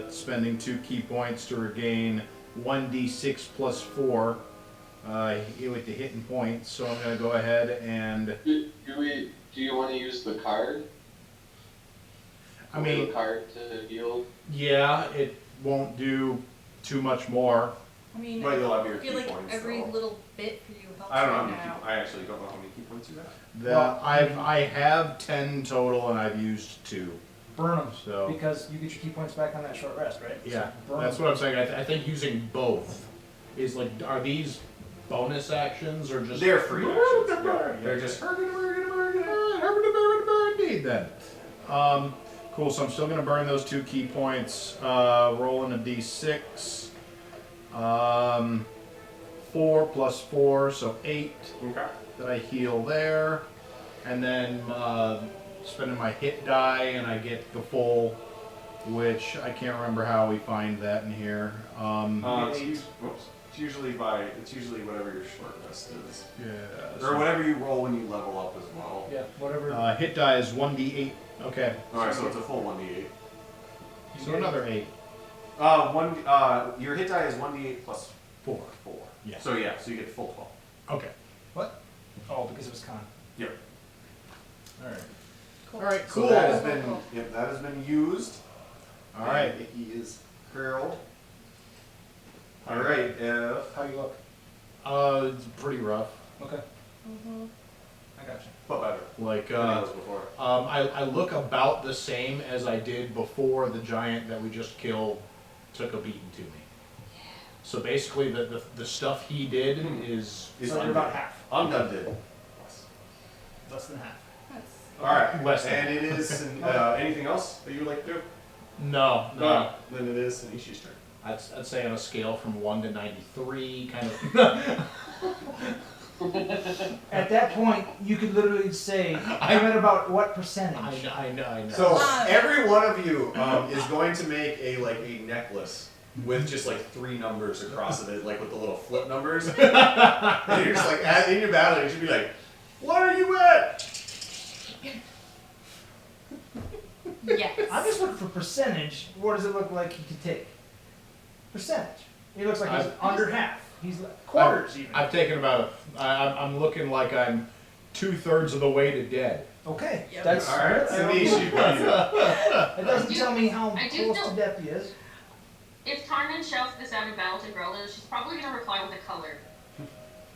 Spending 2 key points to regain 1d6 plus 4 with the hitting points. So I'm going to go ahead and... Do you want to use the card? I mean... The card to heal? Yeah, it won't do too much more. I mean, But you'll have your I feel key like points, every though. little bit for you helps I don't know how right many now. I actually don't know how many key points you have. I have 10 total and I've used 2. Burn them, So- because you get your key points back on that short rest, right? Yeah, So burn that's 'em. what I'm saying. I think using both is like, are these bonus actions or just... They're free actions. Yeah, Yeah. they're just Indeed then. Cool, so I'm still going to burn those 2 key points. Rolling a d6. 4 plus 4, so 8 Okay. that I heal there. And then spending my hit die and I get the full, which I can't remember how we find that in here. So you usually whatever your short rest is. Yeah. Or whatever you roll when you level up as well. Yeah, whatever. Hit die is 1d8. Okay. Alright, so it's a full 1d8. So another 8. Your hit die is 1d8 plus 4. 4. Yeah. So yeah, so you get the full 12. Okay. What? Oh, because it was con. Yep. Alright. Cool. Alright, So cool. that has been that has been used. Alright. And he is curled. Alright, How you look? It's pretty rough. Okay. Mm-hmm. I got you. but better Like, than he was before. I look about the same as I did before the giant that we just killed took a beating to me. So basically, the stuff he did is So you're about half. Undead did. Less than half. That's Alright, Less than and it is anything else that you would like to do? no. Then it is Tanishi's turn. I'd say on a scale from 1 to 93, kind of. At that point, you could literally say, I'm at about what percentage? I know. So every one of you is going to make a necklace with just like 3 numbers across of it, like with the little flip numbers. And you're just like in your battle, you should be like, "What are you at?" yes. I'm just looking for percentage. What does it look like he could take? Percentage. He looks like he's under half. He's like quarters even. I've taken about. I'm looking like I'm 2/3 of the way to dead. Okay. Yep. That's All right, I don't Tanishi, know. what do you? It doesn't tell me how I do close still- to death he is. If Tarnan shouts this out in battle to Grella, she's probably gonna reply with a color.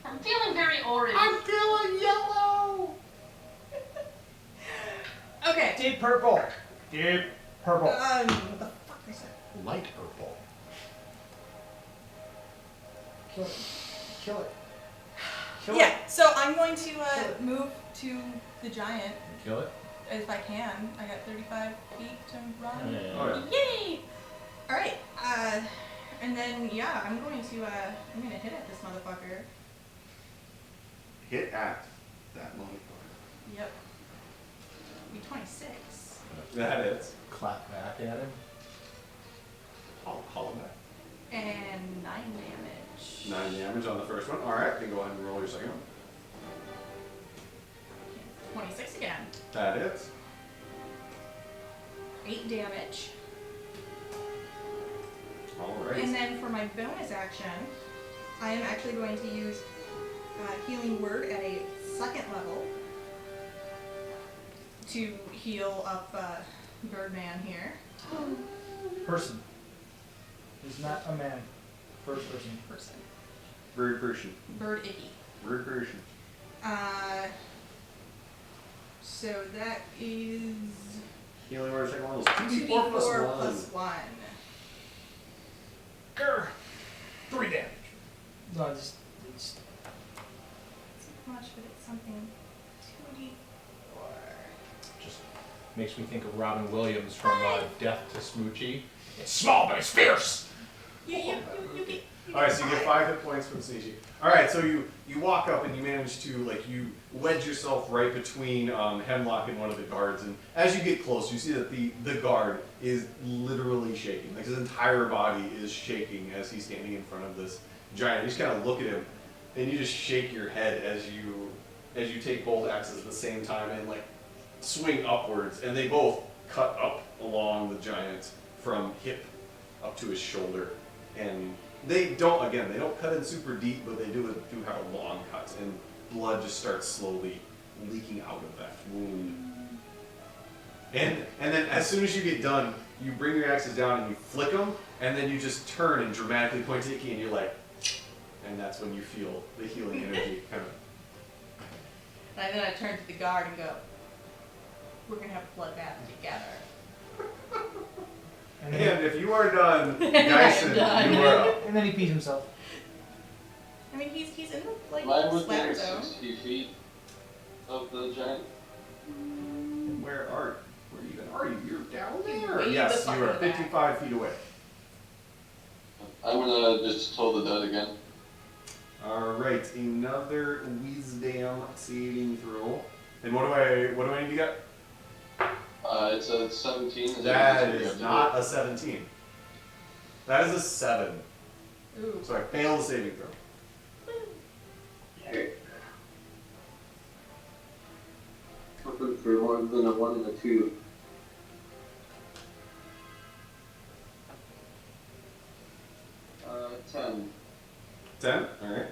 I'm feeling very orange. feeling yellow. Okay. Deep purple. Deep purple. What the fuck is that? Light purple. Kill it. Kill it. Kill Yeah. So I'm going to move to the giant Kill it. if I can. I got 35 feet to run. Oh, Yay! All right. And then I'm going to hit at this motherfucker. Hit at that motherfucker. Yep. Be 26. That is. Clap back at him. I'll call him back. And 9 damage. 9 damage on the first one. All right, then go ahead and roll your second one. 26 again. That is. 8 damage. All right. And then for my bonus action, I am actually going to use Healing Word at a 2nd level to heal up Birdman here. Person. He's not a man. First person. Person. Bird person. Bird Icky. Bird person. So that is Healing word second one was 2d4 2d4 plus 1. plus 1. Grr. 3 damage. No, it's It's not much, but it's something. 2d4. Just makes me think of Robin Williams from Death to Smoochie. It's small, but it's fierce. You get. All right, so you get 5 hit points from Sneezy. All right, so you walk up and you manage to you wedge yourself right between Hemlock and one of the guards, and as you get close, you see that the guard is literally shaking. Like his entire body is shaking as he's standing in front of this giant. You just kind of look at him, and you just shake your head as you take both axes at the same time and swing upwards, and they both cut up along the giant from hip up to his shoulder, and they don't cut in super deep, but they do have a long cut, and blood just starts slowly leaking out of that wound. And then as soon as you get done, you bring your axes down and you flick them, and then you just turn and dramatically point to Icky, and you're like, and that's when you feel the healing energy kind of. And then I turn to the guard and go, we're going to have a bloodbath together. And if you are done, I am Dyson, done. you are up. And then he pees himself. I mean, he's in the, Mine was splatter within zone. 60 feet of the giant. Where even are you? You're down there. Way Yes, the fuck you are in the back. 55 feet away. I'm gonna just toll the dead again. Alright, another wisdom saving throw. And what do I need to get? It's a 17. That is not a 17. That is a 7. Ooh. So I fail the saving throw. Okay. Hoping for more than a 1 and a 2. 10. 10? Alright.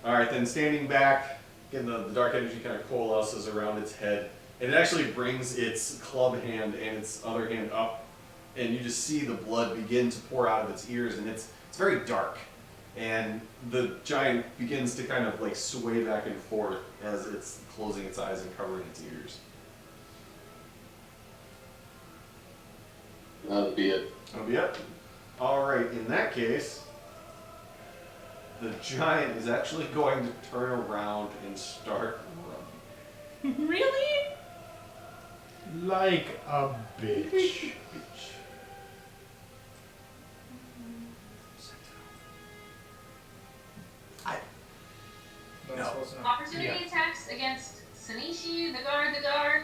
Alright, then standing back, again, the dark energy kind of coalesces around its head. And it actually brings its club hand and its other hand up. And you just see the blood begin to pour out of its ears. And it's very dark. And the giant begins to kind of like sway back and forth as it's closing its eyes and covering its ears. That'll be it. That'll be it. Alright, in that case, the giant is actually going to turn around and start running. Really? Like a bitch. That's close enough. Opportunity attacks against Sanishi, the guard.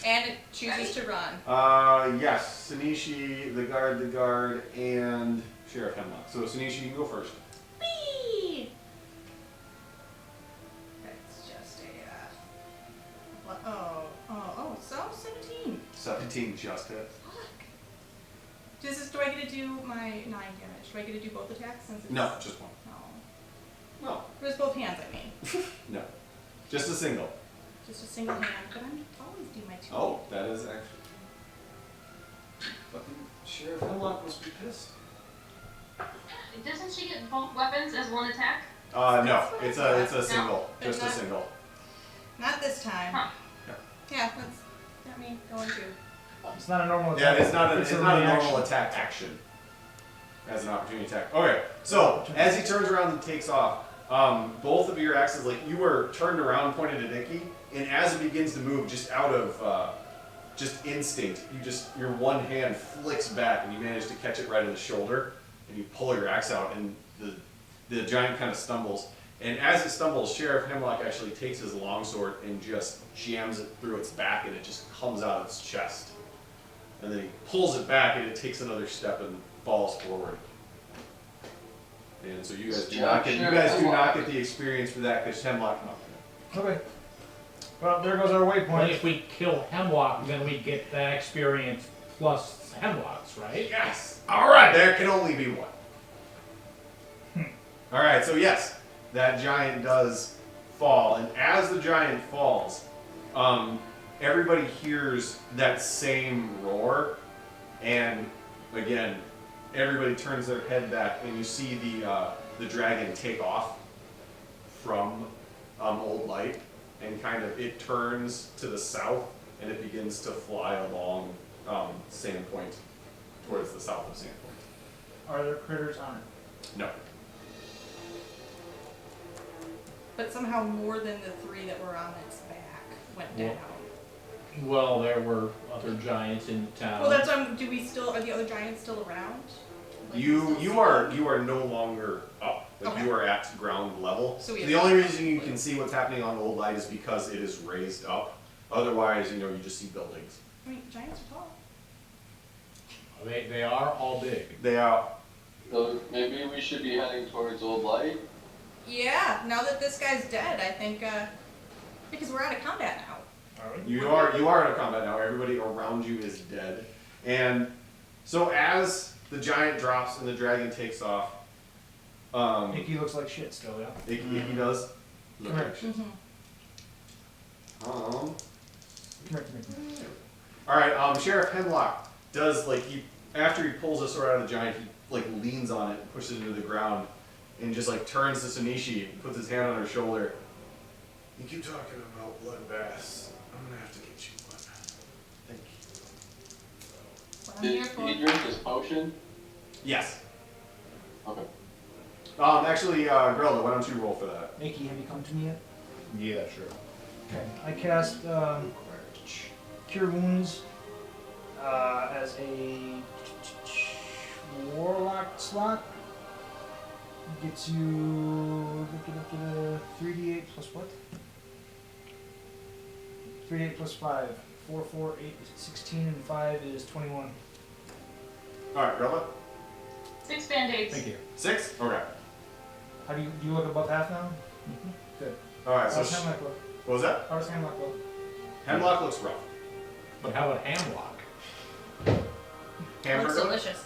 And it chooses to run. Yes, Sanishi, the guard, and Sheriff Hemlock. So Sanishi, you can go first. Whee! That's just a, so 17. 17 just hits. Fuck. Do I get to do my 9 damage? Do I get to do both attacks since it's... No, just one. No. No, It was both hands, I mean. no. Just a single. Just a single hand, but I always do my 2. Oh, that is actually. Fucking Sheriff Hemlock must be pissed. Doesn't she get both weapons as one attack? No, it's a single. No, Just a not- single. Not this time. Huh. Yeah, that's not me going to. It's not a normal Yeah, attack. it's not a normal reaction. attack action. As an opportunity attack. Okay, so as he turns around and takes off, both of your axes, like you were turned around, pointed at Icky, and as it begins to move, just out of just instinct, your one hand flicks back and you manage to catch it right in the shoulder, and you pull your axe out, and the giant kind of stumbles. And as it stumbles, Sheriff Hemlock actually takes his longsword and just jams it through its back, and it just comes out of its chest. And then he pulls it back, and it takes another step and falls forward. And so you guys do not get the experience for that because Hemlock knocked it. Okay. Well, there goes our But waypoint. if we kill Hemlock, then we get that experience plus Hemlock's, right? Yes. All right. There can only be one. All right. So yes, that giant does fall, and as the giant falls, everybody hears that same roar, and again, everybody turns their head back, and you see the dragon take off from Old Light, and kind of it turns to the south, and it begins to fly along Sandpoint, towards the south of Sandpoint. Are there critters on it? No. But somehow more than the 3 that were on its back went down. Well, there were other giants in town. Well, that's are the other giants still around? Like, You are no longer up. Like Okay. you are at ground level. So we So have the only to- reason you can see what's happening on Old Light is because it is raised up. Otherwise, you just see buildings. I mean, giants are tall. They are all big. They are. So maybe we should be heading towards Old Light. Yeah, now that this guy's dead, I think, because we're out of combat now. You are out of combat now. Everybody around you is dead. And so as the giant drops and the dragon takes off, Icky looks like shit still, yeah? Icky does. Look Come here. at shit. Come here. All right. Sheriff Hemlock does after he pulls the sword out of the giant, he leans on it, and pushes it into the ground, and just turns to Sanishi and puts his hand on her shoulder. You keep talking about bloodbaths. I'm gonna have to get you one. Thank you. What I'm here Did for. he drink his potion? Yes. Okay. Actually, Grelda, why don't you roll for that? Icky, have you come to me yet? Yeah, sure. Okay. I cast Cure Wounds as a Warlock slot. Gets you 3d8 plus what? 3d8 plus 5. 4, 4, 8 is 16, and 5 is 21. Alright, Rella? 6 band-aids. Thank you. 6? Okay. How do you look above half now? Good. Alright, How so does Hemlock look? what was that? How does Hemlock look? Hemlock looks rough. But how about Hamlock? Looks Hamburger? delicious.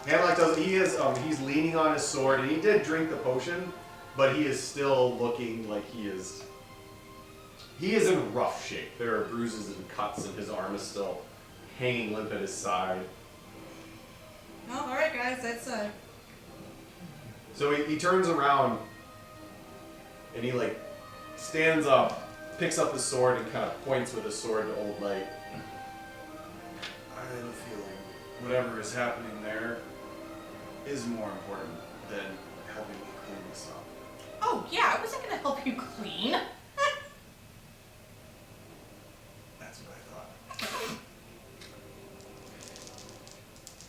Hemlock doesn't. He is. He's leaning on his sword, and he did drink the potion, but he is still looking like he is. He is in rough shape. There are bruises and cuts, and his arm is still hanging limp at his side. Oh, all right, guys. That's So he turns around, and he like stands up, picks up his sword, and kind of points with his sword to Old Light. I have a feeling whatever is happening there is more important than helping me clean this up. Oh yeah, I wasn't gonna help you clean. That's what I thought.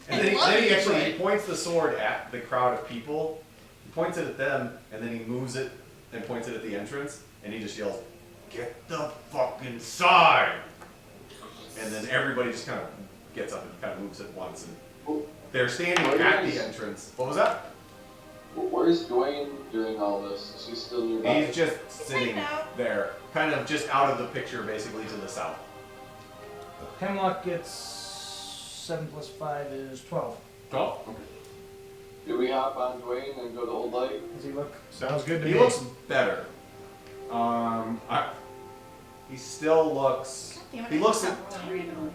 And I then love he you, actually Troy. he points the sword at the crowd of people. He points it at them, and then he moves it and points it at the entrance, and he just yells, "Get the fuck inside!" And then everybody just kind of gets up and kind of moves at once. And they're standing at the entrance. What was that? Where's Dwayne during all this? Is he still nearby? He's just sitting hanging out. there, kind of just out of the picture, basically to the south. Hemlock gets 7 plus 5 is 12. Oh, okay. Do we hop on Dwayne and go to Old Light? Does he look? Sounds good to He me. looks better. He still looks. Damn it, He I looks. forgot rolling randomly.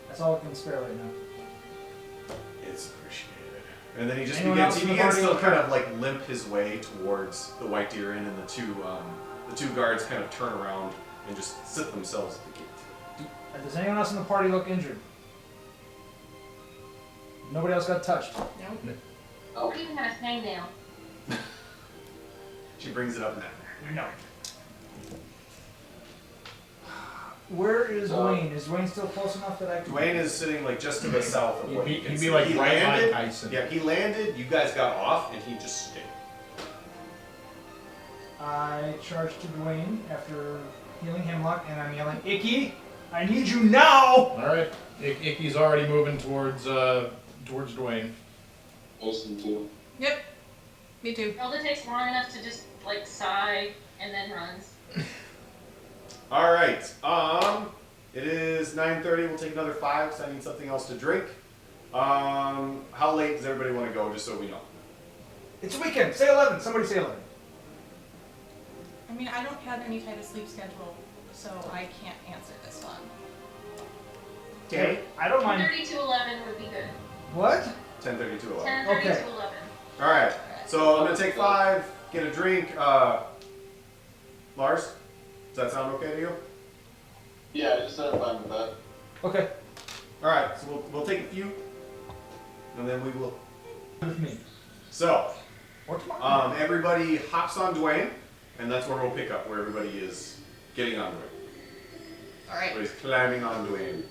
That's all I can spare right now. It's appreciated. And then he just Anyone begins. else He in the begins party to look kind of like limp his way towards the White Deer Inn, and the two guards kind of turn around and just sit themselves at the gate. Does anyone else in the party look injured? Nobody else got touched. Nope. Oh, Who even had a hangnail? She brings it up now. No. Where is Dwayne? Is Dwayne still close enough that I can... Dwayne is sitting like just to the south of what He'd you can be see. like He right landed. behind Tyson. Yeah, he landed. You guys got off, and he just stayed. I charge to Dwayne after healing Hemlock, and I'm yelling, Icky, I need you now! Alright. Icky's already moving towards Dwayne. listen to. Yep. Me too. Zelda takes long enough to just like sigh and then runs. All right. It is 9:30. We'll take another 5 because I need something else to drink. How late does everybody want to go, just so we know? It's a weekend. Say 11. Somebody say 11. I mean, I don't have any type of sleep schedule, so I can't answer this one. Okay. I don't mind. 10:30 to 11 would be good. What? 10:30 to 11. 10:30 Okay. to 11. All right. So I'm gonna take 5. Get a drink. Lars, does that sound okay to you? Yeah, I just said I'm fine with that. Okay. All right. So we'll take a few, and then we will. With me. So Or tomorrow. everybody hops on Dwayne, and that's where we'll pick up. Where everybody is getting on Dwayne. All right. Everybody's climbing on Dwayne.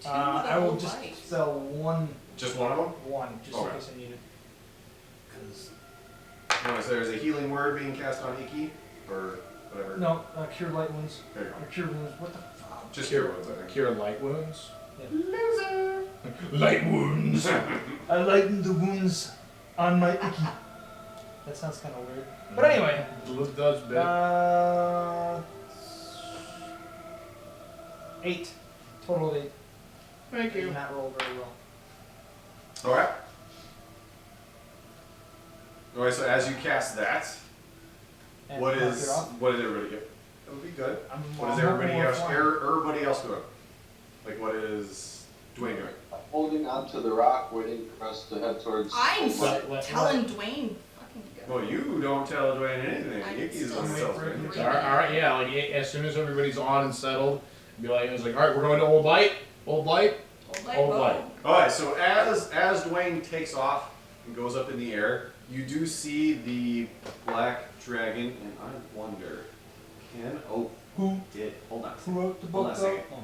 I will just sell one, Just one of them. just Okay. in case I need it. Because No, so there's a healing word being cast on Iki, or whatever. no, cure light wounds. There you Or go. cure wounds. What the fuck? Just Cure- cure wounds, I think. Cure light wounds. Loser. Light wounds. I lighten the wounds on my icky. That sounds kind of weird. But anyway, It does bit. 8. Total of 8. Thank Did you. not roll very well. All right. All right. So as you cast that, And what mark is it off. what did everybody get? That would be good. What is I'm everybody hoping else? we're fine. Everybody else doing? Like what is Dwayne doing? I'm holding onto the rock, waiting for us to head towards. I'm Old Light. telling Dwayne fucking go. Well, you don't tell Dwayne anything. I'm Iki's still the one that tells waiting Dwayne. for All right, yeah. Like as soon as everybody's on and settled, be like, it's like, all right, we're going to Old Light. Old Light. Old Light, Old whoa. Light. All right. So as Dwayne takes off and goes up in the air, you do see the black dragon, and I wonder, Who? hold on. Who wrote the Hold book? on a second. though?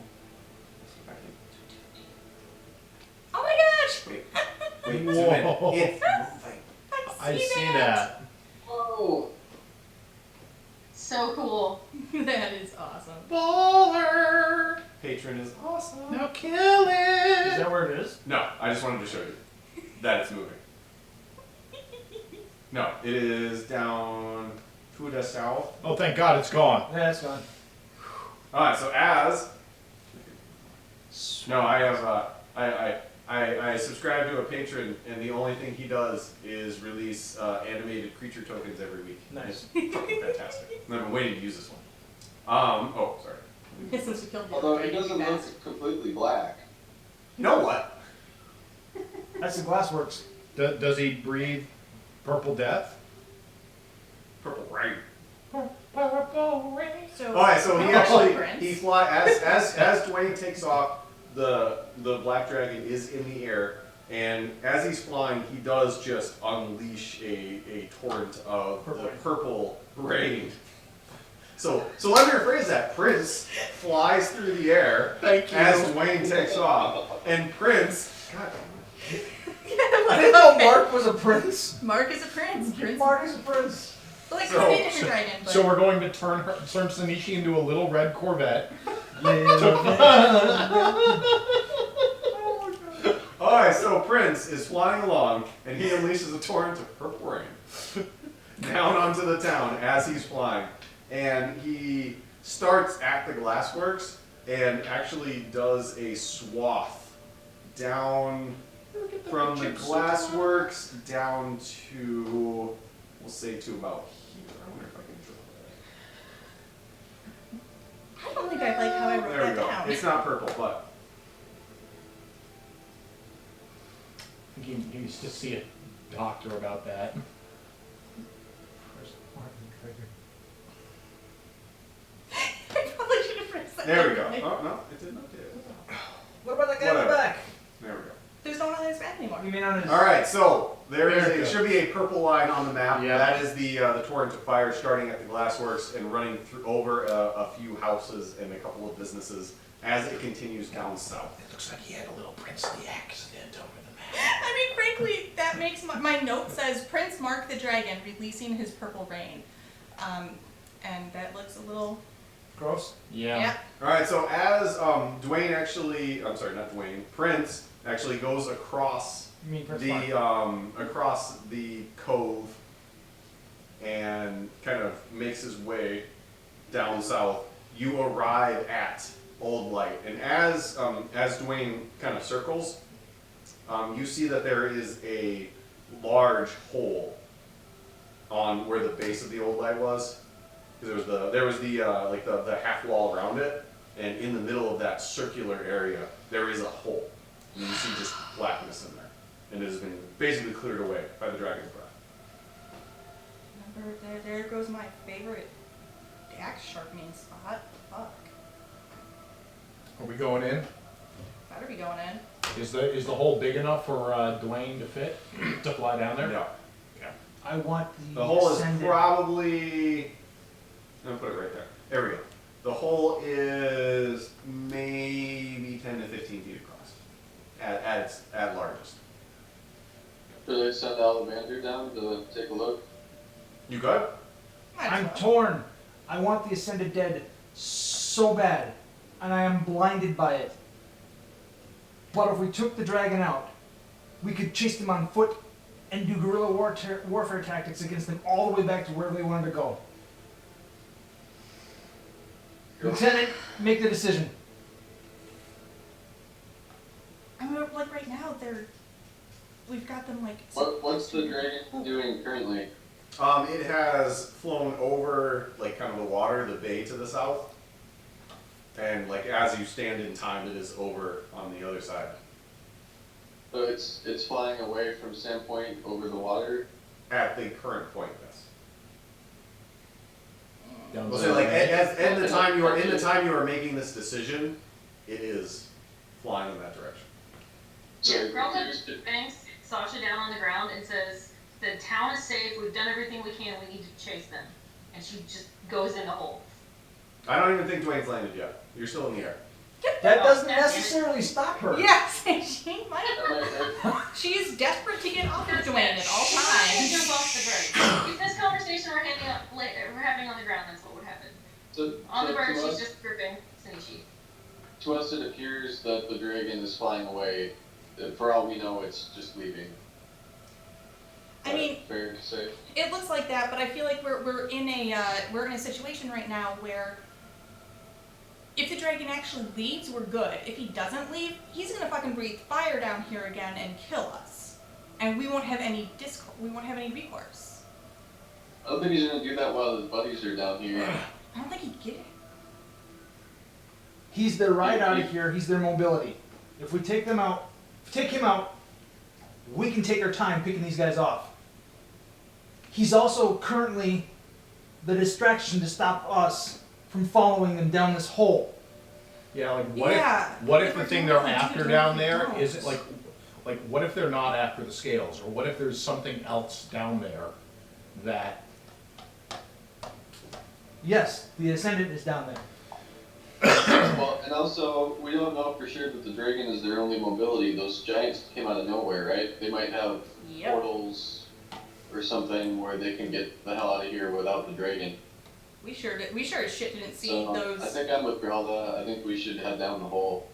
Oh my gosh! Wait, zoom in. Whoa. It's moving. I see that. Oh, So so cool. That is awesome. Baller! Patron is awesome. Now kill Is it! that where it is? No, I just wanted to show you that it's moving. No, it is down to the south. Oh, thank God it's gone. Yeah, it's gone. Alright, so as no, I have I subscribe to a patron, and the only thing he does is release animated creature tokens every week. Nice. It's fucking fantastic. I've been waiting to use this one. Oh, sorry. Since we killed the Although other it doesn't bastard. look completely black. You know what? That's the glassworks. Does he breathe purple death? Purple rain. Purple rain. So, Alright, so he Oh, actually Prince. he fly as Dwayne takes off, the black dragon is in the air, and as he's flying, he does just unleash a torrent of the purple rain. So let me rephrase that. Prince flies through the air as Dwayne takes off, and Prince, God, I didn't know Mark was a prince. Mark is a prince. Prince. Mark is a prince. Like So- could be a different dragon, but So we're going to turn Sanishi into a little red Corvette. Alright, so Prince is flying along, and he unleashes a torrent of purple rain down onto the town as he's flying. And he starts at the glassworks and actually does a swath down from the glassworks down to, we'll say to about here. I wonder if I can draw that. I don't think I like how I wrote There we that go. down. It's not purple, but He needs to see a doctor about that. I probably should have phrased that. there we go. differently. Oh, no, it didn't update it. What about that guy in the Whatever. back? There we go. There's no one on his back anymore. You mean on his... Alright, so there is There it a, goes. should be a purple line on the map. Yeah. That is the torrent of fire starting at the glassworks and running through over a few houses and a couple of businesses as it continues down south. It looks like he had a little princely accident over the map. I mean, frankly, that makes my note says Prince Mark the Dragon releasing his purple rain, and that looks a little Gross. yeah. Alright, so as Dwayne actually, I'm sorry, not Dwayne, Prince actually goes across You mean Prince the Mark? across the cove and kind of makes his way down south. You arrive at Old Light, and as Dwayne kind of circles, you see that there is a large hole on where the base of the Old Light was. Because there was the like the half wall around it, and in the middle of that circular area there is a hole. And you see just blackness in there, and it has been basically cleared away by the dragon's breath. Remember, there goes my favorite axe sharpening spot. Fuck. Are we going in? Better be going in. Is the hole big enough for Dwayne to fit to fly down there? No, I want the hole is ascended- probably. I'm gonna put it right there. There we go. The hole is maybe 10 to 15 feet across, at largest. Should I send Alexander down to take a look? You good? Might as I'm well. torn. I want the Ascended Dead so bad, and I am blinded by it. But if we took the dragon out, we could chase them on foot and do guerrilla warfare tactics against them all the way back to wherever they wanted to go. Lieutenant, make the decision. I mean, like right now, we've got them like. What's the dragon doing currently? It has flown over like kind of the water, the bay to the south, and like as you stand in time, it is over on the other side. So it's flying away from Sandpoint over the water. At the current point, yes. Down Well, there. so like in the time you are making this decision, it is flying in that direction. So Yeah, Gromit confused. bangs Sasha down on the ground and says, "The town is safe. We've done everything we can. We need to chase them." And she just goes in the hole. I don't even think Dwayne's landed yet. You're still in the air. That Oh, doesn't that's it. necessarily stop her. Yes, she might. That might- She is desperate to get off of Dwayne at all She times. jump off the bird. If this conversation we're having on the ground, that's what would happen. On the so bird, to she's us, just gripping Sinichi. to us, it appears that the dragon is flying away. For all we know, it's just leaving. I mean, fair to say. it looks like that, but I feel like we're in a situation right now where if the dragon actually leaves, we're good. If he doesn't leave, he's gonna fucking breathe fire down here again and kill us, and we won't have any recourse. I don't think he's gonna do that while his buddies are down here. I don't think he'd get it. He's their ride out of here. He's their mobility. If we take him out, we can take our time picking these guys off. He's also currently the distraction to stop us from following them down this hole. Yeah, like what if the we're thing they're going to after do down anything there else? is it like what if they're not after the scales, or what if there's something else down there that Yes, the Ascendant is down there. Well, and also, we don't know for sure that the dragon is their only mobility. Those giants came out of nowhere, right? They might have portals or something where they can get the hell out of here without the dragon. We sure as shit didn't see So, those. I think I'm with Grelda. I think we should head down the hole.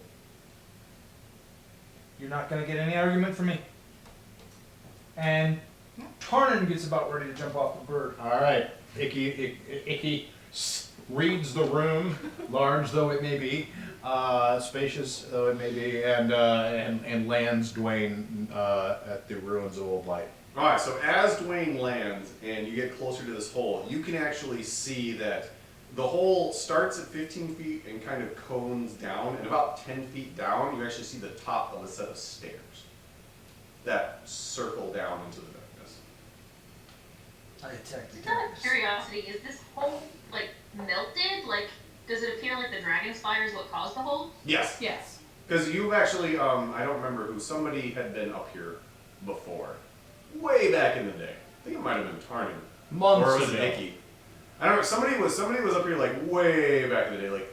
You're not going to get any argument from me. And Tarnan gets about ready to jump off the bird. all right, Icky reads the room, large though it may be, spacious though it may be, and lands Dwayne at the ruins of Old Light. Alright, so as Dwayne lands and you get closer to this hole, you can actually see that the hole starts at 15 feet and kind of cones down, and about 10 feet down, you actually see the top of a set of stairs that circle down into the darkness. I attacked the Just out of curiosity, is this hole, like, melted? Like, does it appear like the dragon's fire is what caused the hole? Yes. Yes. Because you've actually, I don't remember who, somebody had been up here before. Way back in the day. I think it might have been Tarnan. Months Or was it ago. Icky? I don't know, somebody was up here like way back in the day, like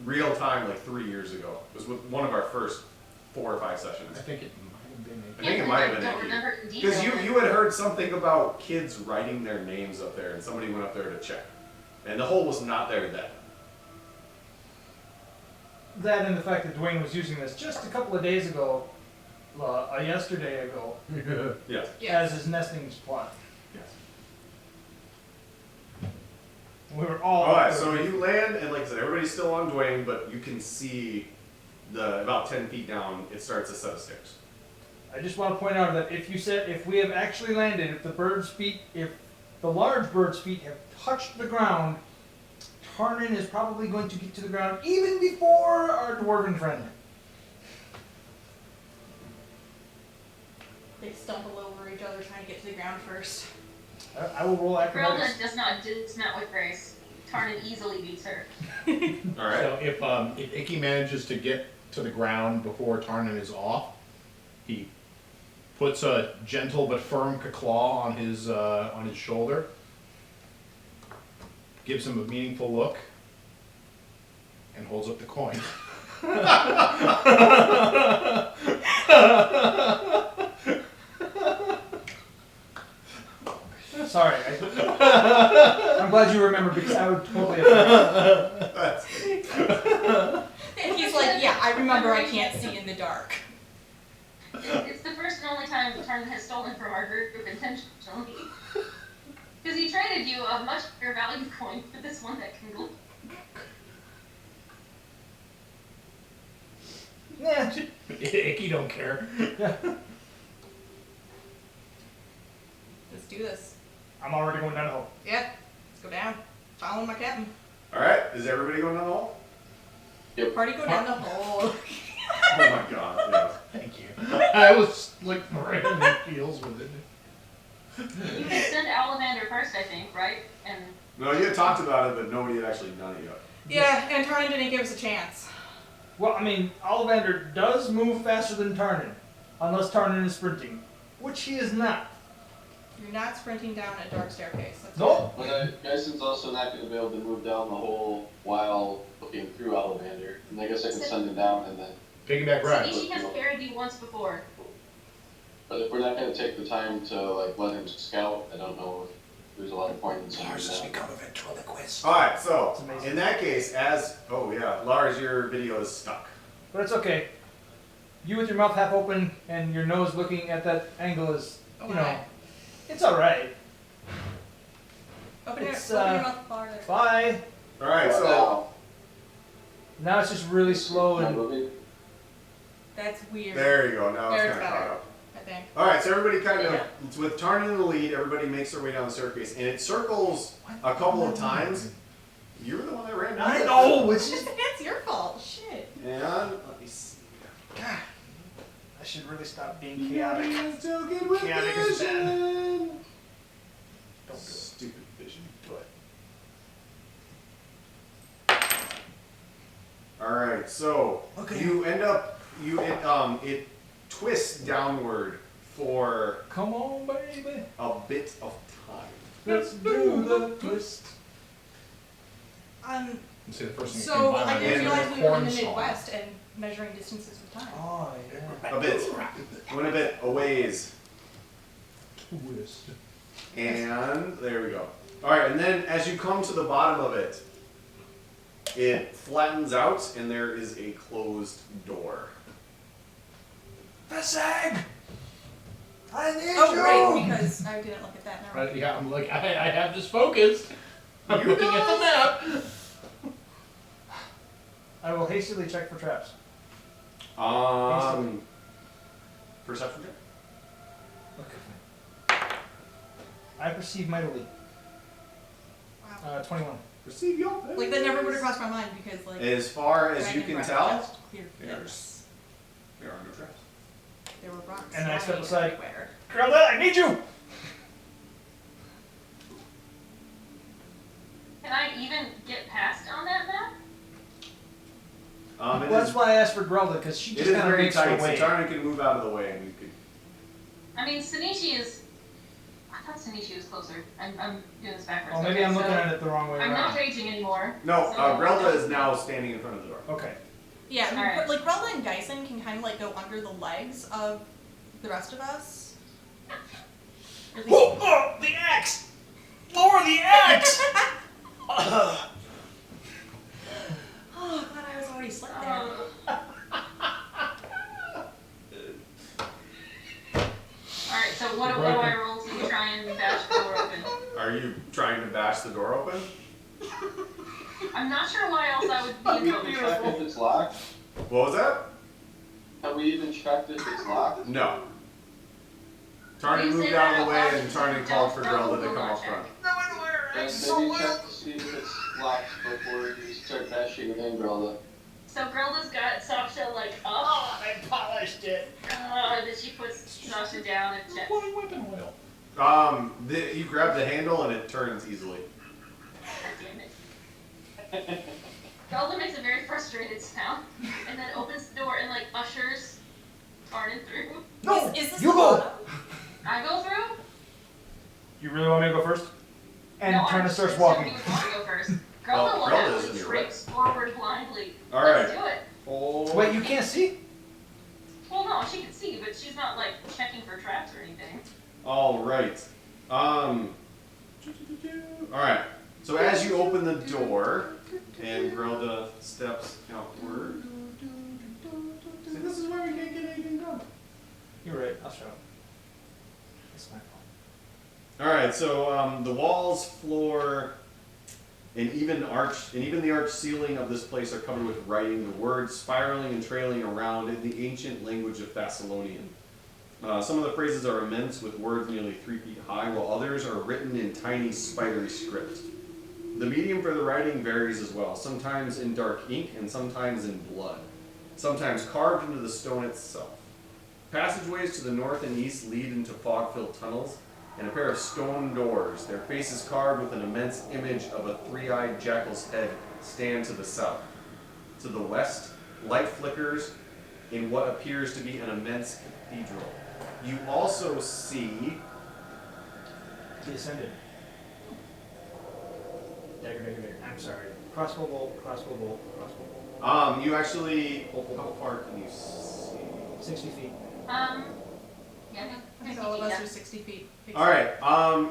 real time, like 3 years ago. It was with one of our first 4 or 5 sessions. I think it might have been I think it might have been don't Icky. remember in Because detail. you had heard something about kids writing their names up there, and somebody went up there to check. And the hole was not there then. That and the fact that Dwayne was using this just a couple of days ago, yesterday ago, Yes. as his nesting spot. Yes. We were all. Alright, so you land, and like I said, everybody's still on Dwayne, but you can see about 10 feet down, it starts a set of stairs. I just want to point out that if we have actually landed, if the large bird's feet have touched the ground, Tarnan is probably going to get to the ground even before our dwarven friend. They stumble over each other trying to get to the ground first. I will roll acrobatics. Grelda does not dismount with grace. Tarnan easily beats her. Alright? So if Icky manages to get to the ground before Tarnan is off, he puts a gentle but firm claw on his shoulder, gives him a meaningful look, and holds up the coin. Sorry. I'm glad you remember because I would totally have forgotten. And he's like, yeah, I remember I can't see in the dark. It's the first and only time Tarnan has stolen from our group intentionally. Because he traded you a much bigger value coin for this one that can glow. Yeah. Icky don't care. Let's do this. I'm already going down the hole. Yep. Let's go down. Follow my captain. Alright, is everybody going down the hole? Party go down the hole. Oh my god, yes. Thank you. I was like right in the heels with it. You can send Alamander first, I think, right? And No, you had talked about it, but nobody had actually done it yet. Yeah, and Tarnan didn't give us a chance. Well, I mean, Ollivander does move faster than Tarnan, unless Tarnan is sprinting, which he is not. You're not sprinting down a dark staircase. That's Nope. But Gyson's also not going to be able to move down the hole while looking through Ollivander. And I guess I can send him down and then. Piggyback ride. Sanishi has carried you once before. But if we're not going to take the time to like let him scout, I don't know there's a lot of point in saying Lars has that. become a ventriloquist. Alright, so, It's amazing. in that case, oh yeah, Lars, your video is stuck. But it's okay. You with your mouth half open and your nose looking at that angle is, you know, Okay. it's alright. Open your It's, mouth farther. Bye. Alright, What so, Now it's just really slow now? and Movie? That's weird. there you go, now it's There kind it's of caught better. up. I think. Alright, so everybody kind of, Yeah. with Tarn in the lead, everybody makes their way down the staircase, and it circles a couple of times. You were the one that ran down. I know, it's just It's your fault. Shit. And, let me see. God, I should really stop being chaotic. Token with Chaotic is bad. vision. Don't do it. Stupid vision. Do it. Alright, so Okay. you end up it twists downward for Come on, baby. a bit of time. Let's do the twist. You see the first thing that So came to I mind didn't was realize the we were in porn the song. Midwest and measuring distances with time. Oh, yeah. A bit. Went a bit a ways. Twist. And there we go. Alright, and then as you come to the bottom of it, it flattens out and there is a closed door. Fasag! I need Oh, you! right, because I didn't look at that. Never mind. Right, yeah, I'm like, I have this focus. I'm looking at the map. I will hastily check for traps. Perception check? Okay. I perceive mightily. Wow. 21. Perceive your Like that never would have crossed my mind because like. As far as you dragon can breath tell, just cleared this. there are no traps. There were rocks. And I step flying aside. everywhere. Grelda, I need you! Can I even get past on that map? It Well, that's is, why I asked for Grelda, because she it just is kind of very makes her tight, so way. Tarn can move out of the way and you could. I mean, Sanishi is. I thought Sanishi was closer. I'm doing this backwards. Oh, maybe Okay, I'm looking so at it the wrong way I'm around. not raging anymore. No, so- Grelda is now standing in front of the door. Okay. Yeah, I mean, Alright. like Relda and Dyson can kind of like go under the legs of the rest of us. Or at least- Oh, the axe! Lower the axe! Oh, God, I was already slept there. Alright, so what do I roll to try and bash the door open? Are you trying to bash the door open? I'm not sure why else I would be in Have we even checked if it's locked? What was that? Have we even checked if it's locked? No. Tarn You moved say out that of the way out loud, and Tarn don't called for throw Grelda to the come door up check. front. Then maybe check to see if it's locked before you start bashing it in, Grelda. So Grelda's got Sasha like up, I polished it. then she puts Sasha down and checks. Applying weapon oil. You grab the handle and it turns easily. God damn it. Grelda makes a very frustrated sound, and then opens the door and like ushers Tarn through. No! Is this you the go! bottom? I go through? You really want me to go first? And No, Tarna I'm starts just walking. assuming you want to go first. Well, Grelda will Grelda is happily in your traipse forward blindly. All Let's right. do it. Oh. Wait, you can't see? Well, no, she can see, but she's not like checking for traps or anything. All right. All right. So as you open the door and Grelda steps outward. See, this is why we can't get anything done. You're right, I'll shut up. It's my fault. All right. So the walls, floor, and even the arch ceiling of this place are covered with writing, the words spiraling and trailing around in the ancient language of Thessalonian. Some of the phrases are immense, with words nearly 3 feet high, while others are written in tiny, spidery script. The medium for the writing varies as well, sometimes in dark ink and sometimes in blood, sometimes carved into the stone itself. Passageways to the north and east lead into fog-filled tunnels, and a pair of stone doors, their faces carved with an immense image of a three-eyed jackal's head, stand to the south. To the west, light flickers in what appears to be an immense cathedral. You also see He ascended. Dagger, dagger, dagger. I'm sorry. Crossbow bolt, crossbow bolt, crossbow bolt. you actually, how far can you see? 60 feet. Yeah, I think I think all of us are 60 feet. All right.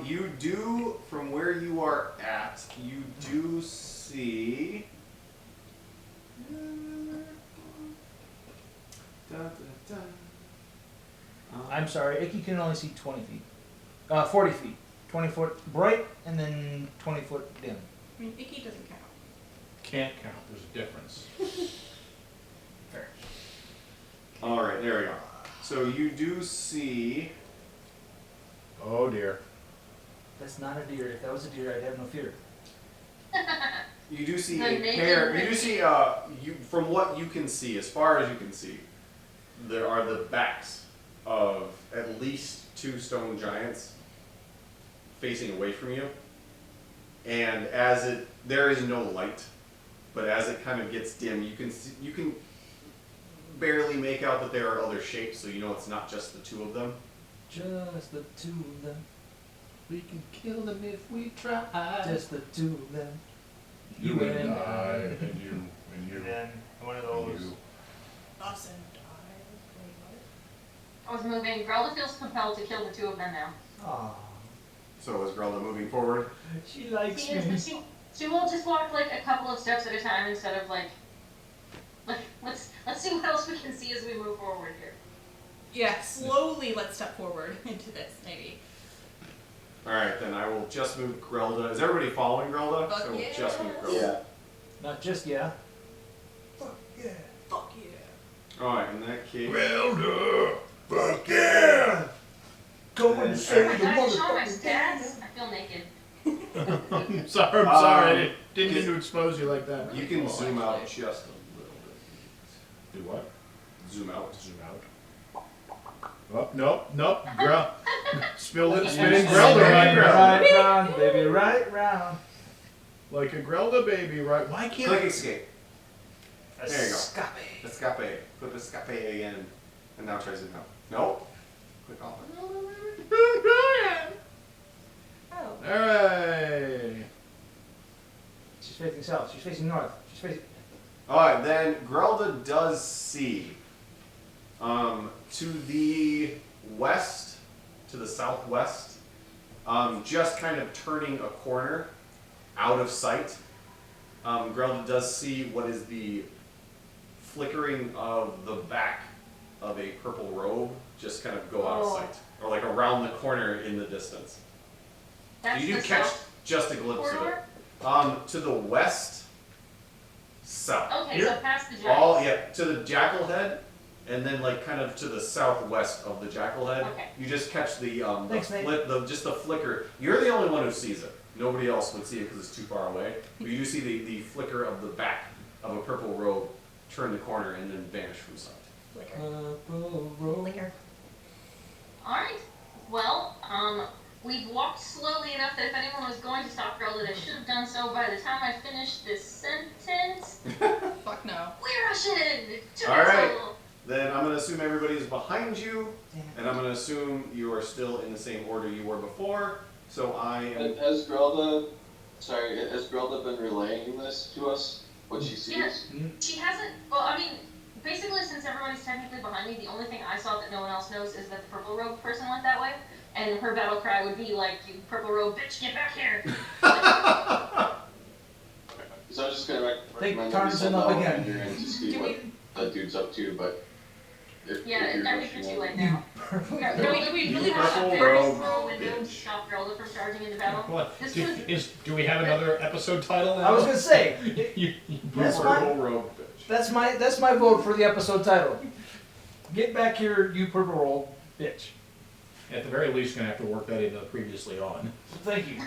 You do, from where you are at, you do see. Da, da, da. I'm sorry, Icky can only see 20 feet. 40 feet. 20 foot bright and then 20 foot dim. I mean, Icky doesn't count. Can't count. There's a difference. Fair. All right, there we go. So you do see. Oh dear. That's not a deer. If that was a deer, I'd have no fear. You do see The a naked pair. You lady. do see. You from what you can see, as far as you can see, there are the backs of at least 2 stone giants facing away from you. And there is no light, but as it kind of gets dim, you can barely make out that there are other shapes. So you know it's not just the 2 of them. Just the 2 of them. We can kill them if we try. Just the 2 of them. You and I, and you, and you. And then one of and those. you. Us and I was moving. Grelda feels compelled to kill the 2 of them now. Aww. So is Grelda moving forward? She likes She is, me. but she will just walk like a couple of steps at a time instead of like let's see what else we can see as we move forward here. Yeah, slowly let's step forward into this, maybe. All right, then I will just move Grelda. Is everybody following Grelda? Fuck So we'll yes. just move Grelda. Yeah. Not just yeah. Fuck yeah. Fuck yeah. All right, in that case. Welder. Fuck yeah. Come and And- say Oh my the god, show my motherfucking stats. I feel naked. I'm sorry. I'm sorry. I didn't mean can- to expose you like that. You can Oh, zoom out actually. just a little bit. Do what? Zoom out. Zoom out. Oh, nope. Spinning Baby, Grelda right now. right round, baby, right round. Like a Grelda baby, right? Why can't Click escape. There you go. Escape. Escape. Click escape again. And now try zoom out. Nope. Click off. Oh. Alright. She's facing south. She's facing north. She's facing. Alright, then Grelda does see to the west, to the southwest, just kind of turning a corner out of sight. Grelda does see what is the flickering of the back of a purple robe just kind of go out of Oh. sight, or like around the corner in the distance. That's You do the catch south just a glimpse corridor? of it. To the west, south. Okay, Here? so past the giant. All to the jackal head, and then like kind of to the southwest of the jackal head. Okay. You just catch the Thanks, mate. just the flicker. You're the only one who sees it. Nobody else would see it because it's too far away. But you do see the flicker of the back of a purple robe turn the corner and then vanish from sight. Flicker. Purple robe. Flicker. Alright. Well, we've walked slowly enough that if anyone was going to stop Grelda, they should have done so by the time I finished this sentence. Fuck no. We're rushing to All right. wrestle. Then I'm going to assume everybody is behind you, Damn it. and I'm going to assume you are still in the same order you were before. So I am. Has Grelda been relaying this to us? What she sees? Yeah. She hasn't. Well, I mean, basically, since everybody's technically behind me, the only thing I saw that no one else knows is that the purple robe person went that way, and her battle cry would be like, "You purple robe bitch, get back here!" So I was just gonna Think recommend that we Tarzan send up out again. Ranger in to see Do what we- that dude's up to, but if Yeah, if you're I think rushing we're too in- late now. Do we really have purple a very robe small window to bitch. stop Grelda from charging into battle. What? This Do, was do we have another episode title now? I was gonna say. You- That's Purple my robe bitch. that's my vote for the episode title. Get back here, you purple robe bitch. At the very least, gonna have to work that into the previously on. Thank you.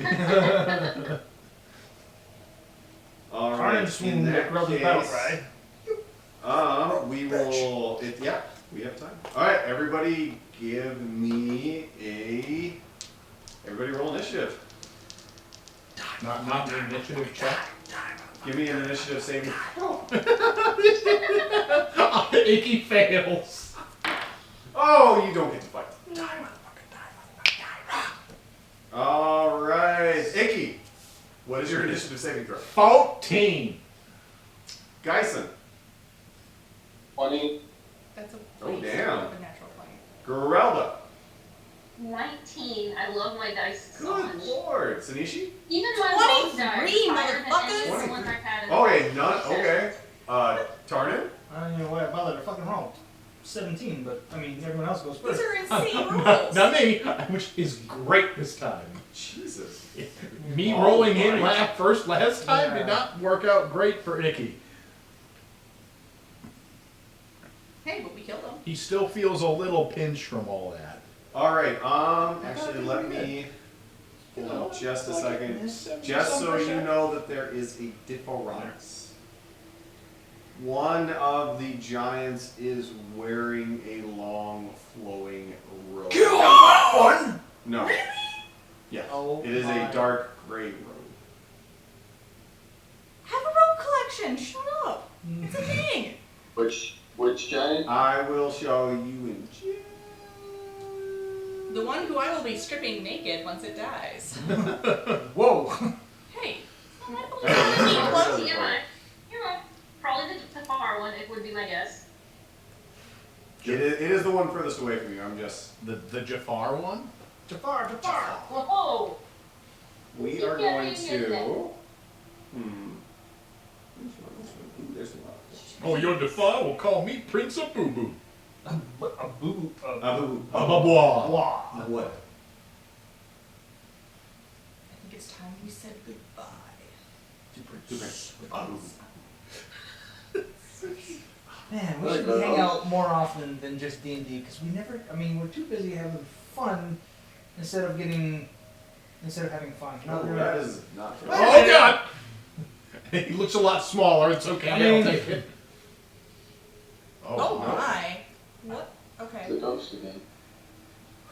All Turn right. and In swoon that that Grelda's battle case, cry. we will. Yeah, we have time. All right, everybody, give me a. Everybody, roll initiative. Not an initiative check. Give me an initiative saving. Icky fails. Oh, you don't get to fight. All right, Icky. What is your initiative saving throw? 14. Geisen. 20. That's a Oh, waste damn. of a natural 20. Gerelda. 19. I love my dice so Good much. lord, Sanishi? Even my low 23, dice, higher than any of the 23. ones I've had in the Okay, past. none. Okay. Tarnan? I don't know why I bothered to fucking roll. 17, but I mean, everyone else goes These first. are insane Not, rolls. not me, which is great this time. Jesus. Me Oh, rolling in right. first last time Yeah. did not work out great for Icky. Hey, but we killed them. He still feels a little pinch from all that. All right. Actually, let me hold on just a second, just so you know that there is a difference. One of the giants is wearing a long, flowing robe. Kill that one! No. Yes. Oh it is my. a dark gray robe. Have a rope collection. Shut up. It's a thing. Which giant? I will show you in just. The one who I will be stripping naked once it dies. Whoa! Hey. Close, you're right. You're right. Probably the far one, it would be my guess. It is the one furthest away from you. I'm just. The Jafar one? Jafar! Oh! We are going to. There's a lot. Oh, your Jafar will call me Prince of Boo Boo. A boo. Abu. Ababois. Wow. What? I think it's time we said goodbye. Abu. Man, we There should it hang goes. out more often than just D&D because we never. I mean, we're too busy having fun instead of having fun. No, that is not true. Oh, God! He looks a lot smaller. It's okay. I mean- I'll take it. Oh no. my. What? Okay. The ghost again.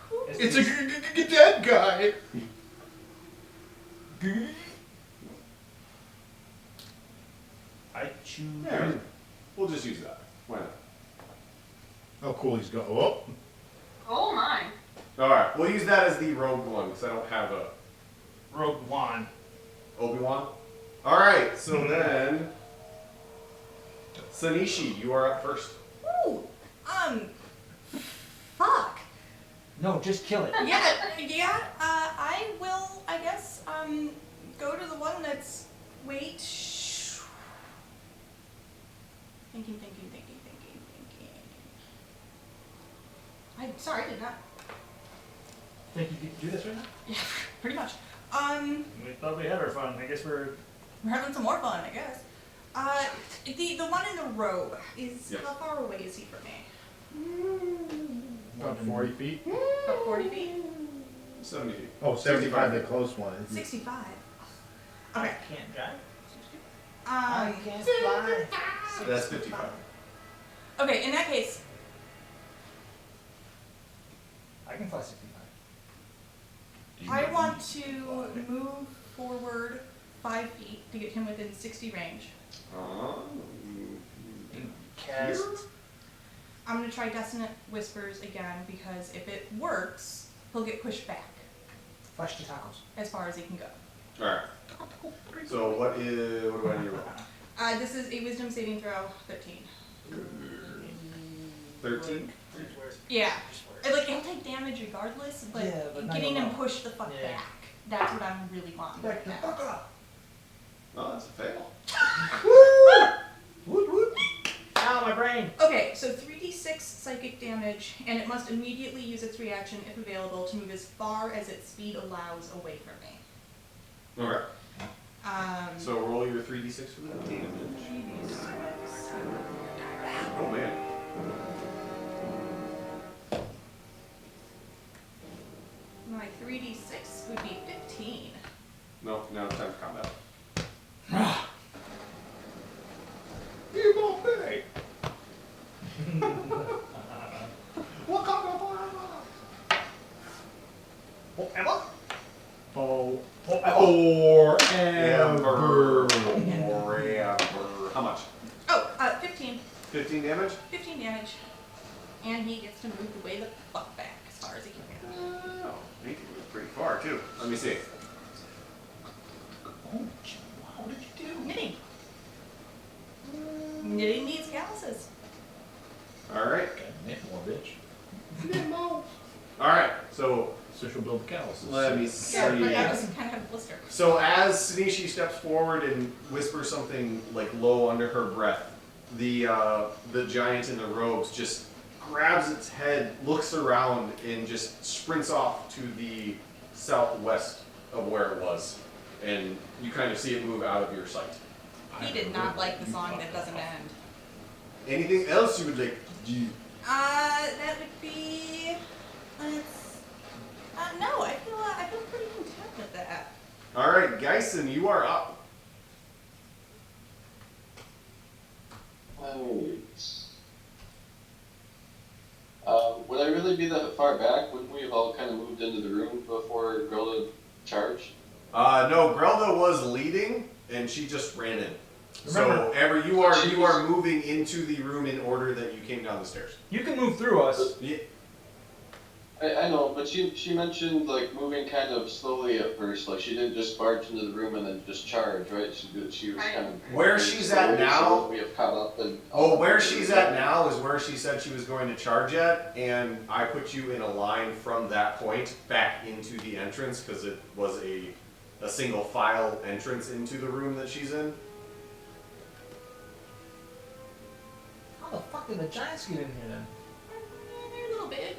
Who? It's a dead guy. I choose. Yeah, we'll just use that. Why not? Oh, cool. He's going. Oh. Oh my. All right, we'll use that as the rogue one because I don't have a Rogue One. Obi-Wan. All right, so then, Sanishi, you are up first. Ooh. Fuck. No, just kill it. Yeah. I will. I guess. Go to the one that's. Wait. Thinking. I'm sorry, I did not. Think you could do this right now? Yeah, pretty much. We thought we had our fun. I guess we're. We're having some more fun, I guess. The one in the robe is Yes. how far away is he from me? About 40 feet. About 40 feet. 70 feet. Oh, 75, the close one. 65. I Okay. can't drive. I Um. can't fly. That's 55. Okay, in that case, I can fly 65. I want to move forward 5 feet to get him within 60 range. Cast. I'm gonna try Dissonant Whispers again because if it works, he'll get pushed back Flash to tacos. as far as he can go. All right. So what do I need to roll? This is a Wisdom saving throw, 13. 13. Yeah. Like, he'll take damage regardless, but, Yeah, but not getting him alone. pushed the fuck Yeah. back. That's what I'm really wanting Back right the now. fuck up. Oh, that's a fail. Woot woot. Ow, my brain. Okay, so 3d6 psychic damage, and it must immediately use its reaction, if available, to move as far as its speed allows away from me. Okay. So So roll your 3d6 for the damage. 3d6. Oh man. My 3d6 would be 15. No, now it's time for combat. You won't pay. What kind of Forever? Oh, Forever. How much? Oh, 15. 15 damage? 15 damage. And he gets to move way the fuck back as far as he can. Oh, he can move pretty far too. Let me see. Oh, what did you do? Knitting. Knitting needs calluses. All right. Knit more, bitch. Alright, so So she'll build the calluses. let me see. Yeah, but I just kind of have a blister. So as Sanishi steps forward and whispers something like low under her breath, the giant in the robes just grabs its head, looks around, and just sprints off to the southwest of where it was. And you kind of see it move out of your sight. He did not like the song that doesn't end. Anything else you would like to do? That would be. No, I feel pretty content with that. Alright, Geisen, you are up. Would I really be that far back? Wouldn't we have all kind of moved into the room before Grilda charged? No, Grelda was leading, and she just ran in. Remember- So, you are moving into the room in order that you came down the stairs. You can move through us. Yeah. I know, but she mentioned like moving kind of slowly at first. Like she didn't just barge into the room and then just charge, right? She was kind of Where she's at now- So we have caught up and. Oh, where she's at now is where she said she was going to charge at, and I put you in a line from that point back into the entrance because it was a single file entrance into the room that she's in. How the fuck did the giants get in here then? They're a little big.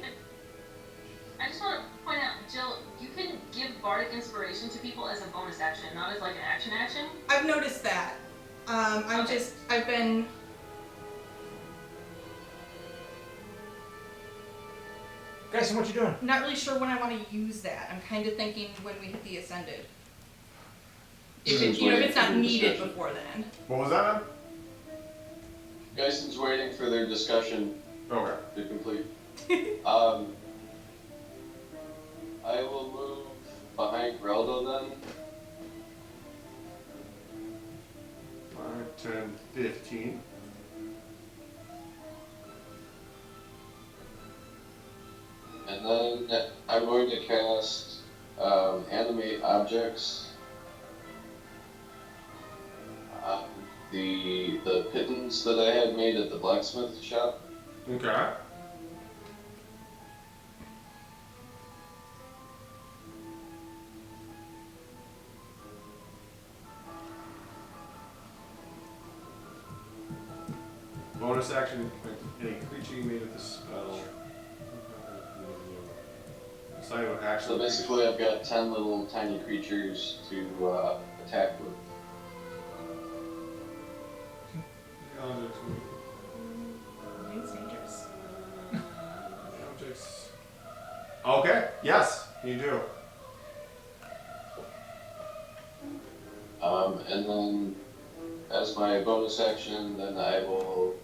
I just want to point out, Jill, you can give bardic inspiration to people as a bonus action, not as like an action. I've noticed that. I've been. Guys, what you doing? Not really sure when I want to use that. I'm kind of thinking when we hit the Ascended. If it's not needed before then. What was that? Geisen's waiting for their discussion Okay. to complete. I will move behind Grelda then. 5, 10, 15. And then I'm going to cast Animate Objects. The pittance that I had made at the blacksmith shop. Okay. Bonus action, any creature you made with the spell. So So actually, basically I've got 10 little tiny creatures to attack with. It's dangerous. Objects. Okay, yes, you do. And then as my bonus action, then I will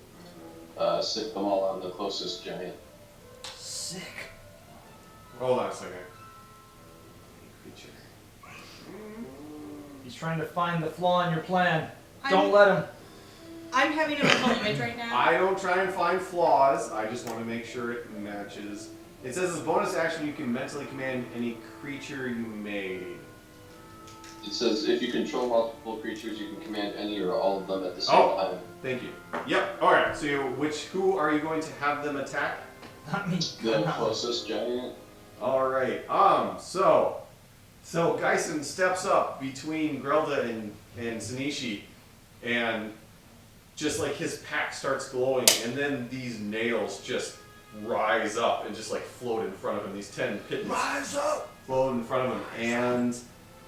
stick them all on the closest giant. Sick. Hold on a second. Creature. He's trying to find the flaw in your plan. I'm- Don't let him. I'm having a mental image right now. I don't try and find flaws, I just want to make sure it matches. It says as a bonus action you can mentally command any creature you made. It says if you control multiple creatures, you can command any or all of them at the same Oh. time. Thank you. Yep, alright, so who are you going to have them attack? Not me. The No. closest giant. Alright, so Geisen steps up between Grelda and Sanishi, and just like his pack starts glowing, and then these nails just rise up and just like float in front of him. These 10 pittance Rise up! float in front of him, and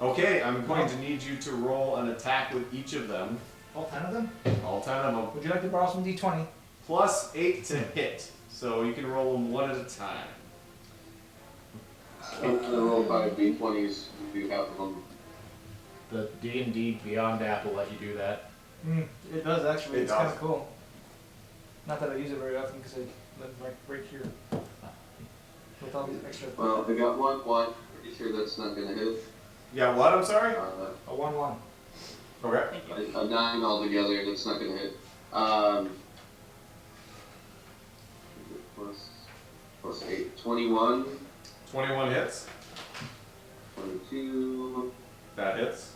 okay, I'm going to need you to roll an attack with each of them, All 10 of them? all 10 of them, Would you like to borrow some D20? plus 8 to hit. So you can roll them one at a time. I'm gonna roll 5 d20s if you have them. The D&D Beyond app will let you do that. It does actually. It It's does. kind of cool. Not that I use it very often because I live right here. With all these extra. Well, I got 1-1. Pretty sure that's not gonna hit. Yeah, what? I'm sorry? A 1-1. Okay. A 9 altogether, that's not gonna hit. Plus 8. 21, 21 hits. 22, That hits.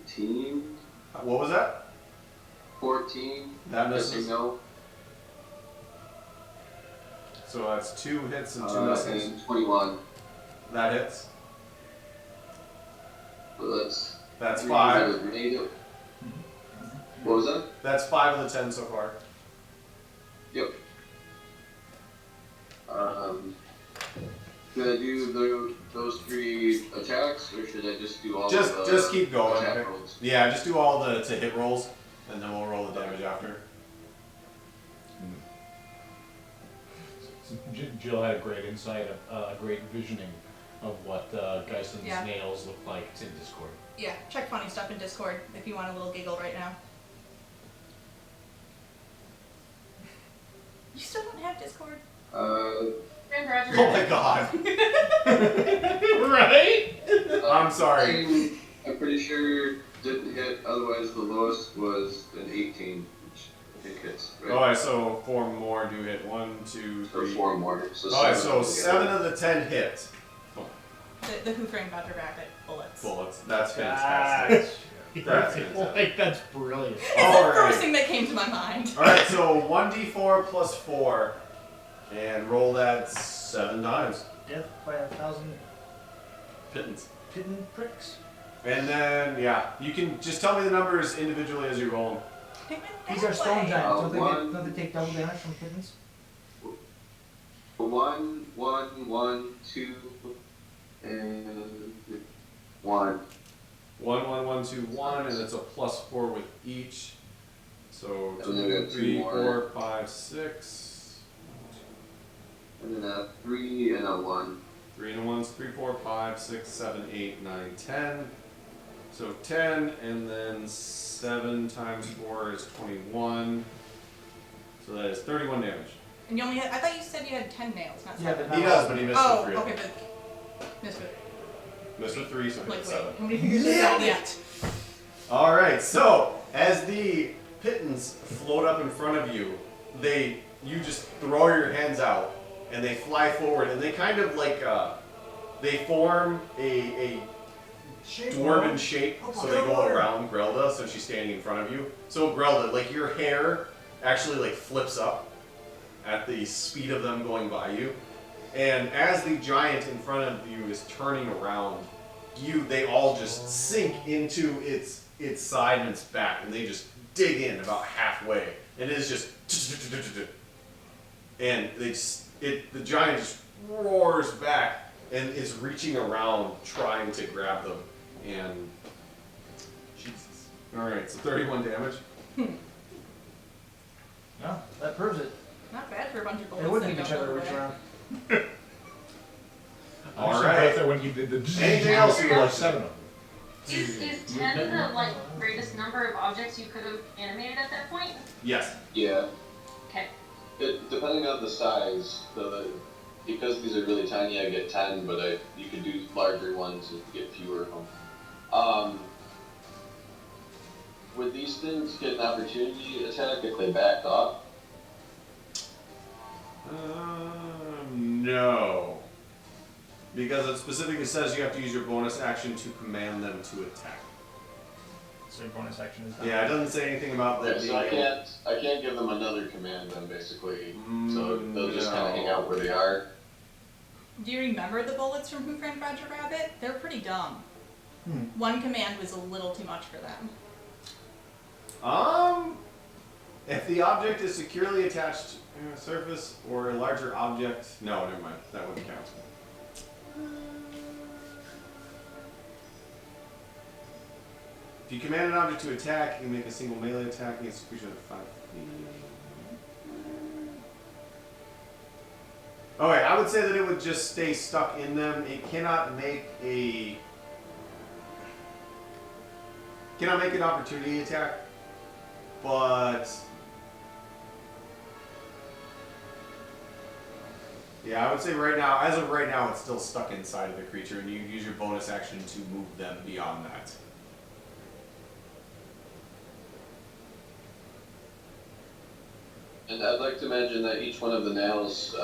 18, What was that? 14. That Guessing misses. no. so that's 2 hits and 2 misses. And 21. That hits. So That's three 5. with a grenade. What was that? That's 5 of the 10 so far. Yep. Should I do those 3 attacks, or should I just do all of the Just keep going. attack Okay? rolls? Yeah, just do all the to hit rolls, and then we'll roll the damage after. Jill had a great insight, a great visioning of what Geison's nails look like. It's in Discord. Yeah, check funny stuff in Discord if you want a little giggle right now. You still don't have Discord? Congratulations. Oh my god. Right? I'm sorry. I'm pretty sure didn't hit, otherwise the lowest was an 18, which I think hits, right? Alright, so 4 more do hit. 1, 2, Or 3. 4 more. So Alright, 7 so altogether. 7 of the 10 hit. The Who Framed Roger Rabbit bullets. Bullets. That's fantastic. That's fantastic. Like, that's brilliant. It's the first thing that came to my mind. Alright, so 1d4 plus 4. And roll that 7 times. Death by 1,000 Pittance. pitten pricks. And then, yeah, you can just tell me the numbers individually as you roll them. These are stone giants. Don't one. they take double damage from pittance? 1, 1, 1, 2, and 1. 1, 1, 1, 2, 1, and it's a plus 4 with each. So And then we 2, got 2 3, more. 4, 5, 6. And then a 3 and a 1. 3 and 1's 3, 4, 5, 6, 7, 8, 9, 10. So 10, and then 7 times 4 is 21. So that is 31 damage. And you only had, I thought you said you had 10 nails, not Yeah, 7. but He does, but he missed with 3 of okay, them. but missed it. Missed with 3, so he Like, hit wait, 7. how many fingers is that? Yeah. Alright, so as the pittance float up in front of you, you just throw your hands out and they fly forward and they kind of like they form a dwarven shape, so they go around Grelda, so she's standing in front of you. So Grelda, like your hair actually like flips up at the speed of them going by you. And as the giant in front of you is turning around, they all just sink into its side and its back, and they just dig in about halfway. And it is just, and the giant just roars back and is reaching around trying to grab them. And Jesus. All right, so 31 damage. No, that proves it. Not bad for a bunch of bullets. They would that give don't each other go a reach away. around. All I'm right. right there when he did the. Anything else you like want? 7 of them. Is 10 the greatest number of objects you could have animated at that point? Yes. Yeah. Okay. Depending on the size, because these are really tiny, I get 10, but you can do larger ones and get fewer of them. Would these things get an opportunity attack if they backed off? No. Because it specifically says you have to use your bonus action to command them to attack. So your bonus action is done. Yeah, it doesn't say anything about that Yeah, being so I can't give them another command then, basically. So they'll just no. kind of hang out where they are. Do you remember the bullets from Who Framed Roger Rabbit? They're pretty dumb. One command was a little too much for them. If the object is securely attached to a surface or a larger object, no, never mind. That wouldn't count. If you command an object to attack, you make a single melee attack against a creature at 5 feet. Okay, I would say that it would just stay stuck in them. It cannot make an opportunity attack, but yeah, I would say right now, as of right now, it's still stuck inside of the creature, and you use your bonus action to move them beyond that. And I'd like to imagine that each one of the nails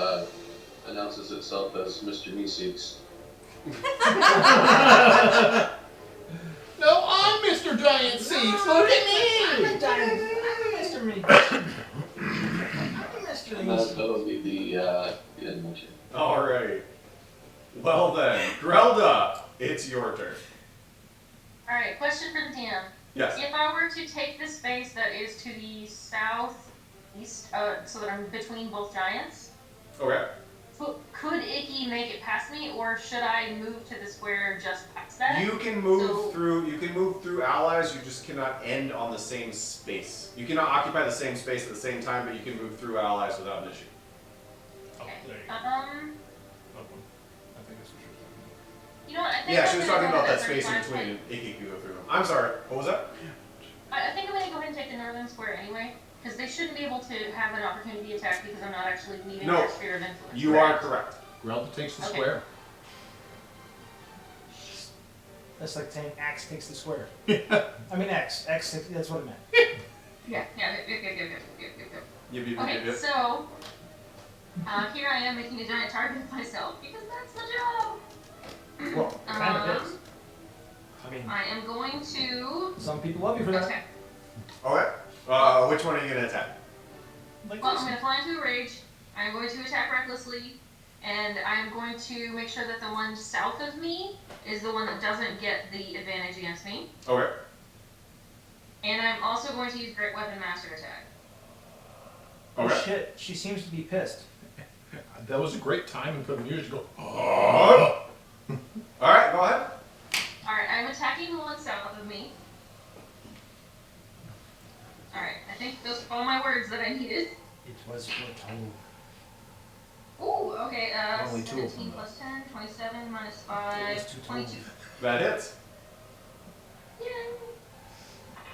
announces itself as Mr. Meeseeks. No, I'm Mr. Giant Seeks. Look at me. I'm a giant. I'm Mr. Me. I'm Mr. And Meese. that'll be the You didn't mention. All right. Well then, Grelda, it's your turn. Alright, question for the DM. Yes. If I were to take the space that is to the southeast, so that I'm between both giants, Okay. could Icky make it past me, or should I move to the square just past that? You can move through. You can move through allies. You just cannot end on the same space. You cannot occupy the same space at the same time, but you can move through allies without an issue. Okay. There you go. Up one. I think that's what she was talking You know what? I think Yeah, I'm she was gonna talking go about with that space in 35 between, foot. and Icky can go through them. I'm sorry. What was that? I think I'm gonna go ahead and take the northern square anyway, because they shouldn't be able to have an opportunity attack because I'm not actually leaving No, their sphere of influence. You are correct. Grelda takes the Okay. square. That's like saying axe takes the square. I mean X. X, that's what I meant. Yeah. Yep. Okay, so here I am making a giant target of myself because that's the job. Well, it kind of is. I mean, I am going to some people love you for that. attack. Okay. Which one are you gonna attack? Like Well, this. I'm going to fly into a rage. I'm going to attack recklessly, and I'm going to make sure that the one south of me is the one that doesn't get the advantage against me. Okay. And I'm also going to use Great Weapon Master Attack. Oh Okay. shit, she seems to be pissed. That was a great time for the music to go. All right. Go ahead. Alright, I'm attacking the one south of me. Alright, I think those are all my words that I needed. It was foretold. Ooh, okay, Only two of 17 them, plus 10, 27 minus It 5, was too 22. That hits. Yay!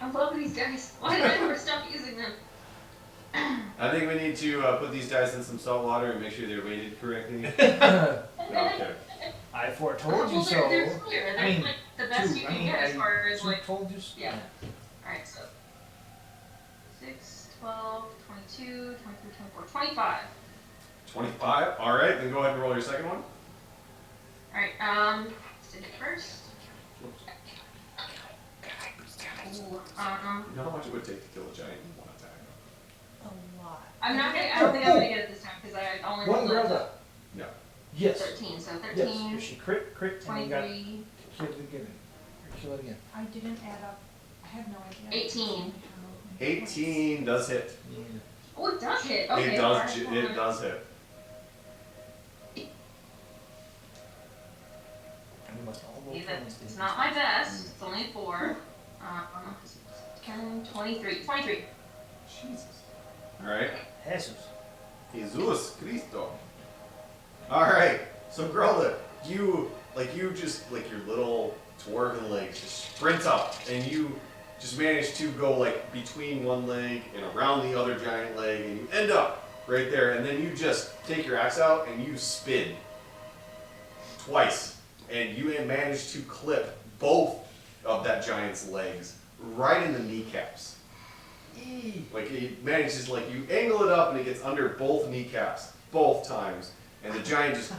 I'm loving these dice. Why did I never stop using them? I think we need to put these dice in some salt water and make sure they're weighted correctly. No, okay. I foretold you Well, so. they're clear. They're I mean, like the best two. you I can mean, get as I far as like. told you so. Yeah. Alright, so 6, 12, 22, 23, 24, 25. 25. All right. Then go ahead and roll your second one. Alright, stick it first. Ooh, You know how much it would take to kill a giant in one attack? A lot. I'm not gonna, I don't think I'm gonna get it this time because I only One rolled girl a up. No. Yes. 13, so Yes. 13, If she crit, and you got 23, killed again. Or kill it again. I didn't add up. I have no idea. 18. 18 does hit. Yeah. Oh, it does hit. Okay, It alright, does. hold It on. does hit. We must all roll See, that twice, it's then. not my best. It's only 4. 10, 23. 23. Jesus. All right. Jesus. Jesus Cristo. All right. So Grelda, you just like your little dwarven legs just sprint up, and you just manage to go like between one leg and around the other giant leg, and you end up right there. And then you just take your axe out and you spin twice, and you manage to clip both of that giant's legs right in the kneecaps. Like it manages, like you angle it up and it gets under both kneecaps both times, and the giant just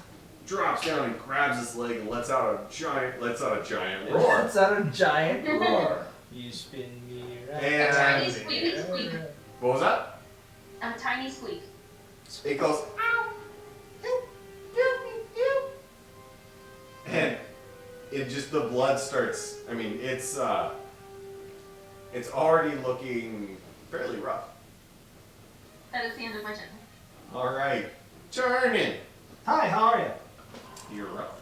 drops down and grabs his leg and lets out a giant roar. It's out a giant roar. You spin me right. And- Tiny squeaky squeak. What was that? A tiny squeak. It goes, ow, doop, doop, doop. And it just, the blood starts, I mean, it's already looking fairly rough. That is the end of my turn. All right, turning. Hi, how are you? You're rough.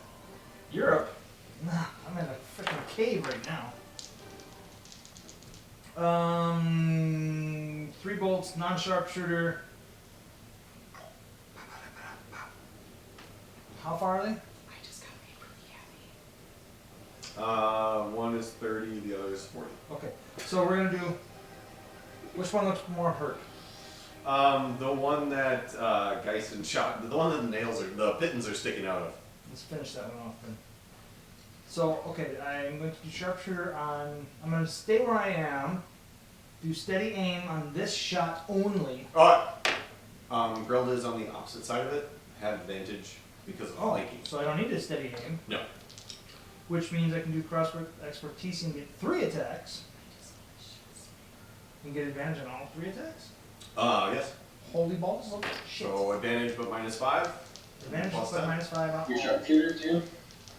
Europe? Nah, I'm in a freaking cave right now. 3 bolts, non-sharpshooter. How far are they? I just got made pretty happy. One is 30, the other is 40. Okay, so we're gonna do. Which one looks more hurt? The one that Geisen shot, the one that the pittons are sticking out of. Let's finish that one off then. So, okay, I'm going to do sharpshooter on. I'm going to stay where I am. Do steady aim on this shot only. Grelda is on the opposite side of it. Had advantage because of flanking. So I don't need to steady aim. No. Which means I can do crossword expertise and get 3 attacks. And get advantage on all 3 attacks. Yes. Holy balls of shit. So advantage but -5. Advantage Plus but 10. -5 on all. Your sharpshooter too?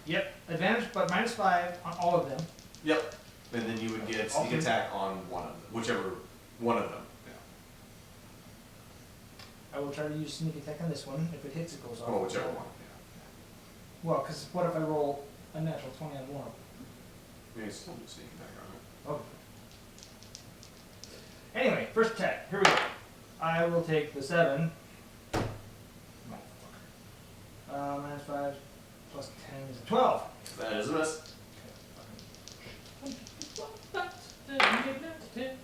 Yep. Advantage but -5 on all of them. Yep. And then you would get sneak Okay. attack on one of them, whichever one of them. I will try to use sneak attack on this one. If it hits, it goes off. Well, whichever one. Well, because what if I roll a natural 20 on one of them? Yeah. You still do sneak attack on it. Oh. Anyway, first attack. Here we go. I will take the 7. -5 plus 10 is a 12. That is a miss.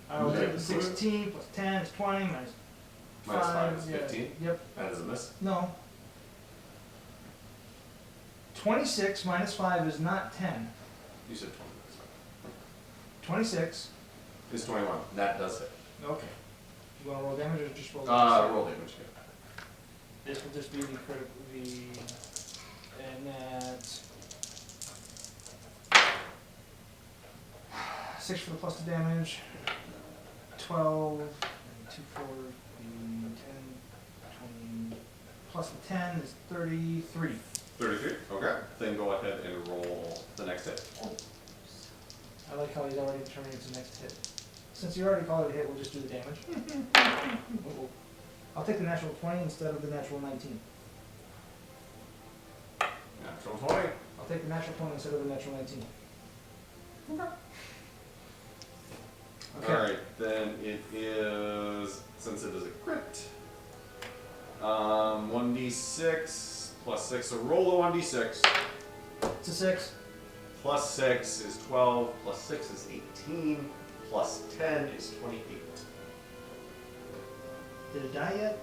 I will take the 16 plus 10 is 20 minus Minus 5 5 is yeah, 15. Yep. That is a miss. No. 26 minus 5 is not 10. You said 20. 26. It's 21. That does hit. Okay. You want to roll damage or just roll Roll damage. This will just be the critical, and that's 6 for the plus the damage, 12, and 2 for the 10, 20, plus the 10 is 33. 33. Okay. Then go ahead and roll the next hit. I like how he's already determining it's the next hit. Since you already called it a hit, we'll just do the damage. I'll take the natural 20 instead of the natural 19. Natural 20. I'll take the natural 20 instead of the natural 19. Okay. Alright, then it is, since it is a crit, 1d6 plus 6, so roll the 1d6. It's a 6. Plus 6 is 12, plus 6 is 18, plus 10 is 28. Did it die yet?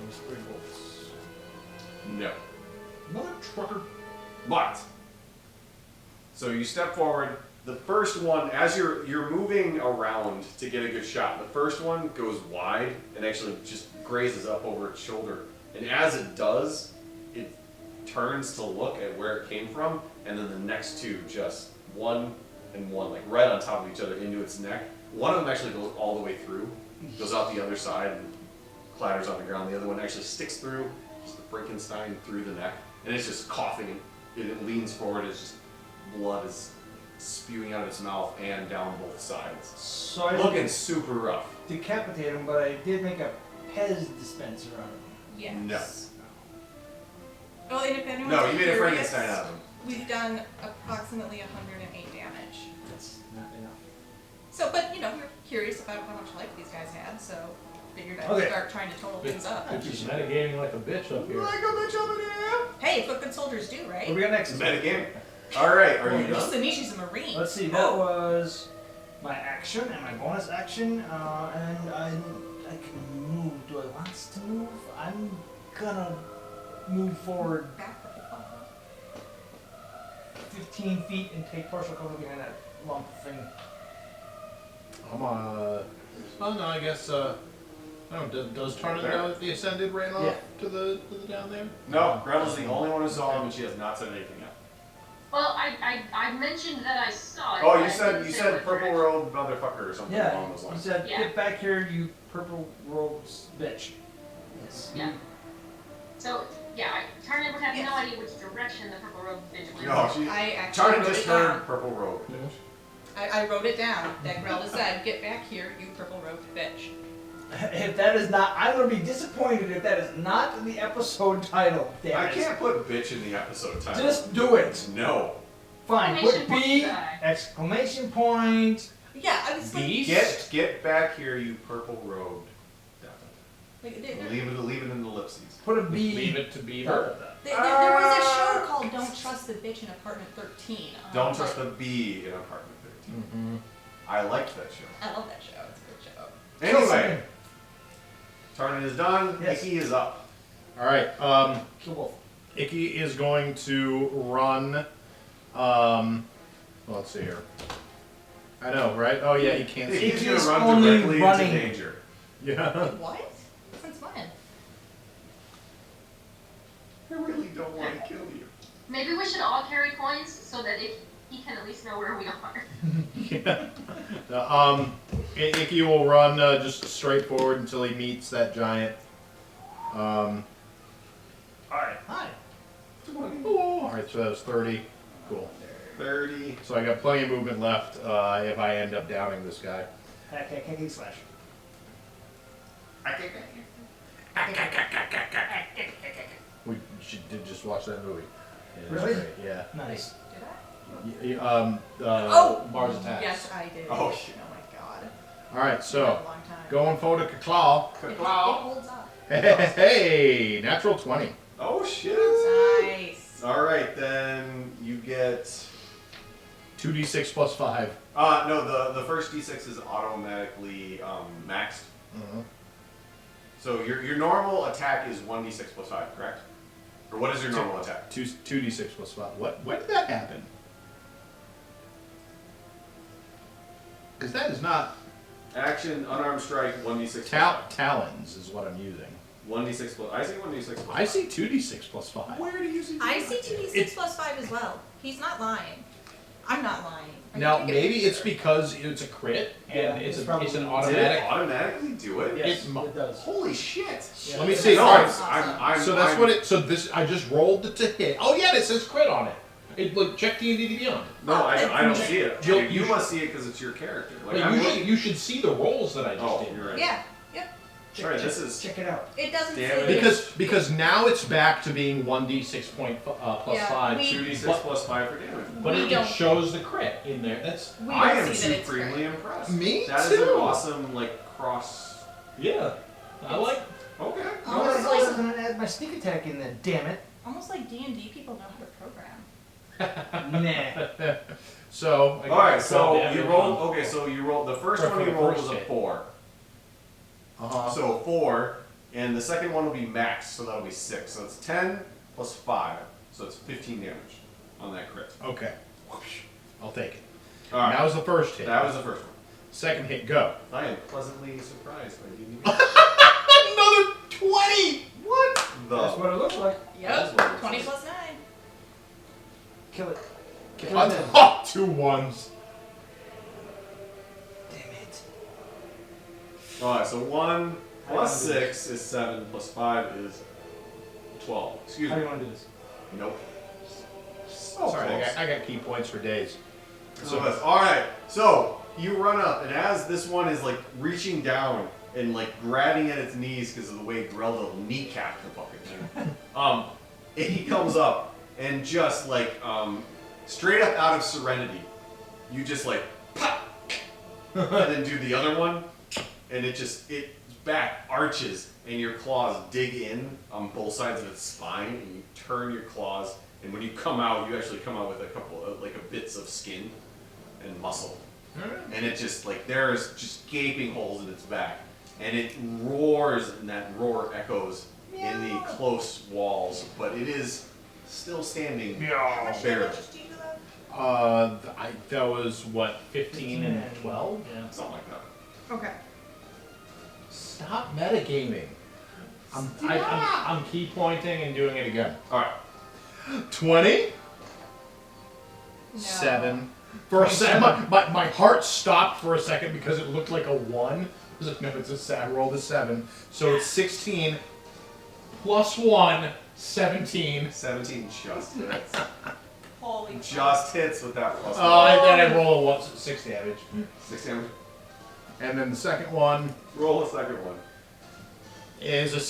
It was 3 bolts. No. Mother trucker. But, so you step forward, the first one, as you're moving around to get a good shot, the first one goes wide and actually just grazes up over its shoulder. And as it does, it turns to look at where it came from, and then the next two just one and one, like right on top of each other into its neck. One of them actually goes all the way through, goes out the other side and clatters on the ground. The other one actually sticks through, just the Frankenstein through the neck, and it's just coughing. It leans forward, it's just blood is spewing out of its mouth and down both sides. So I Looking didn't super rough. decapitate him, but I did make a Pez dispenser out of him. Yes. No. Well, and if anyone's No, you made a curious, Frankenstein out of him. We've done approximately 108 damage. That's not enough. So, but you know, we're curious about how much life these guys had, so figured I'd Okay. start trying to total things up. Bitch is metagaming like a bitch up here. Like a bitch up in here. Hey, it's what good soldiers do, What right? do we got next? Metagame. Alright, are you done? Sanishi's a marine. Let's see, that was my action and my bonus action, and I can move. Do I want to move? I'm gonna move forward 15 feet and take partial cover behind that lump thing. I'm oh no, I guess does Tarnan know that the Ascended ran off to the down there? No, Gretel's the only one who saw him and she has not said anything yet. Well, I mentioned that I saw it. Oh, but you I said didn't you say said what purple direction. robed motherfucker or something along Yeah, those he lines. said, Yeah. "Get back here, you purple robed bitch." Yes. Yeah. So, yeah, Tarnan would have no idea which direction the purple robe bitch went. No, she. I actually Charlie wrote just it down. heard purple robe. I wrote it down. That Grelda said, "Get back here, you purple-robed bitch." If that is not, I'm gonna be disappointed if that is not the episode title. Damn I it. can't put bitch in the episode title. Just do it. No. Fine. Put Exclamation B! point guy. Exclamation point! Yeah, I was like, Get back here, you purple robed. Leave it in the ellipses. Put a B. Leave it to Beaver. there was a show called "Don't Trust the Bitch in Apartment 13." Don't trust the bee in apartment 13. Mm-hmm. I liked that show. I love that show. It's a good show. Anyway, Tarnan is done. Yes. Icky is up. Alright, Kill both. Icky is going to run, let's see here. I know, right? Oh yeah, he can't see. Icky's gonna Icky's run only directly running. into danger. Yeah. What? Since when? I really don't want to kill you. Maybe we should all carry coins so that he can at least know where we are. Yeah. Icky will run just straight forward until he meets that giant. Hi. Hi. Alright, so that was 30. Cool. 30. So I got plenty of movement left if I end up downing this guy. Hack, hack, hack, slash. Did just watch that movie. Yeah, that's Really? great, yeah. Nice. Did I? Mars Attacks. Yes, I did. Oh, shit. Oh my god. Alright, It's so been a long time. going for the claw. It holds up. Hey, natural 20. Oh, shit. Nice. Alright, then you get... 2d6 plus 5. No, the first d6 is automatically maxed. Uh-huh. So your normal attack is 1d6 plus 5, correct? Or what is your normal attack? 2d6 plus 5. What? When did that happen? Because that is not... Action, unarmed strike, 1d6 plus 5. Talons is what I'm using. 1d6 plus... I see 1d6 plus 5. I see 2d6 plus 5. Where do you see I see 2d6 It's- plus 5 as well. He's not lying. I'm not lying. I Now, can take a maybe it's picture. because it's a crit, and Yeah, it's it's an probably- Did it automatic... automatically do it? Yes, It mu- it does. Holy shit. Yeah. Let me see. No, Alright, I'm, so that's what it... So this... I just rolled it to hit. Oh, yeah, it says crit on it. Like, check D&D Beyond. No, I don't see it. Jill, You you must see it because it's your character. Like, Like, I'm looking... you should see the rolls that I just Oh, did. you're right. Yeah. Yep. Alright, this is... Check it out. It doesn't Damn say it. Because now it's back to being 1d6 plus Yeah, 5. we- 2d6 But- plus 5 for damage. But We it don't- shows the crit in there. That's... we I don't am see that it's supremely great. impressed. Me That is an too. awesome, like, cross... Yeah. I like... Okay. Oh, No, it's I like- was gonna add my sneak attack in there. Damn it. Almost like D&D people know how to program. Nah. So... I got Alright, 12 so damage you on- rolled... Okay, so you rolled... The first For one the you rolled first was a hit. 4. Uh-huh. So 4, and the second one will be max, so that'll be 6. So it's 10 plus 5, so it's 15 damage on that crit. Okay. I'll take it. Alright, That was the first hit. that was the first one. Second hit, go. I am pleasantly surprised by you. Another 20! What the? That's what it looks like. That's Yep. what it 20 says. plus 9. Kill it. Kill On it. Then. top 2 1s. Damn it. Alright, so 1 plus 6 is 7, plus 5 is 12. Excuse How do me. you want to do this? Nope. So Sorry, close. I got key points for days. So alright, so you run up, and as this one is like reaching down and like grabbing at its knees because of the way Grelda kneecapped the fucking thing, he comes up and just like straight up out of Serenity, you just like pop, and then do the other one, and its back arches and your claws dig in on both sides of its spine, and you turn your claws, and when you come out, you actually come out with a couple of like bits of skin and muscle. And it just like there's just gaping holes in its back, and it roars, and that roar echoes in the close walls, but it is still standing How much barely. damage do you do that? That was what, 15 and 12? Yeah. Something like that. Okay. Stop metagaming. I'm key pointing and doing it again. All right. 20? No. 7. For a second, my heart stopped for a second because it looked like a 1. I was like, no, it's a 7. I rolled a 7. So it's 16 plus 1, 17. 17 just hits. Holy fuck. Just hits with that plus Oh, one. and then I roll a 1, 6 damage. 6 damage. And then the second one Roll a second one. is a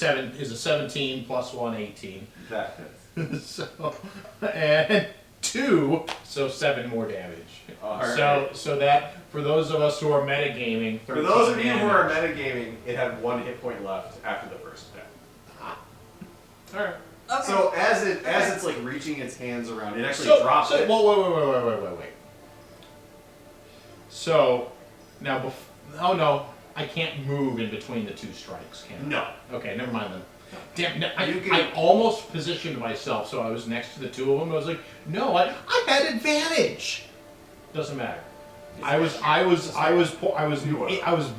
17 plus 1, 18. That hits. So, and 2, so 7 more damage. Alright. So that, for those of us who are metagaming, 13 For those of you who are damage. metagaming, it had 1 hit point left after the first attack. Alright. Okay. So as it's like reaching its hands around, it actually So, drops it. wait. So, now, oh no, I can't move in between the 2 strikes, can I? No. Okay, never mind then. Damn, no, You can- I almost positioned myself so I was next to the 2 of them. I was like, no, I had advantage. Doesn't matter. I was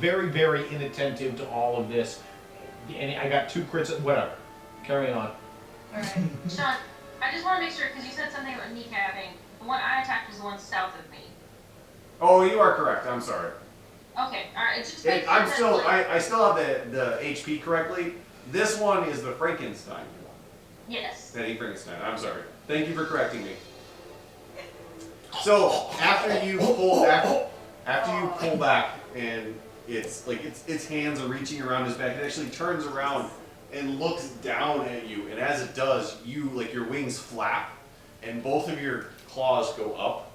very, very inattentive to all of this, and I got 2 crits. Whatever. Carry on. Alright. Sean, I just want to make sure, because you said something about kneecapping. The one I attacked was the one south of me. Oh, you are correct. I'm sorry. Okay, alright, it's just making sure I'm that, still like- I still have the HP correctly. This one is the Frankenstein one. Yes. Penny Frankenstein. I'm sorry. Thank you for correcting me. So after you pull back, and it's like its hands are reaching around his back, it actually turns around and looks down at you. And as it does, your wings flap, and both of your claws go up,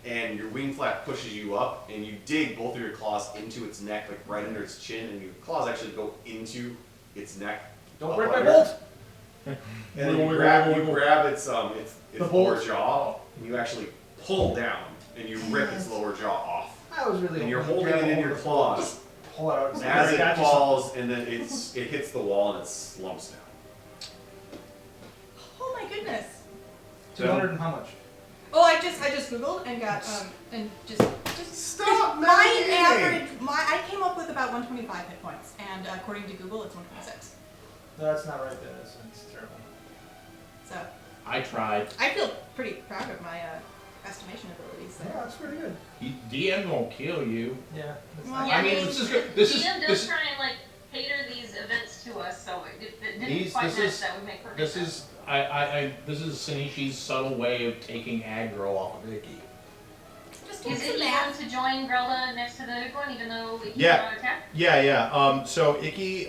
and your wing flap pushes you up, and you dig both of your claws into its neck, like right under its chin, and your claws actually go into its neck. Don't break my bolt! And then you grab its lower jaw, and you actually pull down, and you rip its lower jaw off. I was really. And you're holding it in your claws. Pull it out. And as it falls, and then it hits the wall and it slumps down. Oh my goodness. 200 and how much? Oh, I just googled and got and just Stop my meditating! average I came up with about 125 hit points, and according to Google, it's 126. No, that's not right. Then it's terrible. So I tried. I feel pretty proud of my estimation abilities. Yeah, There. that's pretty good. DM won't kill you. Yeah. That's Well, not- I mean, this is good. This is DM does this. try and like cater these events to us, so if it didn't These- quite this match, is- that would make perfect This sense. is this is Sinishi's subtle way of taking aggro off of Icky. Just do Is some it math. going to join Grelda next to the big one, even though it Yeah. can't attack? Yeah. So Icky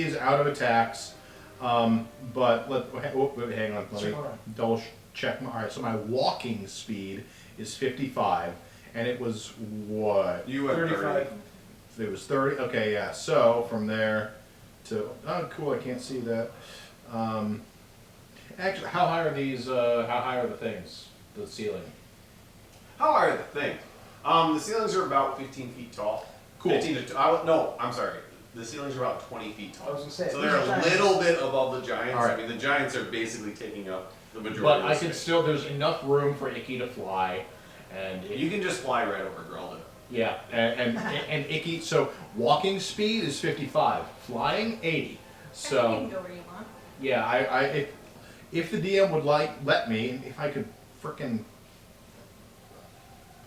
is out of attacks. But hang on. Let me double check my. All right. So my walking speed is 55, and it was what? You have 35. It was 30. Okay. Yeah. So from there to cool. I can't see that. Actually, how high are these? How high are the things? The ceiling. How high are the things? The ceilings are about 15 feet tall. Cool. 15 to, no, I'm sorry. The ceilings are about 20 feet tall. I was gonna say, so these they're are a giants. little bit above the giants. All right. I mean, the giants are basically taking up the majority But of the I can space. still. There's enough room for Icky to fly, and You can just fly right over Grelda. yeah, and Icky. So walking speed is 55, flying 80. You So can go where you want. yeah, if the DM would let me, if I could frickin'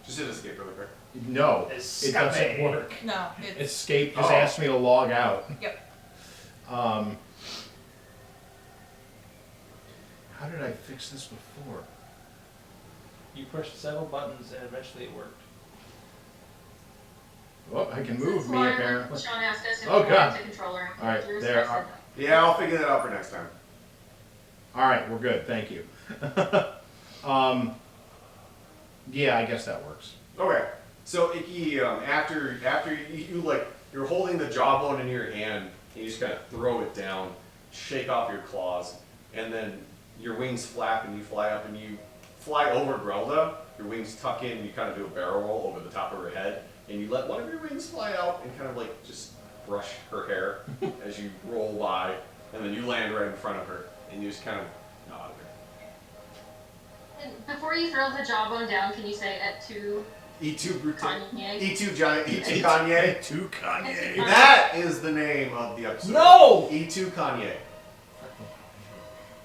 Just hit escape really quick. no, it Escape. doesn't work. No, it's Escape just Oh. asked me to log out. yep. How did I fix this before? You pushed several buttons and eventually it worked. Oh, I can move Since me Lauren- apparently. Sean asked us if Oh, we God. wanted to controller. All right, Here's there what I are- said. Yeah, I'll figure that out for next time. All right, we're good. Thank you. Yeah, I guess that works. Okay. So Icky, after you like you're holding the jawbone in your hand, and you just kind of throw it down, shake off your claws, and then your wings flap and you fly up and you fly over Grelda. Your wings tuck in and you kind of do a barrel roll over the top of her head, and you let one of your wings fly out and kind of like just brush her hair as you roll by, and then you land right in front of her and you just kind of nod at her. And before you throw the jawbone down, can you say at 2 E2 Brute. Kanye? E2 Giant. E2 Kanye. To Kanye. That is the name of the episode. No! E2 Kanye.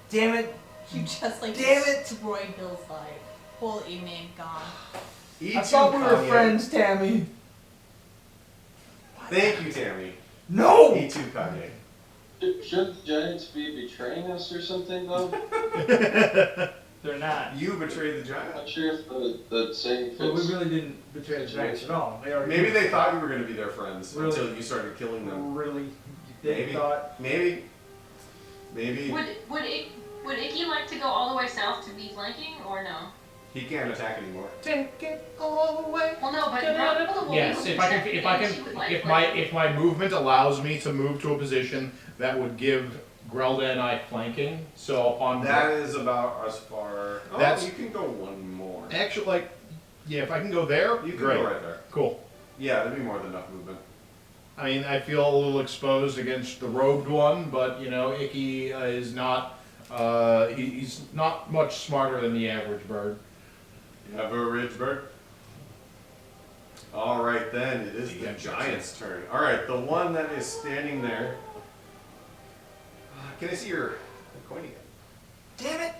Damn it! You just like Damn it! destroyed Bill's life. Whole evening gone. E2 I thought we were Kanye. friends, Tammy. Thank you, Tammy. No! E2 Kanye. Shouldn't the Giants be betraying us or something, though? They're not. You betrayed the I'm giant. not sure if the saying But we fits. really didn't betray the Giants at all. They already Maybe they thought you were going to be their friends Really? until you started killing them. really. They Maybe. thought. Maybe. Would Icky like to go all the way south to be flanking, or no? He can't attack anymore. Take it all the way. Well, no, but Grelda will Yes, be if I can, if my movement allows me to move to a position that would give Grelda and I flanking. So upon That is about as far. Oh, That's- you can go one more. actually like, yeah, if I can go there, You can great, go right there. cool. Yeah, that'd be more than enough movement. I mean, I feel a little exposed against the robed one, but you know, Icky is not. He's not much smarter than the average bird. Average bird. All right, then it is the giant's turn. All right, the one that is standing there. Can I see your coin again? Damn it!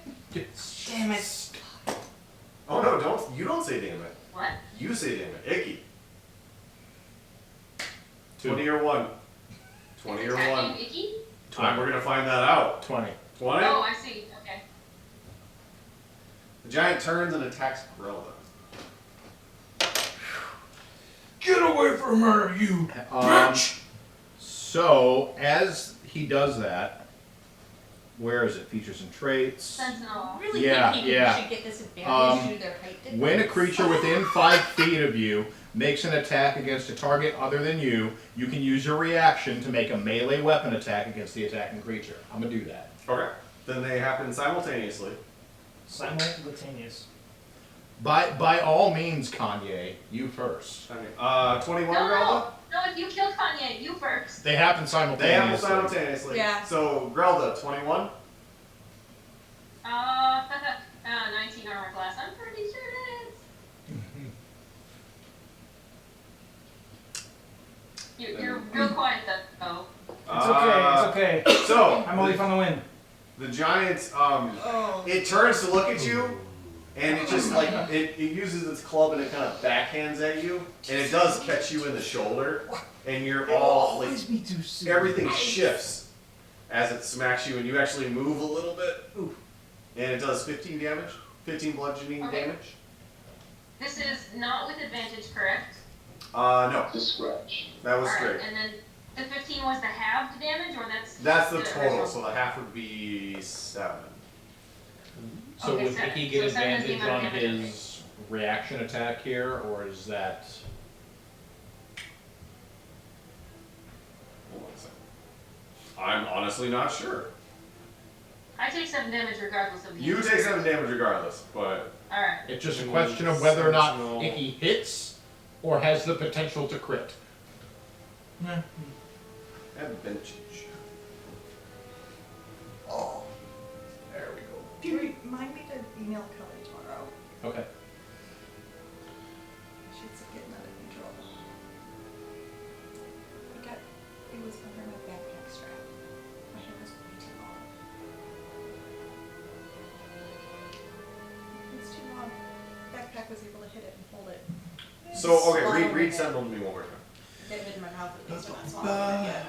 Damn it! Oh no! Don't you don't say damn it. What? You say damn it, Icky. 2. 20 or 1. 20 or 1. Attacking Icky? We're gonna find that out. 20. 20? Oh, I see. Okay. The giant turns and attacks Grelda. Get away from her, you bitch! So, as he does that, where is it? Features and traits. Sentinel. Really Yeah, thinking yeah. you should get this advantage due to their height difference. When a creature within 5 feet of you makes an attack against a target other than you, you can use your reaction to make a melee weapon attack against the attacking creature. I'm gonna do that. Okay. Then they happen simultaneously. Simultaneous. By all means, Kanye, you first. Okay. 21, No, Grelda? no, if you kill Kanye, you first. They happen They simultaneously. happen simultaneously. Yeah. So, Grelda, 21? 19 armor class. I'm pretty sure it is. You're real quiet though. It's okay. It's okay. So, I'm only on the win. the giant, Oh. it turns to look at you, and it just like, it uses its club and it kind of backhands at you, and it does catch you in the shoulder, and you're all, like, Always be too soon. everything shifts as it smacks you, and you actually move a little bit, and it does 15 damage, 15 bludgeoning Okay. damage. This is not with advantage, correct? No, Just scratch. that was Alright, straight. and then the 15 was the halved damage, or that's That's the original? total, so the half would be 7. So Okay, would seven. Icky get So seven is the advantage amount on of damage. his reaction attack here, or is that... Hold on a second. I'm honestly not sure. I take 7 damage regardless of the You take 7 damage regardless, but Alright. It's just a question of whether or not Sentinel. Icky hits or has the potential to crit. advantage. Oh, there we go. Do you remind me to email Kelly tomorrow? Okay. She's getting out of control. It was under my backpack strap. My hair was way too long. It's too long. Backpack was able to hit it and hold it. So, okay, Swallow read it. Sentinel to me one more time. Get it in my mouth at least, but not swallowing it yet.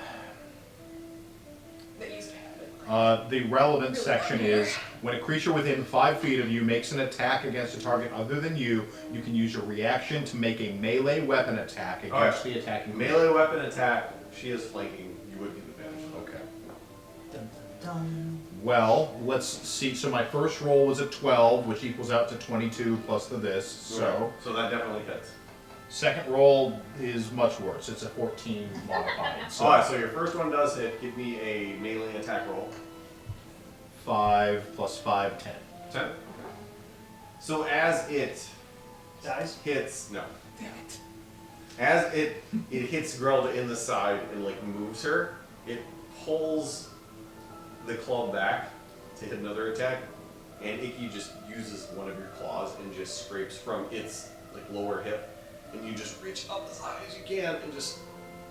That used to happen. The relevant section is, when a creature within 5 feet of you makes an attack against a target other than you, you can use your reaction to make a melee weapon attack against the attacking creature. Melee weapon attack, she is flanking, you would get advantage. Okay. Dun, dun, dun. Well, let's see. So my first roll was a 12, which equals out to 22 plus the this. So Okay, so that definitely hits. second roll is much worse. It's a 14 modified. So Alright, so your first one does hit. Give me a melee attack roll. 5 plus 5, 10. 10. So as it Dies? hits, no. Damn it. As it hits Grelda in the side and like moves her, it pulls the club back to hit another attack, and Icky just uses one of your claws and just scrapes from its like lower hip, and you just reach up as high as you can and just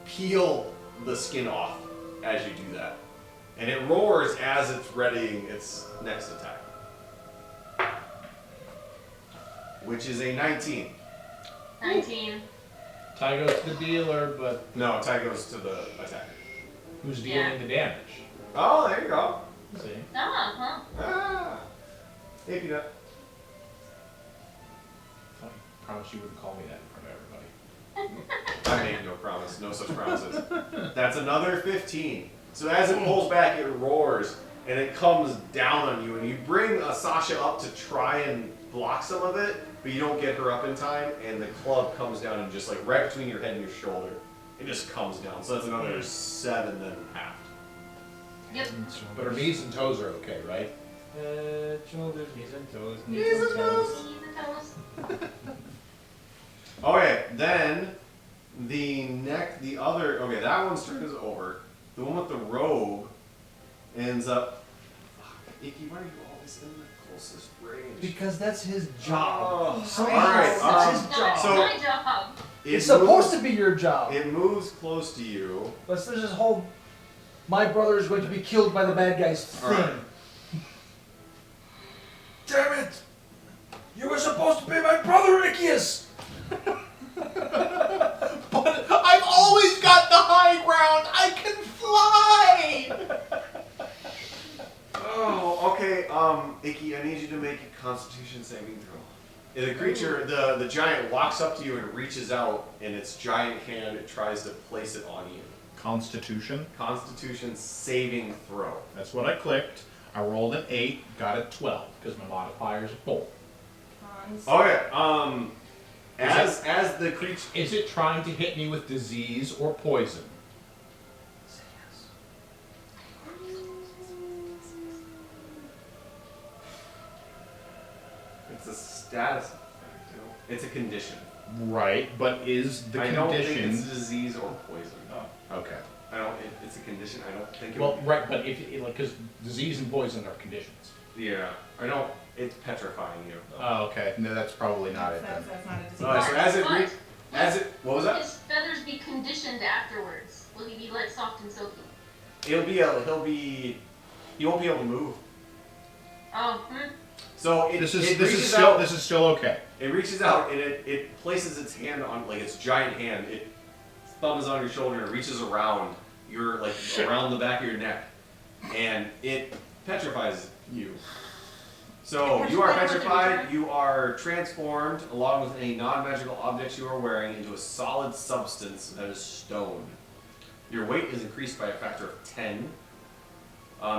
peel the skin off as you do that. And it roars as it's readying its next attack, which is a 19. 19. Tie goes to the dealer, but No, tie goes to the attacker. who's dealing the damage? Oh, there you go. See? Huh. Ah, hey, Peanut. I promise you wouldn't call me that in front of everybody. I made no promise, no such promises. That's another 15. So as it pulls back, it roars, and it comes down on you, and you bring Sasha up to try and block some of it, but you don't get her up in time, and the club comes down and just like right between your head and your shoulder, it just comes down. So that's another 7 then half. Yep. But her knees and toes are okay, right? Shoulders, knees and toes, Knees and toes. Knees and toes. Okay, then the other, okay, that one's turn is over. The one with the robe ends up, Icky, why are you always in the closest range? Because that's his job. Oh, Somehow, alright, that's his No, job. it's So- my job. It's supposed to be your job. It moves close to you. But there's this whole, my brother is going to be killed by the bad guys thing. Alright. Damn it! You were supposed to be my brother, Ickius! But I've always got the high ground. I can fly. Oh, Constitution saving throw. The creature, the giant walks up to you and reaches out, in its giant hand, it tries to place it on you. Constitution. Constitution saving throw. That's what I clicked. I rolled an 8, got a 12, because my modifier's a 4. Okay, as the creature... Is it trying to hit me with disease or poison? It's a status effect. It's a condition. Right, but is the I condition... don't think it's disease or poison. Oh, okay. It's a condition. I don't think it Well, would... right, but because disease and poison are conditions. Yeah. It's petrifying you. Oh, okay. No, that's probably not it then. That's not a disease. Alright, so what was Will that? his feathers be conditioned afterwards? Will he be like soft and silky? He won't be able to move. Oh, So This is still okay. It reaches out and it places its hand on, like its giant hand. Its thumb is on your shoulder and it reaches around around the back of your neck, and it petrifies you. So you are petrified. You are transformed, along with any non-magical objects you are wearing, into a solid substance that is stone. Your weight is increased by a factor of 10.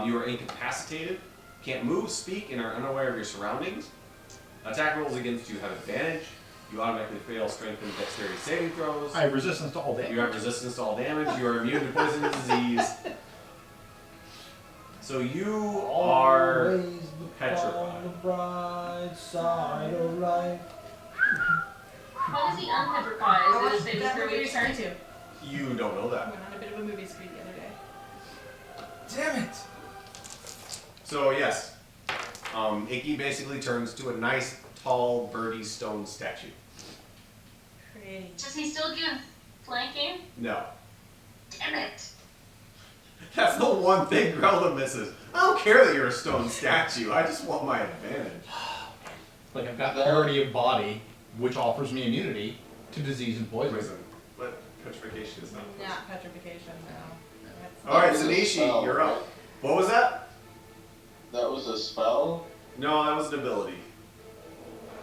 You are incapacitated, can't move, speak, and are unaware of your surroundings. Attack rolls against you have advantage. You automatically fail strength and dexterity saving throws. I have resistance to all damage. You have resistance to all damage. You are immune to poison and disease. So you are Always look petrified. on the bright side of life. how is he unpetrified? I Is it a watched saving that throw movie each turn? recently too. You don't know I that. went on a bit of a movie spree the other day. Damn it! So yes, Icky basically turns to a nice, tall, birdie stone statue. Pretty. Does he still give flanking? No. Damn it! That's the one thing Grelda misses. I don't care that you're a stone statue. I just want my advantage. Like, I've got parity of body, which offers me immunity to disease and poison. Poison. But petrification is not poison. Not petrification, no. That's Alright, That was a Zanishi, spell, you're up. right? What was that? That was a spell? No, that was an ability.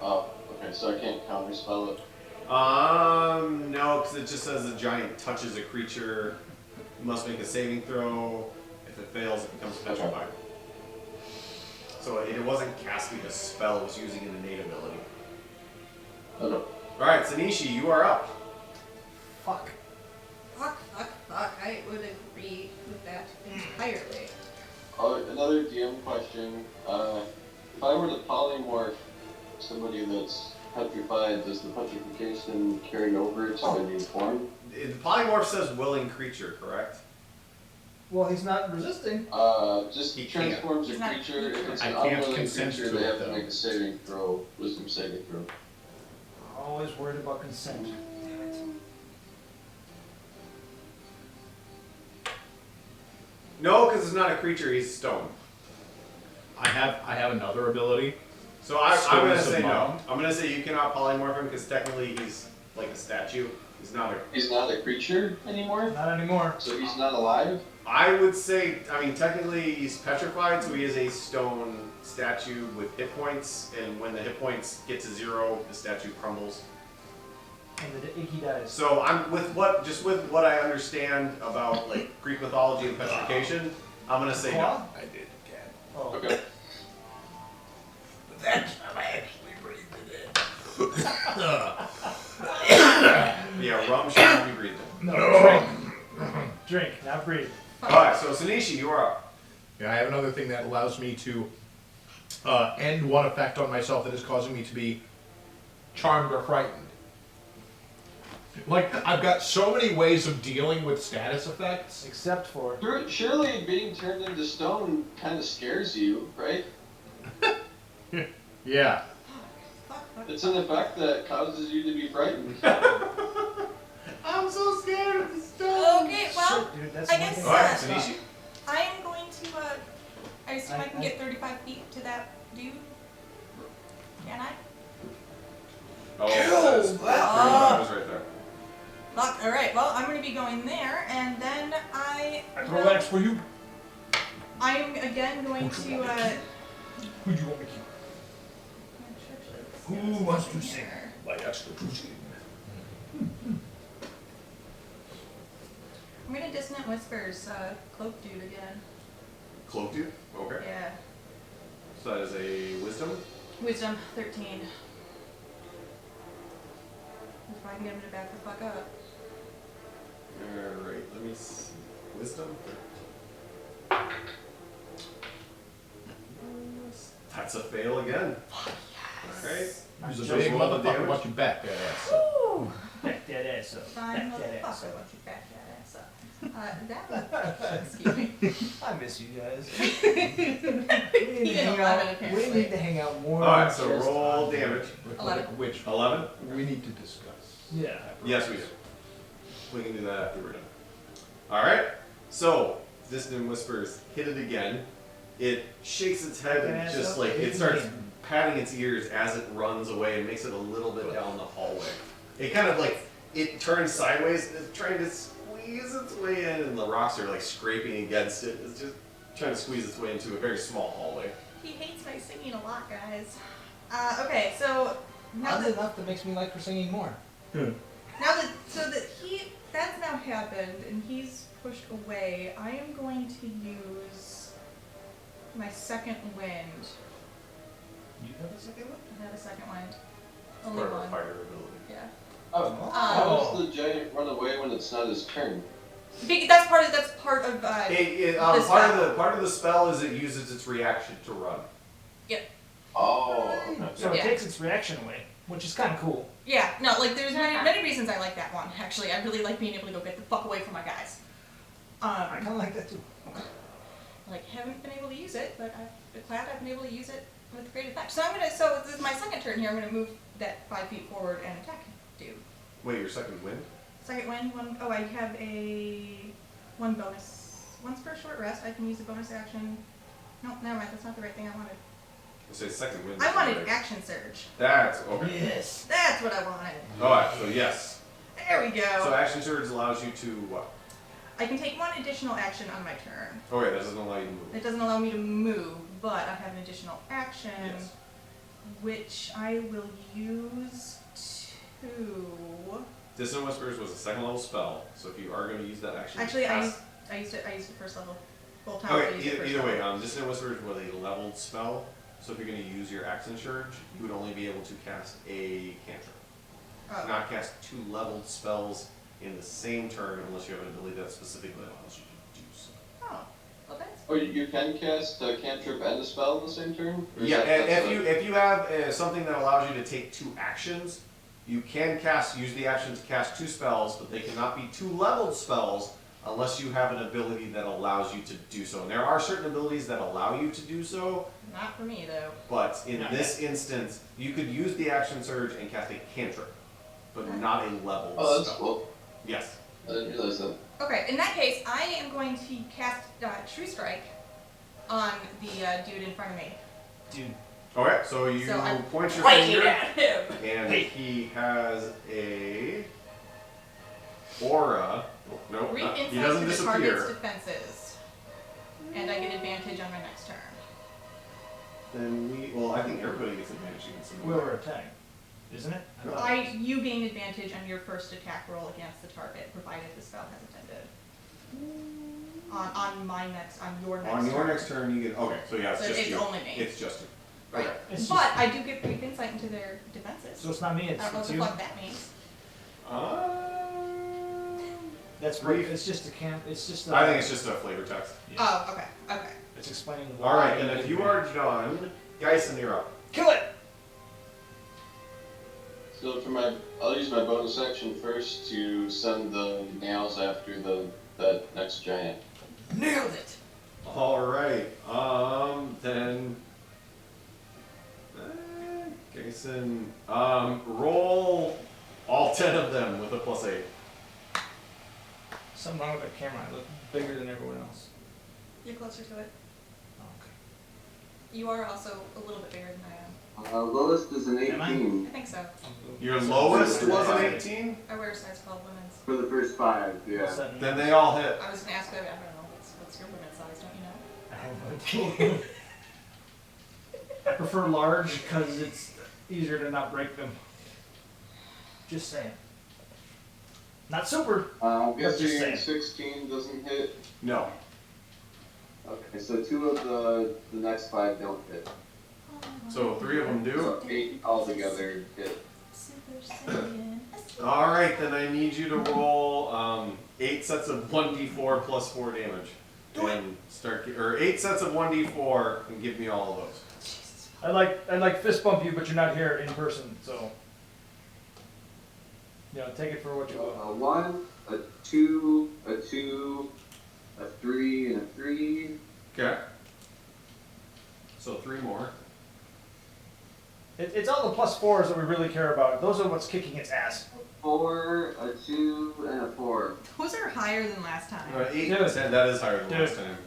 Oh, okay, so I can't counterspell it. No, because it just says the giant touches a creature, must make a saving throw. If it fails, it becomes petrified. So it wasn't casting a spell, it was using an innate ability. Okay. Alright, Zanishi, you are up. Fuck. Fuck. I would agree with that entirely. Another DM question. If I were to polymorph somebody that's petrified, does the petrification carry over to the new form? The polymorph says willing creature, correct? Well, he's not resisting. Just He can't. transforms a He's not a creature. If it's I an can't unwilling consent creature, to they it, have to though. make a saving throw, wisdom saving throw. Always worried about consent. Damn it. No, because it's not a creature, he's stone. I have another ability. So I'm going to Stillness of say no. mind. I'm going to say you cannot polymorph him because technically he's like a statue. He's not a... He's not a creature anymore? Not anymore. So he's not alive? I would say, technically he's petrified, so he is a stone statue with hit points, and when the hit points get to 0, the statue crumbles. And the icky dies. So I'm with what I understand about like Greek mythology and petrification, I'm gonna say no. I did again. Oh. Okay. But that time I actually breathed it in. Yeah, rum should not be breathed in. No, drink, not breathe. Alright, so Sanishi, you are up. Yeah, I have another thing that allows me to end one effect on myself that is causing me to be charmed or frightened. Like, I've got so many ways of dealing with status effects. Except for... Surely being turned into stone kind of scares you, right? Yeah. Fuck. It's an effect that causes you to be frightened. I'm so scared of the stone. Okay, well, Shit, dude, that's I one guess thing. Alright, Sanishi. I am going to, I assume I can get 35 feet to that dude? Can I? Oh, Kill that that. was right there. Look, alright, well, I'm going to be going there, and then I throw X for you. I am again going to, Who'd you want me to kill? Who wants to sing? My extra routine. I'm gonna Dissonant Whispers, Cloak Dude again. Cloak dude? Okay. Yeah. So that is a wisdom? Wisdom, 13. If I can get him to back the fuck up. Alright, let me see. Wisdom? That's a fail again. Alright. Use So a big roll the motherfucker. damage. Watch your back, that ass. Woo! Back that ass up. Fine Back that ass motherfucker, up. why don't you back that ass up? That was, excuse me. I miss you guys. He didn't love it, We apparently. need to hang out more. Alright, so just roll on- damage. 11. Which 11? we need to discuss. Yeah. Yes, we do. We can do that after we're done. Alright, so Distant Whispers hit it again. It shakes its head and Ass just up, like it hit starts again. patting its ears as it runs away and makes it a little bit down the hallway. It kind of like it turns sideways and it's trying to squeeze its way in, and the rocks are like scraping against it. It's just trying to squeeze its way into a very small hallway. He hates my singing a lot, guys. Okay, so now Oddly that enough, that makes me like her singing more. that's now happened and he's pushed away, I am going to use my second wind. You have a second one? I have a second wind. It's Only part of a one. fire ability. Yeah. How does the giant run away when it's not his turn? That's part of the Part of the spell is it uses its reaction to run. Oh, okay. So it Yeah. takes its reaction away, which is kind of cool. Yeah, no, like there's many reasons I like that one, actually. I really like being able to go get the fuck away from my guys. I kind of like that too. Like, haven't been able to use it, but I'm glad I've been able to use it with great effect. So this is my second turn here, I'm gonna move that 5 feet forward and attack dude. Wait, your second wind? Second wind, I have one bonus. Once per short rest, I can use a bonus action. Nope, never mind, that's not the right thing I wanted. Let's say second wind. I wanted action surge. That's okay. Yes. That's what I wanted. Alright, so yes. There we go. So action surge allows you to what? I can take one additional action on my turn. Okay, that doesn't allow you to move. It doesn't allow me to move, but I have an additional action, Yes. which I will use to... Distant Whispers was a second level spell, so if you are going to use that action, Actually, I cast- used it first level. Both times I Okay, used it first either way, level. Distant Whispers was a leveled spell, so if you're going to use your action surge, you would only be able to cast a cantrip. Oh. Not cast 2 leveled spells in the same turn unless you have an ability that specifically allows you to do so. Oh, well that's... Oh, you can cast a cantrip and a spell in the same turn? Or is Yeah, that- and that's if you have something that allows you to take 2 actions, you can use the action to cast 2 spells, but they cannot be 2 leveled spells unless you have an ability that allows you to do so. And there are certain abilities that allow you to do so, Not for me, though. but in Not this instance, you could use the action surge and cast a cantrip, but not a leveled Oh, that's spell. cool. Yes. I didn't realize that. Okay, in that case, I am going to cast True Strike on the dude in front of me. Dude. Okay, so you So I'm point your pointing finger, at him! and Hey. he has a aura. No, Reap he insight doesn't to the target's disappear. defenses. And I get advantage on my next turn. Then I think everybody gets advantage against him. Whoever attacked, isn't it? I thought- You gain advantage on your first attack roll against the target, provided the spell has ended. On your next On your turn. next turn, you get. Okay, so yeah, it's So just it's you. only me. It's just you. Right. Okay. It's But just- I do get reap insight into their defenses. So it's not me, I don't know it's what the you. fuck that means. That's Brief. It's just a camp. It's just. I think it's just a flavor text. Yeah. Oh, okay, okay. It's explaining why. All right, then if you are done, Geisen, you're up. Kill it. So I'll use my bonus action first to send the nails after that next giant. Nailed it! All right. Then. Geisen, roll all 10 of them with a +8. Something wrong with the camera. I look bigger than everyone else. You're closer to it. Oh, okay. You are also a little bit bigger than I am. Lowest is an Am I? 18 I think so. Your lowest was an 18? I wear a size 12 women's. for the first 5, What's yeah. that mean? Then they all hit. I was gonna ask you, I don't know, what's your women's size, don't you know? I have no idea. I prefer large because easier to not break them. Just saying. Not super. I'm Just guessing saying. 16 doesn't hit. No. Okay, so 2 of the next 5 don't hit. So 3 of them do. So 8 altogether hit. Super Saiyan. All right, then I need you to roll 8 sets of 1d4 plus 4 damage, and or 8 sets of 1d4 and give me all of those. I'd like fist bump you, but you're not here in person, so take it for what you will. A 1, a 2, a 2, a 3, and a 3. Okay. So 3 more. It's all the plus 4s that we really care about. Those are what's kicking its ass. 4, a 2, and a 4. Those are higher than last time. 8, Dude. 10, that is higher than Dude. last time.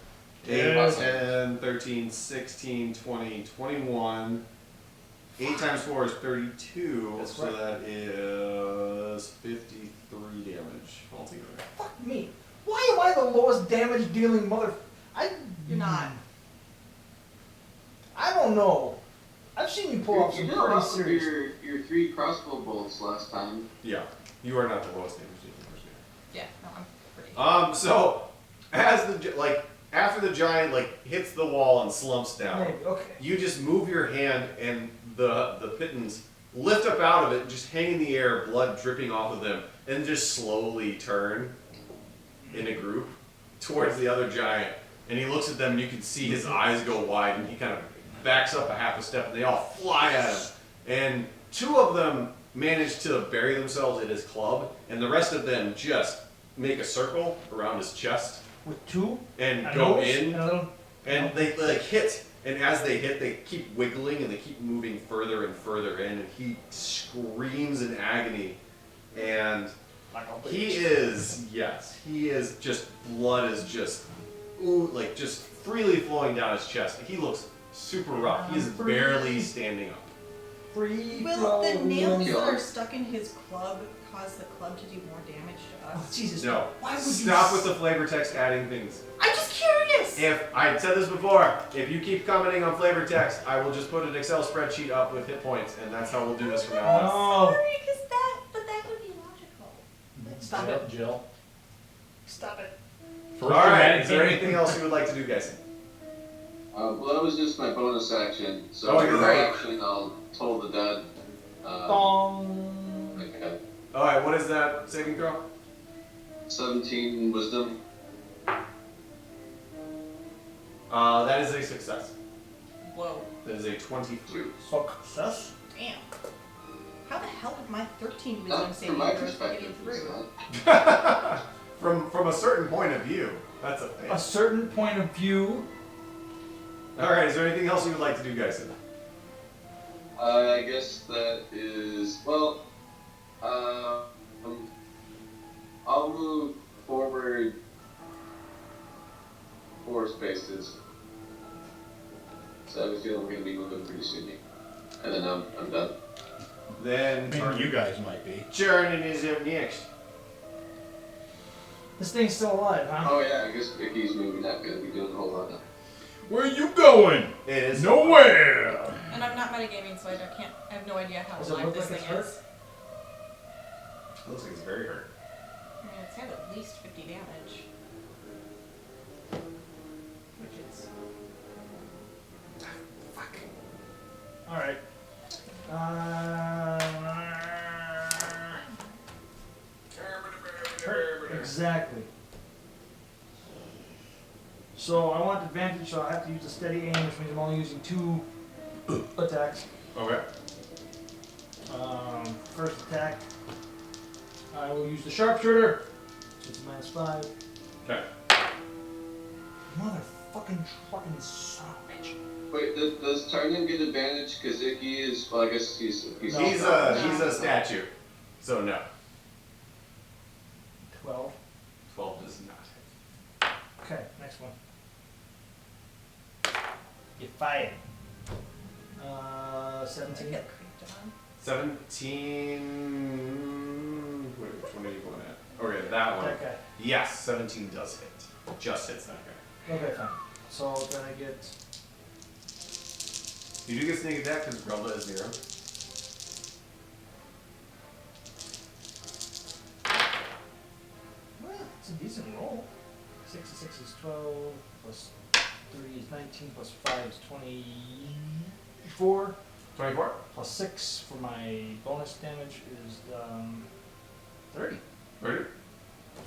8, Dude. 10, 13, 16, 20, 21. 8 times 4 is 32, That's so right. that is 53 damage altogether. Fuck me. Why am I the lowest damage dealing mother? You're not. I don't know. I've seen you pull off You some did a lot pretty with serious. your 3 crossbow bolts last time. Yeah, you are not the lowest damage dealing person. Yeah, no, I'm pretty. So as after the giant hits the wall and slumps down, Maybe, okay. you just move your hand and the pittons lift up out of it, just hang in the air, blood dripping off of them, and just slowly turn in a group towards the other giant. And he looks at them, and you can see his eyes go wide, and he kind of backs up a half a step, and they all fly at him. And 2 of them manage to bury themselves in his club, and the rest of them just make a circle around his chest With 2 and a go nose in, and a little. and they hit. And as they hit, they keep wiggling and they keep moving further and further in, and he screams in agony. And he is just, blood is just, just freely flowing down his chest. He looks super rough. He is barely standing up. Free Will flow. the nails that are stuck in his club cause the club to do more damage to Oh, us? Jesus. No. Why would Stop you with the flavor text adding things. I'm just curious! If I had said this before, if you keep commenting on flavor text, I will just put an Excel spreadsheet up with hit points, and that's how we'll do this from now on. Oh. Sorry, but that would be logical. Stop it. Jill. Stop it. All right. Is there anything else you would like to do, guys? Well, that was just my bonus action. So Oh, you're for right. action, I'll toll the dead. Bong. Okay. All right. What is that saving throw? 17 wisdom. That is a success. Whoa. That is a 23. Success. Damn. How the hell did my 13 wisdom Not saving from my throws get perspective, you it's through? not. From a certain point of view, that's a thing. A certain point of view. All right. Is there anything else you would like to do, guys? I guess that is, well, I'll move forward 4 spaces. So I have a feeling we're going to be moving pretty soon. And then I'm done. Then I mean, you guys might be. Jordan is up next. This thing's still alive, huh? Oh yeah, I guess Vicky's moving not going to be doing a whole lot now. Where you going? It is Nowhere. And I'm not metagaming, so I have no idea how Does it alive look this like thing it's is. It looks like it's very hurt. I mean, it's had at least 50 damage. Which is... All right. Exactly. So I want advantage, so I have to use a steady aim, which means I'm only using 2 attacks. Okay. First attack, I will use the sharpshooter. So it's -5. Okay. Motherfucking fucking son of a bitch. Wait, does Tarnan get advantage because Icky is, well I guess he's No. He's a statue, so no. 12. 12 does not hit. Okay, next one. Get fired. 17. Get creeped on. 17. Wait, which one are you going at? Okay, that one. That guy. Yes, 17 does hit. Just hits that guy. Okay, fine. So then I get. You do get sneak attack because Grelda is near him. roll. 6 and 6 is 12, plus 3 is 19, plus 5 is 24, 24. plus 6 for my bonus damage is 30. Ready?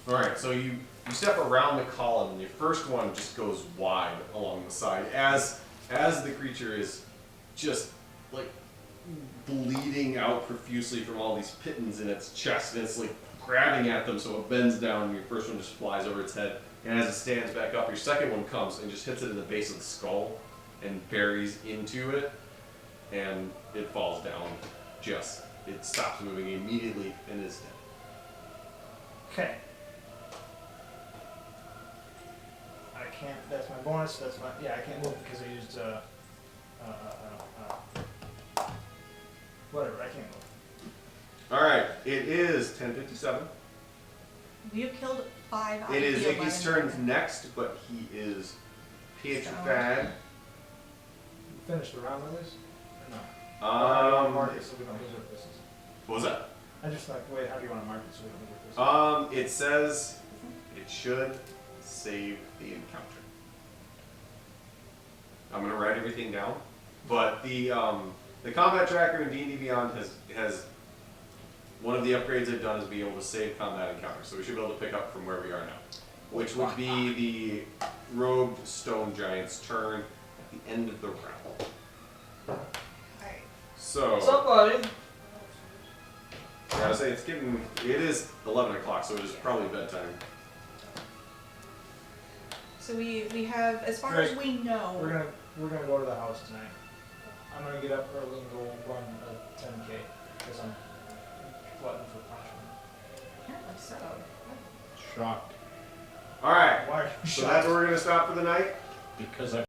Alright, so you step around the column and your first one just goes wide along the side as the creature is just like bleeding out profusely from all these pitons in its chest, and it's like grabbing at them, so it bends down and your first one just flies over its head, and as it stands back up, your second one comes and just hits it in the base of the skull and buries into it, and it falls down. It stops moving immediately and is dead. Okay. I can't, that's my bonus, that's my, yeah, I can't move because I used, whatever, I can't move. Alright, it is 10:57. We have killed 5 out It of is the Iggy's 11. turn next, but he is petrified. You finished the round with this? Or no? Mark it so we don't lose our places. What was that? I just like, wait, how do you want to mark it so we don't lose our places? It says it should save the encounter. I'm gonna write everything down, but the combat tracker in D&D Beyond has one of the upgrades they've done is be able to save combat encounters, so we should be able to pick up from where we are now, which would be the robed stone giant's turn at the end of the round. Alright. So What's up, buddy? I gotta say it is 11 o'clock, so it is probably bedtime. So we have, as far as we know, We're gonna go to the house tonight. I'm gonna get up early and go run a 10K because I'm glutton for punishment. apparently so. Shocked. All right, Why are you so shocked? that's where we're gonna stop for the night. Because I